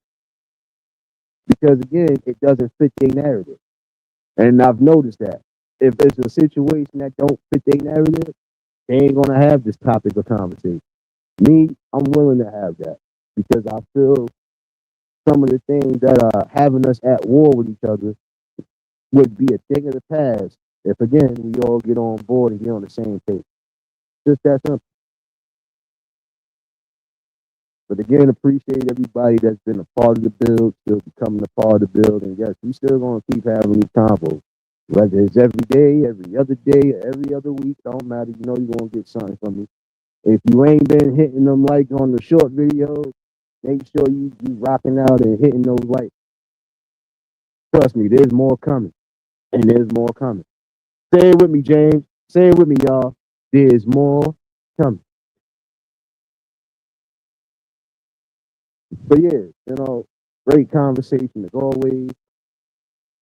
Because again, it doesn't fit their narrative. And I've noticed that. If there's a situation that don't fit their narrative, they ain't gonna have this topic of conversation. Me, I'm willing to have that. Because I feel some of the things that are having us at war with each other would be a thing of the past if again we all get on board and get on the same page. Just that simple. But again, appreciate everybody that's been a part of the build, still becoming a part of the build. And yes, we still gonna keep having these combos. Whether it's every day, every other day, or every other week, don't matter. You know you're gonna get something from me. If you ain't been hitting them like on the short videos, make sure you rocking out and hitting those likes. Trust me, there's more coming. And there's more coming. Say it with me, James. Say it with me, y'all. There's more coming. But yeah, great conversation as always.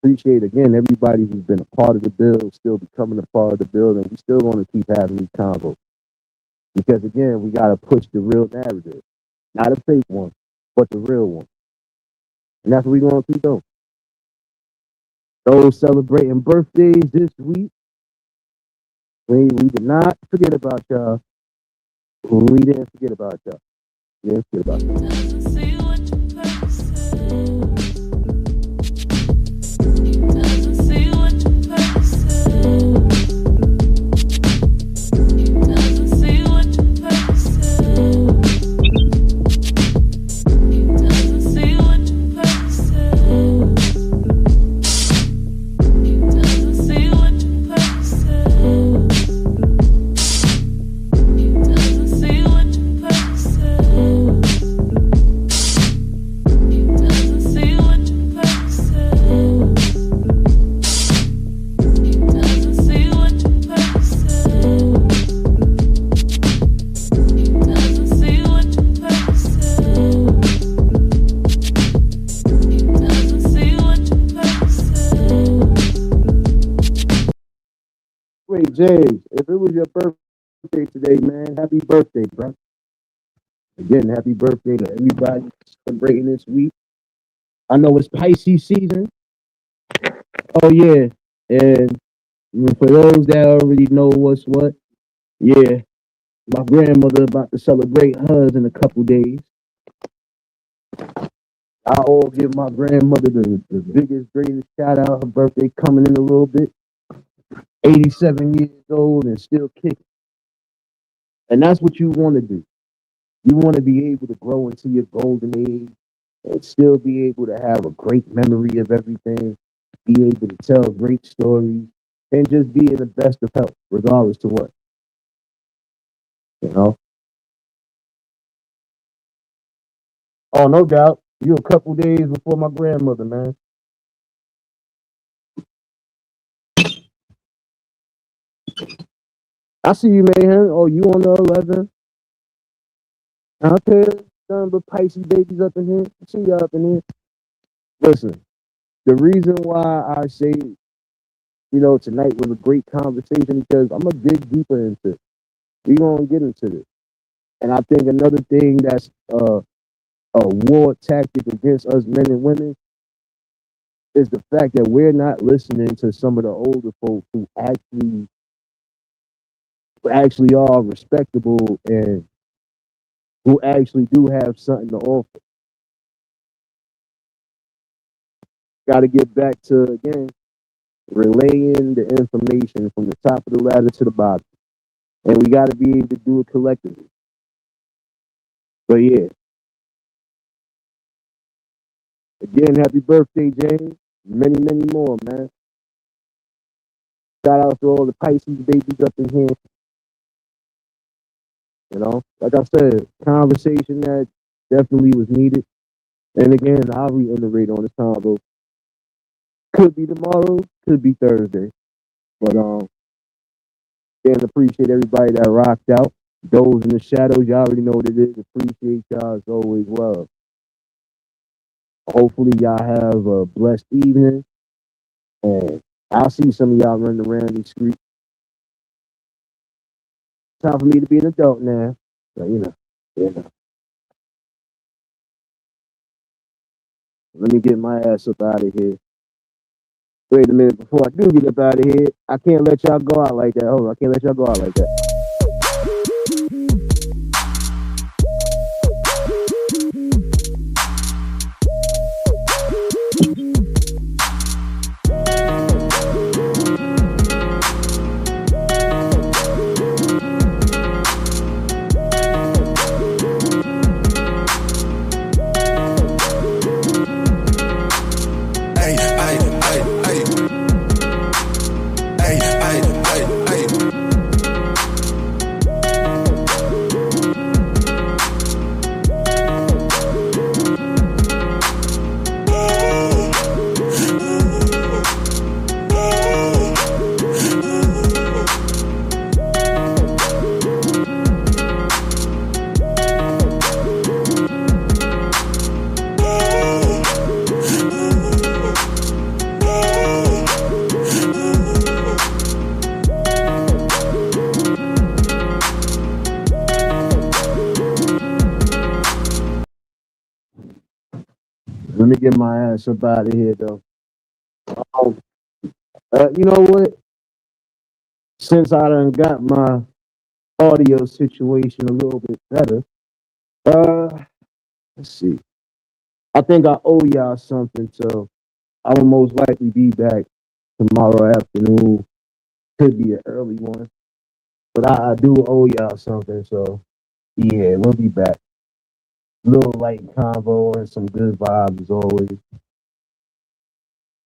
Appreciate again everybody who's been a part of the build, still becoming a part of the build, and we still want to keep having these combos. Because again, we gotta push the real narrative. Not a fake one, but the real one. And that's what we're gonna keep doing. Those celebrating birthdays this week, we did not forget about y'all. We didn't forget about y'all. We didn't forget about y'all. Wait, James, if it was your birthday today, man, happy birthday, bro. Again, happy birthday to everybody celebrating this week. I know it's Pisces season. Oh, yeah. And for those that already know what's what, yeah, My grandmother about to celebrate hers in a couple days. I all give my grandmother the biggest, greatest shout out. Her birthday coming in a little bit. 87 years old and still kicking. And that's what you want to do. You want to be able to grow into your golden age and still be able to have a great memory of everything, be able to tell great stories, and just be in the best of health, regardless to what, you know. Oh, no doubt. You a couple days before my grandmother, man. I see you, man. Oh, you on the 11th? Okay, nothing but Pisces babies up in here. I see y'all up in here. Listen, the reason why I say, tonight was a great conversation because I'm gonna dig deeper into it. We gonna get into this. And I think another thing that's a war tactic against us men and women is the fact that we're not listening to some of the older folks who actually are respectable and who actually do have something to offer. Got to get back to again relaying the information from the top of the ladder to the bottom, and we got to be able to do it collectively. But yeah, again, happy birthday, James. Many, many more, man. Shout out to all the Pisces babies up in here. Like I said, conversation that definitely was needed. And again, I'll reiterate on this combo. Could be tomorrow, could be Thursday. But again, appreciate everybody that rocked out. Those in the shadows, y'all already know what it is. Appreciate y'all as always. Well, hopefully y'all have a blessed evening. And I'll see some of y'all running around these streets. Time for me to be an adult now. So, let me get my ass up out of here. Wait a minute, before I do get up out of here, I can't let y'all go out like that. Hold on, I can't let y'all go out like that. Let me get my ass up out of here, though. You know what? Since I done got my audio situation a little bit better, let's see. I think I owe y'all something, so I will most likely be back tomorrow afternoon. Could be an early one, but I do owe y'all something, so yeah, we'll be back. Little light convo and some good vibes as always.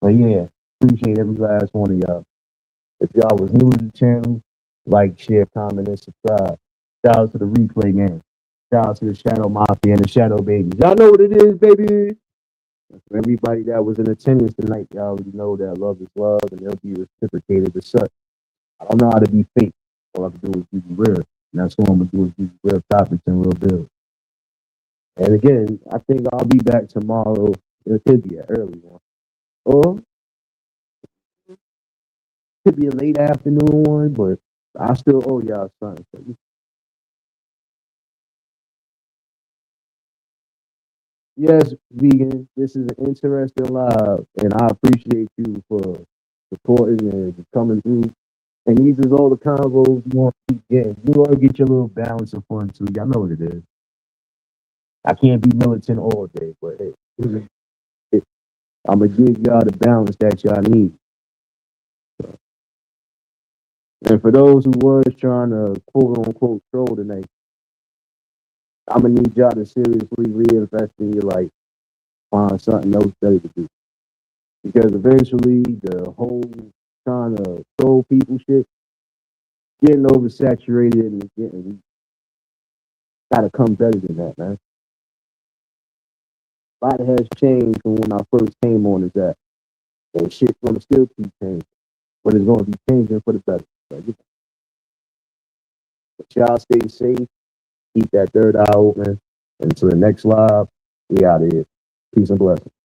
But yeah, appreciate every last one of y'all. If y'all was new to the channel, like, share, comment, and subscribe. Shout out to the replay game. Shout out to the Shadow Mafia and the Shadow Babies. Y'all know what it is, baby. And for everybody that was in attendance tonight, y'all already know that love is love and it'll be reciprocated as such. I don't know how to be fake. All I can do is give you real. And that's what I'm going to do is give you real topics and real bills. And again, I think I'll be back tomorrow. It could be an early one. Or it could be a late afternoon one, but I still owe y'all something. So yes, vegan, this is an interesting live, and I appreciate you for supporting and coming through And these is all the combos you want to keep getting. You want to get your little balance of fun too. Y'all know what it is. I can't be militant all day, but hey, I'm gonna give y'all the balance that y'all need. And for those who was trying to quote unquote troll tonight, I'm gonna need y'all to seriously reinvest in your life. Find something else better to do. Because eventually the whole trying to troll people shit getting oversaturated and getting gotta come better than that, man. A lot has changed from when I first came on this app. And shit's gonna still keep changing. But it's gonna be changing for the better. But y'all stay safe, keep that third eye open. Until the next live, we out of here. Peace and blessings.